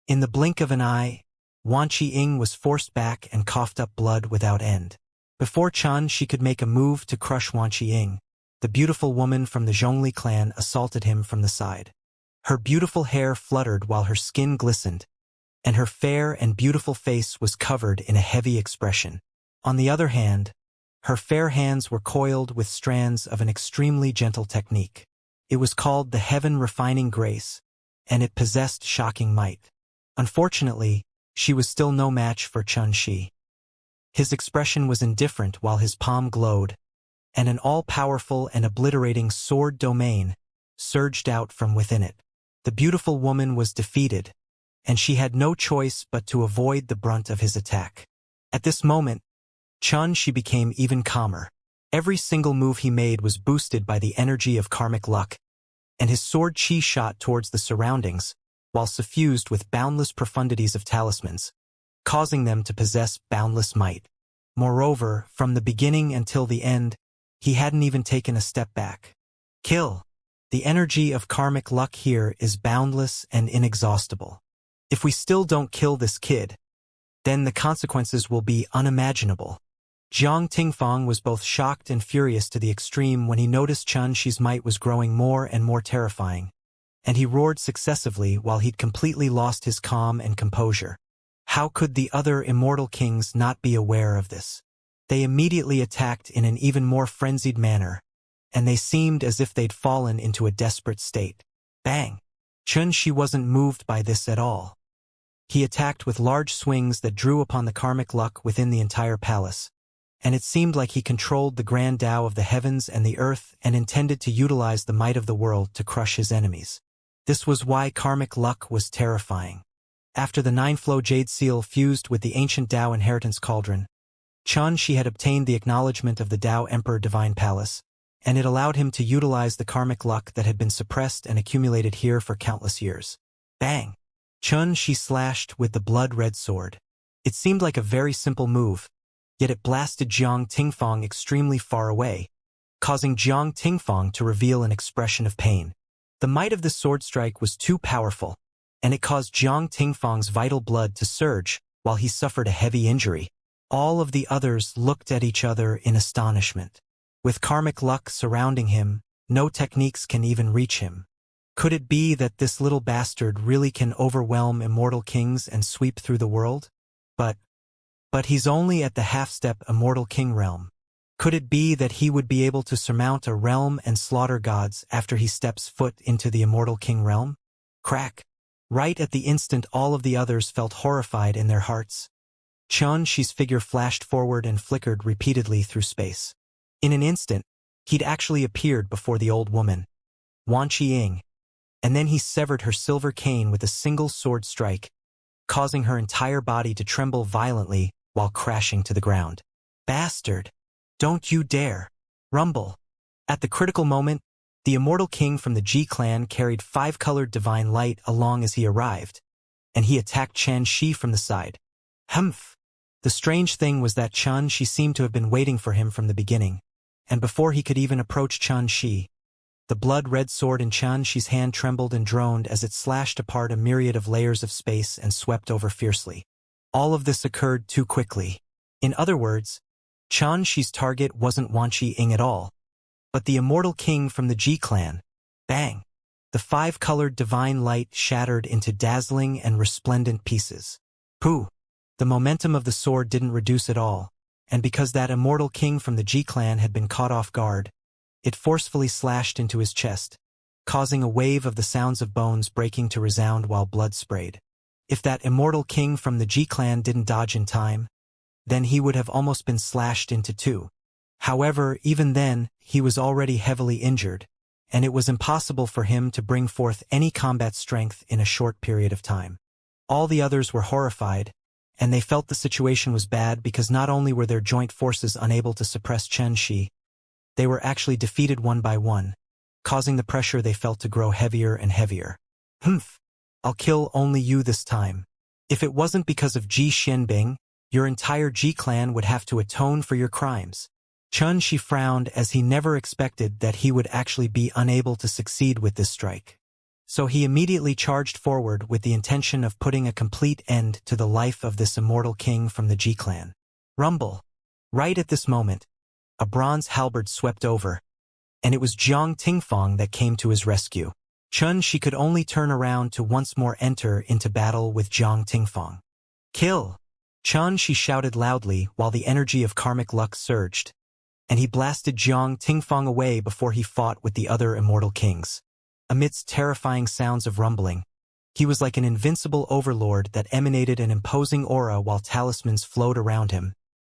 In the blink of an eye, Wan Qiying was forced back and coughed up blood without end. Before Xianxia could make a move to crush Wan Qiying, the beautiful woman from the Zhongli clan assaulted him from the side. Her beautiful hair fluttered while her skin glistened, and her fair and beautiful face was covered in a heavy expression. On the other hand, her fair hands were coiled with strands of an extremely gentle technique. It was called the Heaven Refining Grace, and it possessed shocking might. Unfortunately, she was still no match for Xianxia. His expression was indifferent while his palm glowed, and an all-powerful and obliterating sword domain surged out from within it. The beautiful woman was defeated, and she had no choice but to avoid the brunt of his attack. At this moment, Xianxia became even calmer. Every single move he made was boosted by the energy of karmic luck, and his sword chi shot towards the surroundings, while suffused with boundless profundities of talismans, causing them to possess boundless might. Moreover, from the beginning until the end, he hadn't even taken a step back. Kill! The energy of karmic luck here is boundless and inexhaustible. If we still don't kill this kid, then the consequences will be unimaginable. Jiang Tingfang was both shocked and furious to the extreme when he noticed Xianxia's might was growing more and more terrifying, and he roared successively while he'd completely lost his calm and composure. How could the other immortal kings not be aware of this? They immediately attacked in an even more frenzied manner, and they seemed as if they'd fallen into a desperate state. Bang! Xianxia wasn't moved by this at all. He attacked with large swings that drew upon the karmic luck within the entire palace, and it seemed like he controlled the grand Tao of the heavens and the earth and intended to utilize the might of the world to crush his enemies. This was why karmic luck was terrifying. After the 9-flow jade seal fused with the ancient Tao inheritance cauldron, Xianxia had obtained the acknowledgement of the Tao Emperor Divine Palace, and it allowed him to utilize the karmic luck that had been suppressed and accumulated here for countless years. Bang! Xianxia slashed with the blood-red sword. It seemed like a very simple move, yet it blasted Jiang Tingfang extremely far away, causing Jiang Tingfang to reveal an expression of pain. The might of the sword strike was too powerful, and it caused Jiang Tingfang's vital blood to surge while he suffered a heavy injury. All of the others looked at each other in astonishment. With karmic luck surrounding him, no techniques can even reach him. Could it be that this little bastard really can overwhelm immortal kings and sweep through the world? But he's only at the half-step immortal king realm. Could it be that he would be able to surmount a realm and slaughter gods after he steps foot into the immortal king realm? Crack! Right at the instant all of the others felt horrified in their hearts. Xianxia's figure flashed forward and flickered repeatedly through space. In an instant, he'd actually appeared before the old woman, Wan Qiying, and then he severed her silver cane with a single sword strike, causing her entire body to tremble violently while crashing to the ground. Bastard! Don't you dare! Rumble! At the critical moment, the immortal king from the Ji clan carried 5-colored divine light along as he arrived, and he attacked Xianxia from the side. Humph! The strange thing was that Xianxia seemed to have been waiting for him from the beginning, and before he could even approach Xianxia, the blood-red sword in Xianxia's hand trembled and droned as it slashed apart a myriad of layers of space and swept over fiercely. All of this occurred too quickly. In other words, Xianxia's target wasn't Wan Qiying at all, but the immortal king from the Ji clan. Bang! The 5-colored divine light shattered into dazzling and resplendent pieces. Pooh! The momentum of the sword didn't reduce at all, and because that immortal king from the Ji clan had been caught off guard, it forcefully slashed into his chest, causing a wave of the sounds of bones breaking to resound while blood sprayed. If that immortal king from the Ji clan didn't dodge in time, then he would have almost been slashed into two. However, even then, he was already heavily injured, and it was impossible for him to bring forth any combat strength in a short period of time. All the others were horrified, and they felt the situation was bad because not only were their joint forces unable to suppress Xianxia, they were actually defeated one by one, causing the pressure they felt to grow heavier and heavier. Humph! I'll kill only you this time. If it wasn't because of Ji Xianbing, your entire Ji clan would have to atone for your crimes. Xianxia frowned as he never expected that he would actually be unable to succeed with this strike. So he immediately charged forward with the intention of putting a complete end to the life of this immortal king from the Ji clan. Rumble! Right at this moment, a bronze halberd swept over, and it was Jiang Tingfang that came to his rescue. Xianxia could only turn around to once more enter into battle with Jiang Tingfang. Kill! Xianxia shouted loudly while the energy of karmic luck surged, and he blasted Jiang Tingfang away before he fought with the other immortal kings. Amidst terrifying sounds of rumbling, he was like an invincible overlord that emanated an imposing aura while talismans flowed around him,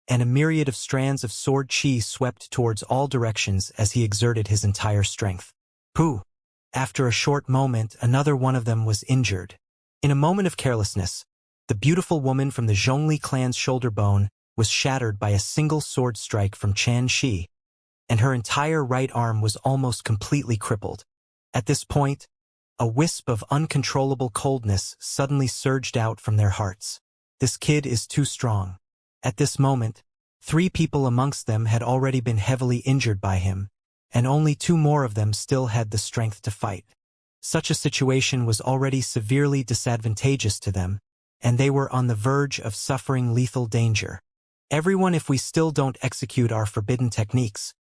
and a myriad of strands of sword chi swept towards all directions as he exerted his entire strength. Pooh! After a short moment, another one of them was injured. In a moment of carelessness, the beautiful woman from the Zhongli clan's shoulder bone was shattered by a single sword strike from Xianxia, and her entire right arm was almost completely crippled. At this point, a wisp of uncontrollable coldness suddenly surged out from their hearts. This kid is too strong. At this moment, 3 people amongst them had already been heavily injured by him, and only 2 more of them still had the strength to fight. Such a situation was already severely disadvantageous to them, and they were on the verge of suffering lethal danger. Everyone, if we still don't execute our forbidden techniques,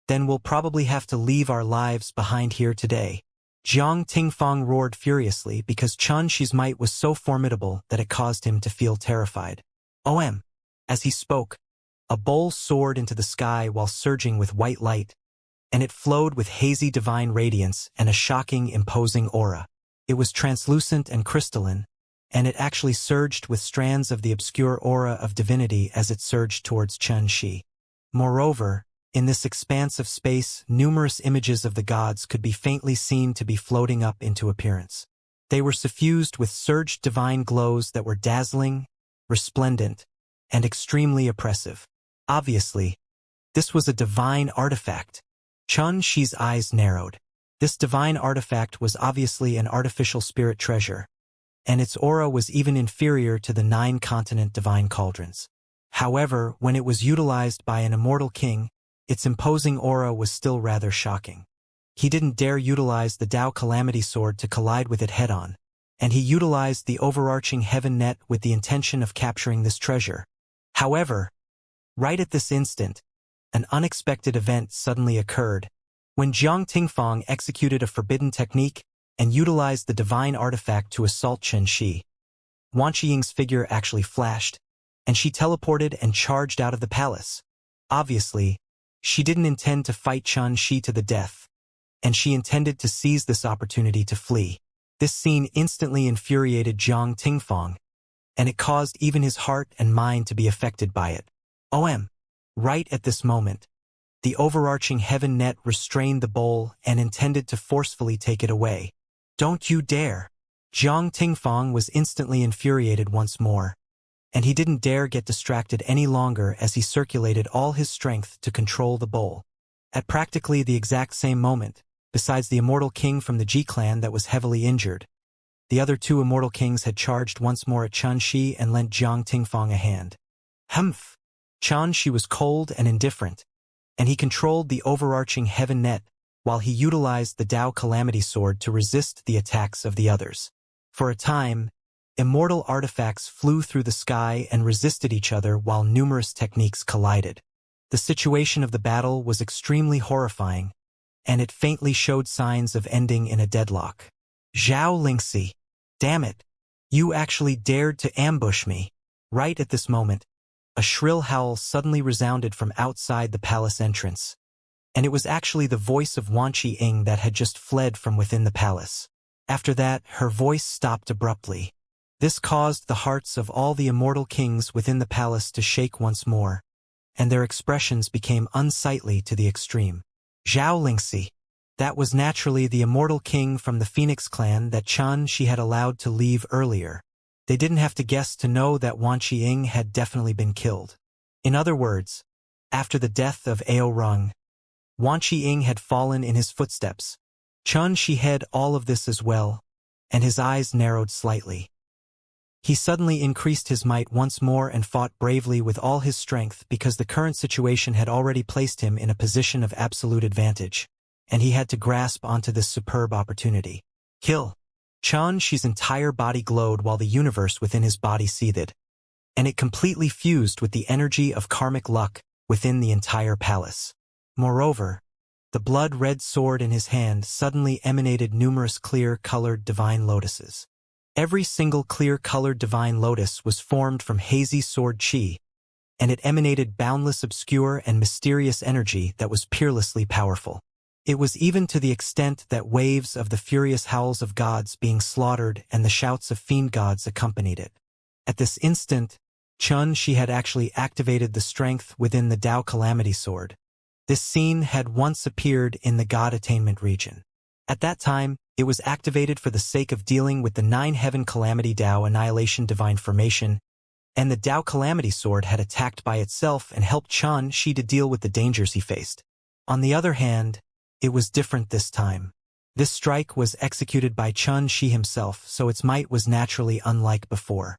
then we'll probably have to leave our lives behind here today. Jiang Tingfang roared furiously because Xianxia's might was so formidable that it caused him to feel terrified. OM! As he spoke, a bowl soared into the sky while surging with white light, and it flowed with hazy divine radiance and a shocking, imposing aura. It was translucent and crystalline, and it actually surged with strands of the obscure aura of divinity as it surged towards Xianxia. Moreover, in this expanse of space, numerous images of the gods could be faintly seen to be floating up into appearance. They were suffused with surged divine glows that were dazzling, resplendent, and extremely oppressive. Obviously, this was a divine artifact. Xianxia's eyes narrowed. This divine artifact was obviously an artificial spirit treasure, and its aura was even inferior to the 9-continent divine cauldrons. However, when it was utilized by an immortal king, its imposing aura was still rather shocking. He didn't dare utilize the Tao Calamity Sword to collide with it head-on, and he utilized the overarching heaven net with the intention of capturing this treasure. However, right at this instant, an unexpected event suddenly occurred. When Jiang Tingfang executed a forbidden technique and utilized the divine artifact to assault Xianxia, Wan Qiying's figure actually flashed, and she teleported and charged out of the palace. Obviously, she didn't intend to fight Xianxia to the death, and she intended to seize this opportunity to flee. This scene instantly infuriated Jiang Tingfang, and it caused even his heart and mind to be affected by it. Right at this moment, the overarching heaven net restrained the bowl and intended to forcefully take it away. "Don't you dare!" Jiang Tingfang was instantly infuriated once more, and he didn't dare get distracted any longer as he circulated all his strength to control the bowl. At practically the exact same moment, besides the immortal king from the Ji clan that was heavily injured, the other two immortal kings had charged once more at Qianxia and lent Jiang Tingfang a hand. Humph! Qianxia was cold and indifferent, and he controlled the overarching heaven net while he utilized the Tao Calamity Sword to resist the attacks of the others. For a time, immortal artifacts flew through the sky and resisted each other while numerous techniques collided. The situation of the battle was extremely horrifying, and it faintly showed signs of ending in a deadlock. "Zhao Lingxi, damn it! You actually dared to ambush me!" Right at this moment, a shrill howl suddenly resounded from outside the palace entrance, and it was actually the voice of Wan Qi-ing that had just fled from within the palace. After that, her voice stopped abruptly. This caused the hearts of all the immortal kings within the palace to shake once more, and their expressions became unsightly to the extreme. Zhao Lingxi. That was naturally the immortal king from the Phoenix clan that Qianxia had allowed to leave earlier. They didn't have to guess to know that Wan Qi-ing had definitely been killed. In other words, after the death of Ao Rung, Wan Qi-ing had fallen in his footsteps. Qianxia had all of this as well, and his eyes narrowed slightly. He suddenly increased his might once more and fought bravely with all his strength because the current situation had already placed him in a position of absolute advantage, and he had to grasp onto this superb opportunity. Kill! Qianxia's entire body glowed while the universe within his body seethed, and it completely fused with the energy of karmic luck within the entire palace. Moreover, the blood-red sword in his hand suddenly emanated numerous clear-colored divine lotuses. Every single clear-colored divine lotus was formed from hazy sword chi, and it emanated boundless obscure and mysterious energy that was peerlessly powerful. It was even to the extent that waves of the furious howls of gods being slaughtered and the shouts of fiend gods accompanied it. At this instant, Qianxia had actually activated the strength within the Tao Calamity Sword. This scene had once appeared in the God Attainment region. At that time, it was activated for the sake of dealing with the 9 Heaven Calamity Tao Annihilation Divine Formation, and the Tao Calamity Sword had attacked by itself and helped Qianxia to deal with the dangers he faced. On the other hand, it was different this time. This strike was executed by Qianxia himself, so its might was naturally unlike before.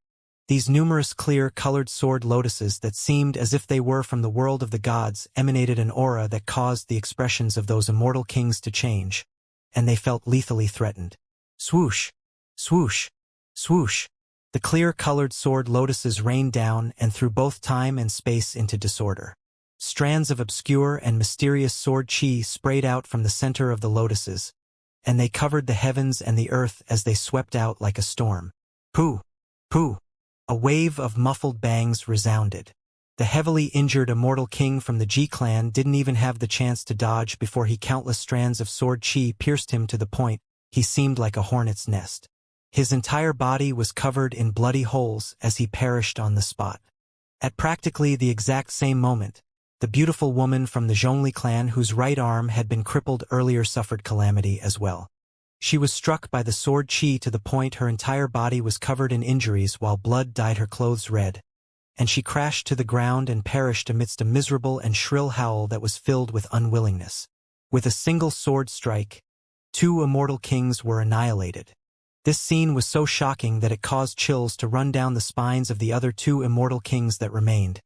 These numerous clear-colored sword lotuses that seemed as if they were from the world of the gods emanated an aura that caused the expressions of those immortal kings to change, and they felt lethally threatened. Swoosh! Swoosh! Swoosh! The clear-colored sword lotuses rained down and threw both time and space into disorder. Strands of obscure and mysterious sword chi sprayed out from the center of the lotuses, and they covered the heavens and the earth as they swept out like a storm. Pooh! Pooh! A wave of muffled bangs resounded. The heavily injured immortal king from the Ji clan didn't even have the chance to dodge before countless strands of sword chi pierced him to the point he seemed like a hornet's nest. His entire body was covered in bloody holes as he perished on the spot. At practically the exact same moment, the beautiful woman from the Zhongli clan whose right arm had been crippled earlier suffered calamity as well. She was struck by the sword chi to the point her entire body was covered in injuries while blood dyed her clothes red, and she crashed to the ground and perished amidst a miserable and shrill howl that was filled with unwillingness. With a single sword strike, 2 immortal kings were annihilated. This scene was so shocking that it caused chills to run down the spines of the other 2 immortal kings that remained,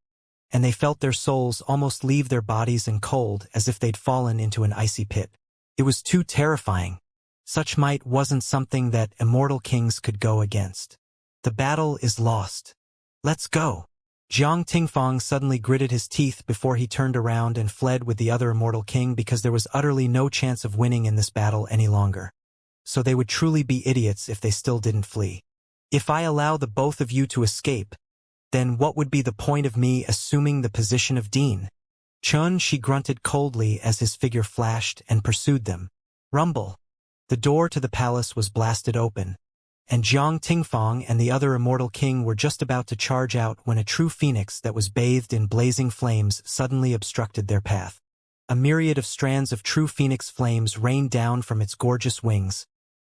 and they felt their souls almost leave their bodies in cold as if they'd fallen into an icy pit. It was too terrifying. Such might wasn't something that immortal kings could go against. The battle is lost. Let's go. Jiang Tingfang suddenly gritted his teeth before he turned around and fled with the other immortal king because there was utterly no chance of winning in this battle any longer. So they would truly be idiots if they still didn't flee. If I allow the both of you to escape, then what would be the point of me assuming the position of dean? Qianxia grunted coldly as his figure flashed and pursued them. Rumble. The door to the palace was blasted open, and Jiang Tingfang and the other immortal king were just about to charge out when a true phoenix that was bathed in blazing flames suddenly obstructed their path. A myriad of strands of true phoenix flames rained down from its gorgeous wings,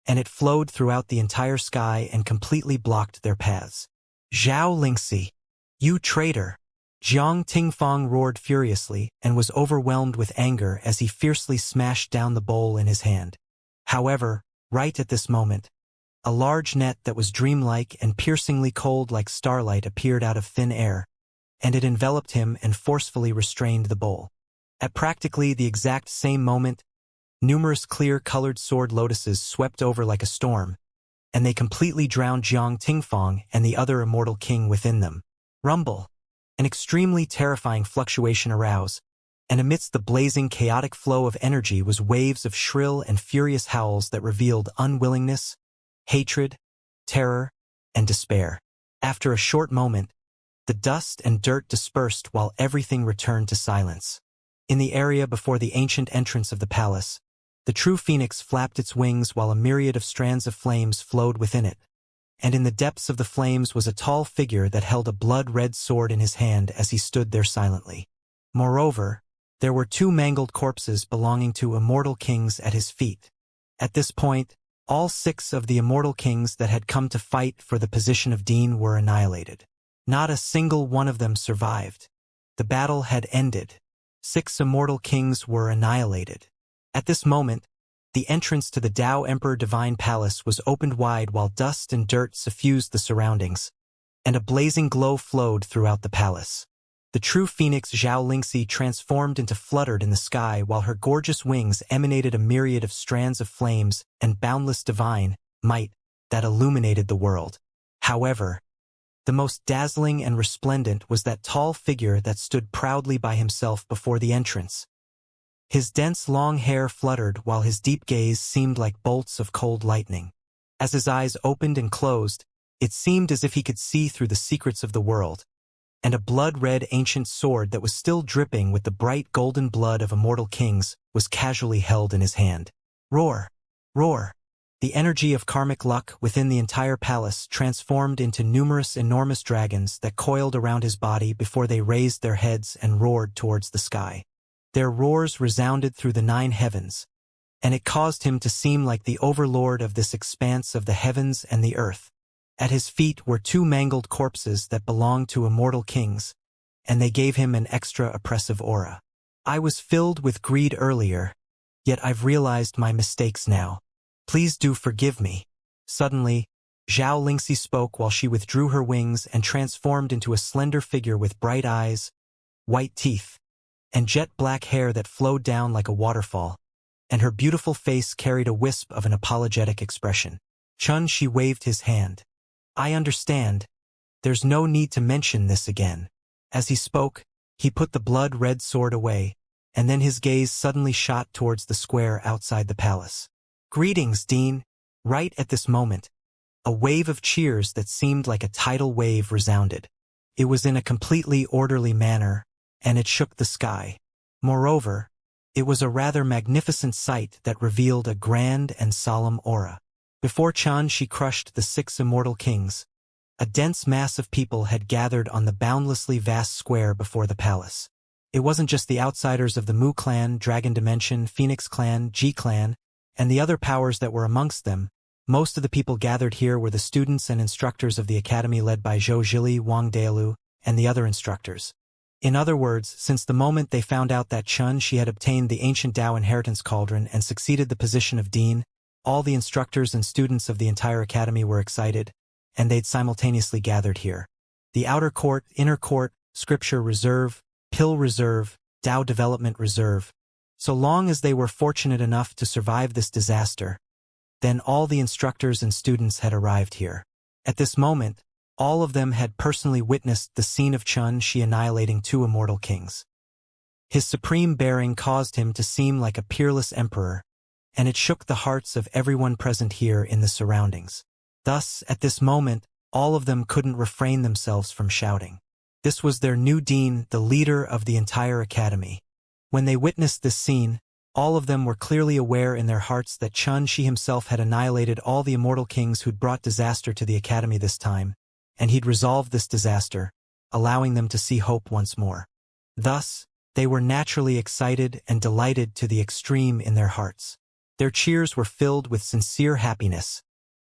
and it flowed throughout the entire sky and completely blocked their paths. "Zhao Lingxi, you traitor!" Jiang Tingfang roared furiously and was overwhelmed with anger as he fiercely smashed down the bowl in his hand. However, right at this moment, a large net that was dreamlike and piercingly cold like starlight appeared out of thin air, and it enveloped him and forcefully restrained the bowl. At practically the exact same moment, numerous clear-colored sword lotuses swept over like a storm, and they completely drowned Jiang Tingfang and the other immortal king within them. Rumble! An extremely terrifying fluctuation arose, and amidst the blazing chaotic flow of energy was waves of shrill and furious howls that revealed unwillingness, hatred, terror, and despair. After a short moment, the dust and dirt dispersed while everything returned to silence. In the area before the ancient entrance of the palace, the true phoenix flapped its wings while a myriad of strands of flames flowed within it, and in the depths of the flames was a tall figure that held a blood-red sword in his hand as he stood there silently. Moreover, there were 2 mangled corpses belonging to immortal kings at his feet. At this point, all 6 of the immortal kings that had come to fight for the position of dean were annihilated. Not a single one of them survived. The battle had ended. 6 immortal kings were annihilated. At this moment, the entrance to the Tao Emperor Divine Palace was opened wide while dust and dirt suffused the surroundings, and a blazing glow flowed throughout the palace. The true phoenix Zhao Lingxi transformed into fluttered in the sky while her gorgeous wings emanated a myriad of strands of flames and boundless divine might that illuminated the world. However, the most dazzling and resplendent was that tall figure that stood proudly by himself before the entrance. His dense long hair fluttered while his deep gaze seemed like bolts of cold lightning. As his eyes opened and closed, it seemed as if he could see through the secrets of the world, and a blood-red ancient sword that was still dripping with the bright golden blood of immortal kings was casually held in his hand. Roar! Roar! The energy of karmic luck within the entire palace transformed into numerous enormous dragons that coiled around his body before they raised their heads and roared towards the sky. Their roars resounded through the 9 heavens, and it caused him to seem like the overlord of this expanse of the heavens and the earth. At his feet were 2 mangled corpses that belonged to immortal kings, and they gave him an extra oppressive aura. I was filled with greed earlier, yet I've realized my mistakes now. Please do forgive me. Suddenly, Zhao Lingxi spoke while she withdrew her wings and transformed into a slender figure with bright eyes, white teeth, and jet-black hair that flowed down like a waterfall, and her beautiful face carried a wisp of an apologetic expression. Chun Shi waved his hand. I understand. There's no need to mention this again. As he spoke, he put the blood-red sword away, and then his gaze suddenly shot towards the square outside the palace. Greetings, Dean. Right at this moment, a wave of cheers that seemed like a tidal wave resounded. It was in a completely orderly manner, and it shook the sky. Moreover, it was a rather magnificent sight that revealed a grand and solemn aura. Before Chan Shi crushed the 6 immortal kings, a dense mass of people had gathered on the boundlessly vast square before the palace. It wasn't just the outsiders of the Mu clan, Dragon Dimension, Phoenix clan, G clan, and the other powers that were amongst them. Most of the people gathered here were the students and instructors of the academy led by Zhou Zhili, Wang Dailu, and the other instructors. In other words, since the moment they found out that Chun Shi had obtained the ancient Tao inheritance cauldron and succeeded the position of dean, all the instructors and students of the entire academy were excited, and they'd simultaneously gathered here. The outer court, inner court, scripture reserve, pill reserve, Tao development reserve. So long as they were fortunate enough to survive this disaster, then all the instructors and students had arrived here. At this moment, all of them had personally witnessed the scene of Chun Shi annihilating 2 immortal kings. His supreme bearing caused him to seem like a peerless emperor, and it shook the hearts of everyone present here in the surroundings. Thus, at this moment, all of them couldn't refrain themselves from shouting. This was their new dean, the leader of the entire academy. When they witnessed this scene, All of them were clearly aware in their hearts that Xianxia himself had annihilated all the immortal kings who'd brought disaster to the academy this time, and he'd resolved this disaster, allowing them to see hope once more. Thus, they were naturally excited and delighted to the extreme in their hearts. Their cheers were filled with sincere happiness,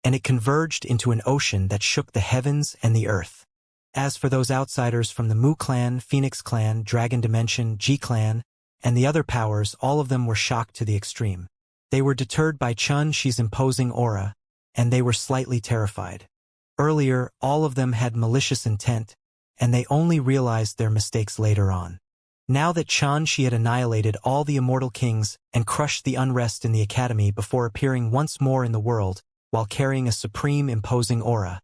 and it converged into an ocean that shook the heavens and the earth. As for those outsiders from the Mu clan, Phoenix clan, Dragon Dimension, G clan, and the other powers, all of them were shocked to the extreme. They were deterred by Xianxia's imposing aura, and they were slightly terrified. Earlier, all of them had malicious intent, and they only realized their mistakes later on. Now that Xianxia had annihilated all the immortal kings and crushed the unrest in the academy before appearing once more in the world, while carrying a supreme imposing aura,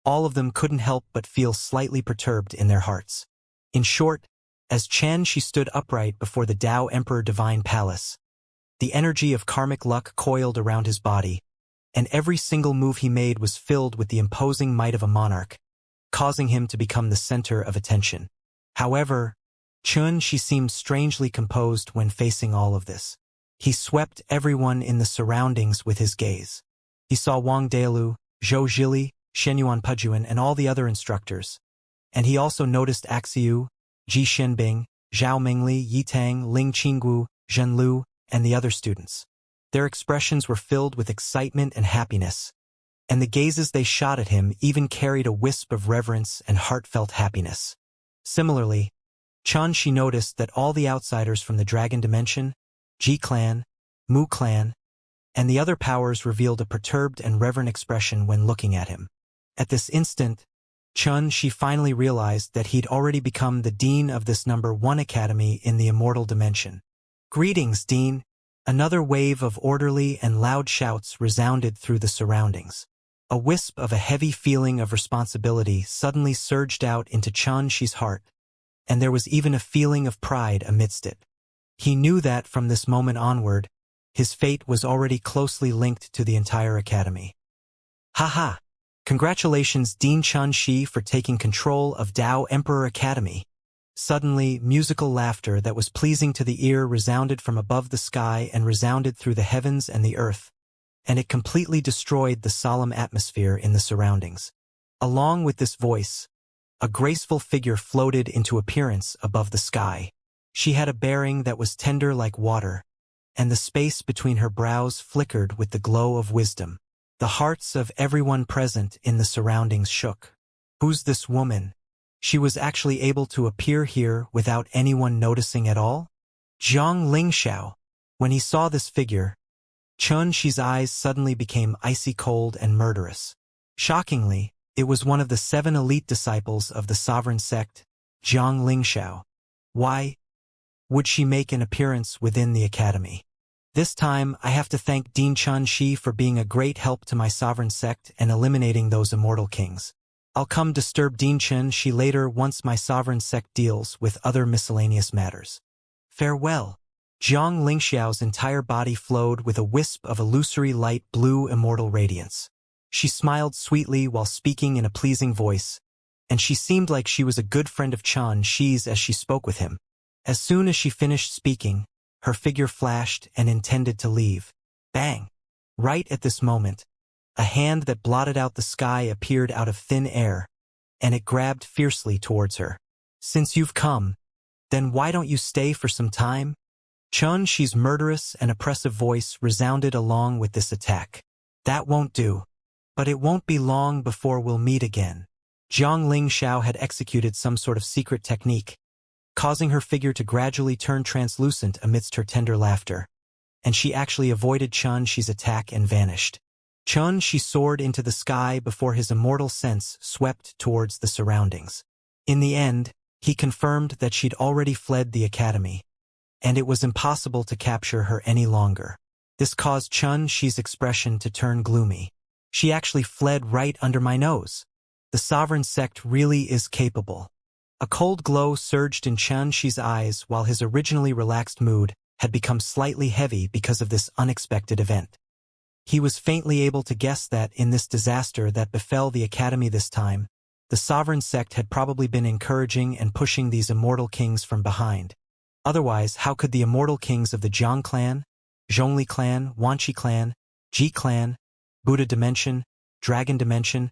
all of them couldn't help but feel slightly perturbed in their hearts. In short, as Xianxia stood upright before the Tao Emperor Divine Palace, the energy of karmic luck coiled around his body, and every single move he made was filled with the imposing might of a monarch, causing him to become the center of attention. However, Xianxia seemed strangely composed when facing all of this. He swept everyone in the surroundings with his gaze. He saw Wang Delu, Zhou Zhili, Shenyuan Pujuan, and all the other instructors, and he also noticed Axiu, Ji Shenbing, Zhao Mingli, Yitang, Ling Qinggu, Zhen Lu, and the other students. Their expressions were filled with excitement and happiness, and the gazes they shot at him even carried a wisp of reverence and heartfelt happiness. Similarly, Xianxia noticed that all the outsiders from the Dragon Dimension, Ji clan, Mu clan, and the other powers revealed a perturbed and reverent expression when looking at him. At this instant, Xianxia finally realized that he'd already become the dean of this #1 academy in the immortal dimension. "Greetings, Dean!" Another wave of orderly and loud shouts resounded through the surroundings. A wisp of a heavy feeling of responsibility suddenly surged out into Xianxia's heart, and there was even a feeling of pride amidst it. He knew that from this moment onward, his fate was already closely linked to the entire academy. "Haha! Congratulations, Dean Xianxia, for taking control of Tao Emperor Academy." Suddenly, musical laughter that was pleasing to the ear resounded from above the sky and resounded through the heavens and the earth, and it completely destroyed the solemn atmosphere in the surroundings. Along with this voice, a graceful figure floated into appearance above the sky. She had a bearing that was tender like water, and the space between her brows flickered with the glow of wisdom. The hearts of everyone present in the surroundings shook. Who's this woman? She was actually able to appear here without anyone noticing at all? Zhang Lingxiao. When he saw this figure, Xianxia's eyes suddenly became icy cold and murderous. Shockingly, it was one of the 7 elite disciples of the sovereign sect, Zhang Lingxiao. Why would she make an appearance within the academy? This time, I have to thank Dean Xianxia for being a great help to my sovereign sect and eliminating those immortal kings. I'll come disturb Dean Xianxia later once my sovereign sect deals with other miscellaneous matters. Farewell. Zhang Lingxiao's entire body flowed with a wisp of illusory light blue immortal radiance. She smiled sweetly while speaking in a pleasing voice, and she seemed like she was a good friend of Xianxia's as she spoke with him. As soon as she finished speaking, her figure flashed and intended to leave. Bang! Right at this moment, a hand that blotted out the sky appeared out of thin air, and it grabbed fiercely towards her. "Since you've come, then why don't you stay for some time?" Xianxia's murderous and oppressive voice resounded along with this attack. "That won't do. But it won't be long before we'll meet again." Zhang Lingxiao had executed some sort of secret technique, causing her figure to gradually turn translucent amidst her tender laughter, and she actually avoided Xianxia's attack and vanished. Xianxia soared into the sky before his immortal sense swept towards the surroundings. In the end, he confirmed that she'd already fled the academy, and it was impossible to capture her any longer. This caused Xianxia's expression to turn gloomy. "She actually fled right under my nose. The sovereign sect really is capable." A cold glow surged in Xianxia's eyes while his originally relaxed mood had become slightly heavy because of this unexpected event. He was faintly able to guess that in this disaster that befell the academy this time, the sovereign sect had probably been encouraging and pushing these immortal kings from behind. Otherwise, how could the immortal kings of the Jiang clan, Zhongli clan, Wanqi clan, Ji clan, Buddha dimension, Dragon dimension,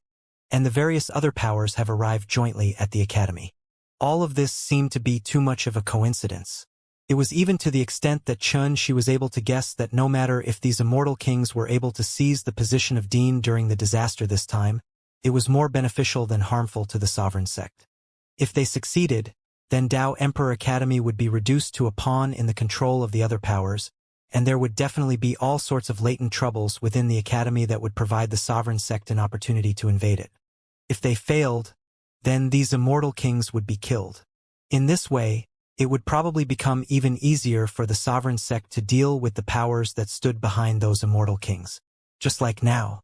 and the various other powers have arrived jointly at the academy? All of this seemed to be too much of a coincidence. It was even to the extent that Xianxia was able to guess that no matter if these immortal kings were able to seize the position of Dean during the disaster this time, it was more beneficial than harmful to the sovereign sect. If they succeeded, then Dao Emperor Academy would be reduced to a pawn in the control of the other powers, and there would definitely be all sorts of latent troubles within the academy that would provide the sovereign sect an opportunity to invade it. If they failed, then these immortal kings would be killed. In this way, it would probably become even easier for the sovereign sect to deal with the powers that stood behind those immortal kings. Just like now,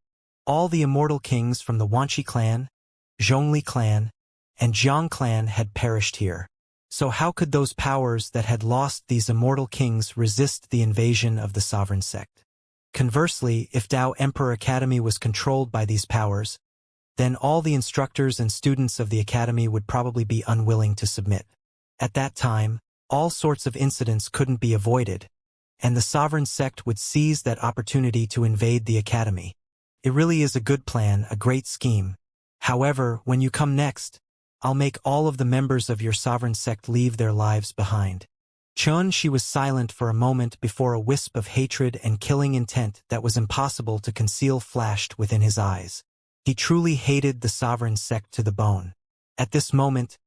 all the immortal kings from the Wanqi clan, Zhongli clan, and Jiang clan had perished here. So how could those powers that had lost these immortal kings resist the invasion of the sovereign sect? Conversely, if Dao Emperor Academy was controlled by these powers, then all the instructors and students of the academy would probably be unwilling to submit. At that time, all sorts of incidents couldn't be avoided, and the sovereign sect would seize that opportunity to invade the academy. It really is a good plan, a great scheme. However, when you come next, I'll make all of the members of your sovereign sect leave their lives behind. Xianxia was silent for a moment before a wisp of hatred and killing intent that was impossible to conceal flashed within his eyes. He truly hated the sovereign sect to the bone. At this moment,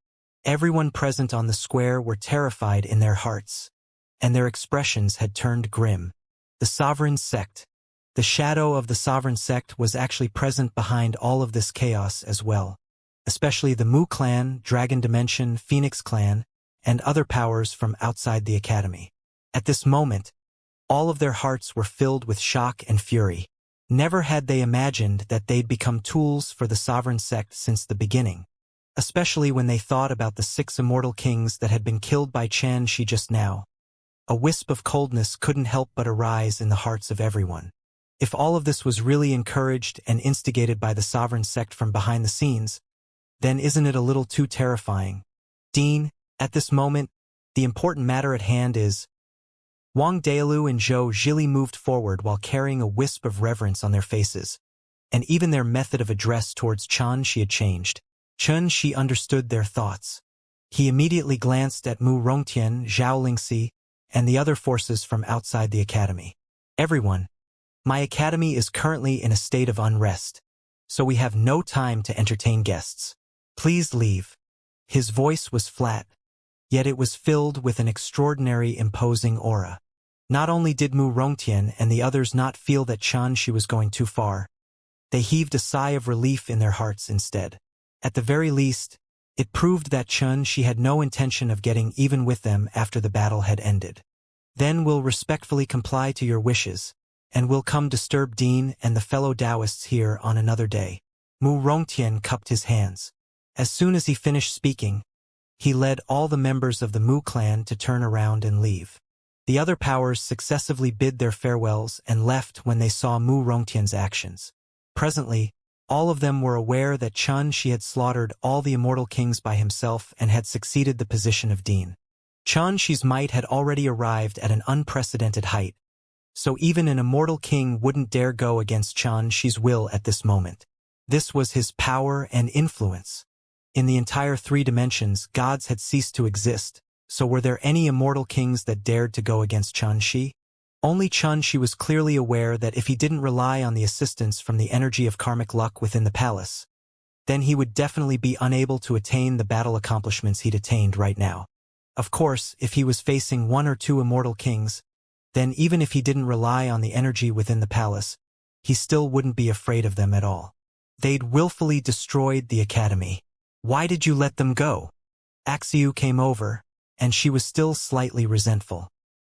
everyone present on the square were terrified in their hearts, and their expressions had turned grim. The sovereign sect. The shadow of the sovereign sect was actually present behind all of this chaos as well, especially the Mu clan, Dragon Dimension, Phoenix clan, and other powers from outside the academy. At this moment, all of their hearts were filled with shock and fury. Never had they imagined that they'd become tools for the sovereign sect since the beginning, especially when they thought about the 6 immortal kings that had been killed by Xianxia just now. A wisp of coldness couldn't help but arise in the hearts of everyone. If all of this was really encouraged and instigated by the sovereign sect from behind the scenes, then isn't it a little too terrifying? Dean, at this moment, the important matter at hand is... Wang Dailu and Zhou Zhili moved forward while carrying a wisp of reverence on their faces, and even their method of address towards Xianxia had changed. Xianxia understood their thoughts. He immediately glanced at Mu Rongtian, Zhao Lingxi, and the other forces from outside the academy. Everyone, my academy is currently in a state of unrest, so we have no time to entertain guests. Please leave. His voice was flat, yet it was filled with an extraordinary imposing aura. Not only did Mu Rongtian and the others not feel that Xianxia was going too far, they heaved a sigh of relief in their hearts instead. At the very least, it proved that Xianxia had no intention of getting even with them after the battle had ended. Then we'll respectfully comply to your wishes, and we'll come disturb Dean and the fellow Taoists here on another day. Mu Rongtian cupped his hands. As soon as he finished speaking, he led all the members of the Mu clan to turn around and leave. The other powers successively bid their farewells and left when they saw Mu Rongtian's actions. Presently, all of them were aware that Xianxia had slaughtered all the immortal kings by himself and had succeeded the position of Dean. Xianxia's might had already arrived at an unprecedented height, so even an immortal king wouldn't dare go against Xianxia's will at this moment. This was his power and influence. In the entire 3 dimensions, gods had ceased to exist, so were there any immortal kings that dared to go against Xianxia? Only Xianxia was clearly aware that if he didn't rely on the assistance from the energy of karmic luck within the palace, then he would definitely be unable to attain the battle accomplishments he'd attained right now. Of course, if he was facing 1 or 2 immortal kings, then even if he didn't rely on the energy within the palace, he still wouldn't be afraid of them at all. They'd willfully destroyed the academy. Why did you let them go? Axiu came over, and she was still slightly resentful.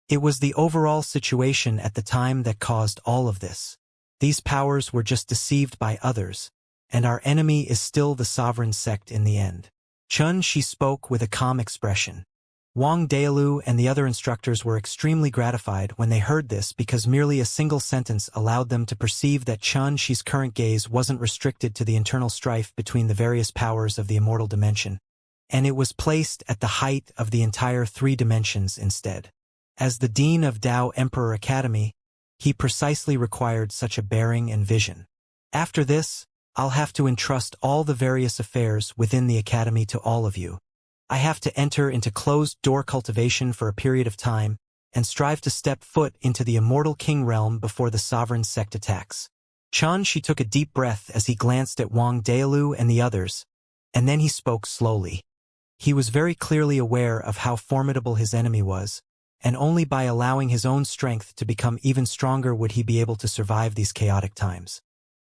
It was the overall situation at the time that caused all of this. These powers were just deceived by others, and our enemy is still the sovereign sect in the end. Xianxia spoke with a calm expression. Wang Dailu and the other instructors were extremely gratified when they heard this because merely a single sentence allowed them to perceive that Xianxia's current gaze wasn't restricted to the internal strife between the various powers of the immortal dimension. and it was placed at the height of the entire 3 dimensions instead. As the Dean of Tao Emperor Academy, he precisely required such a bearing and vision. After this, I'll have to entrust all the various affairs within the Academy to all of you. I have to enter into closed-door cultivation for a period of time and strive to step foot into the Immortal King realm before the sovereign sect attacks. Xianxia took a deep breath as he glanced at Wang Dailu and the others, and then he spoke slowly. He was very clearly aware of how formidable his enemy was, and only by allowing his own strength to become even stronger would he be able to survive these chaotic times.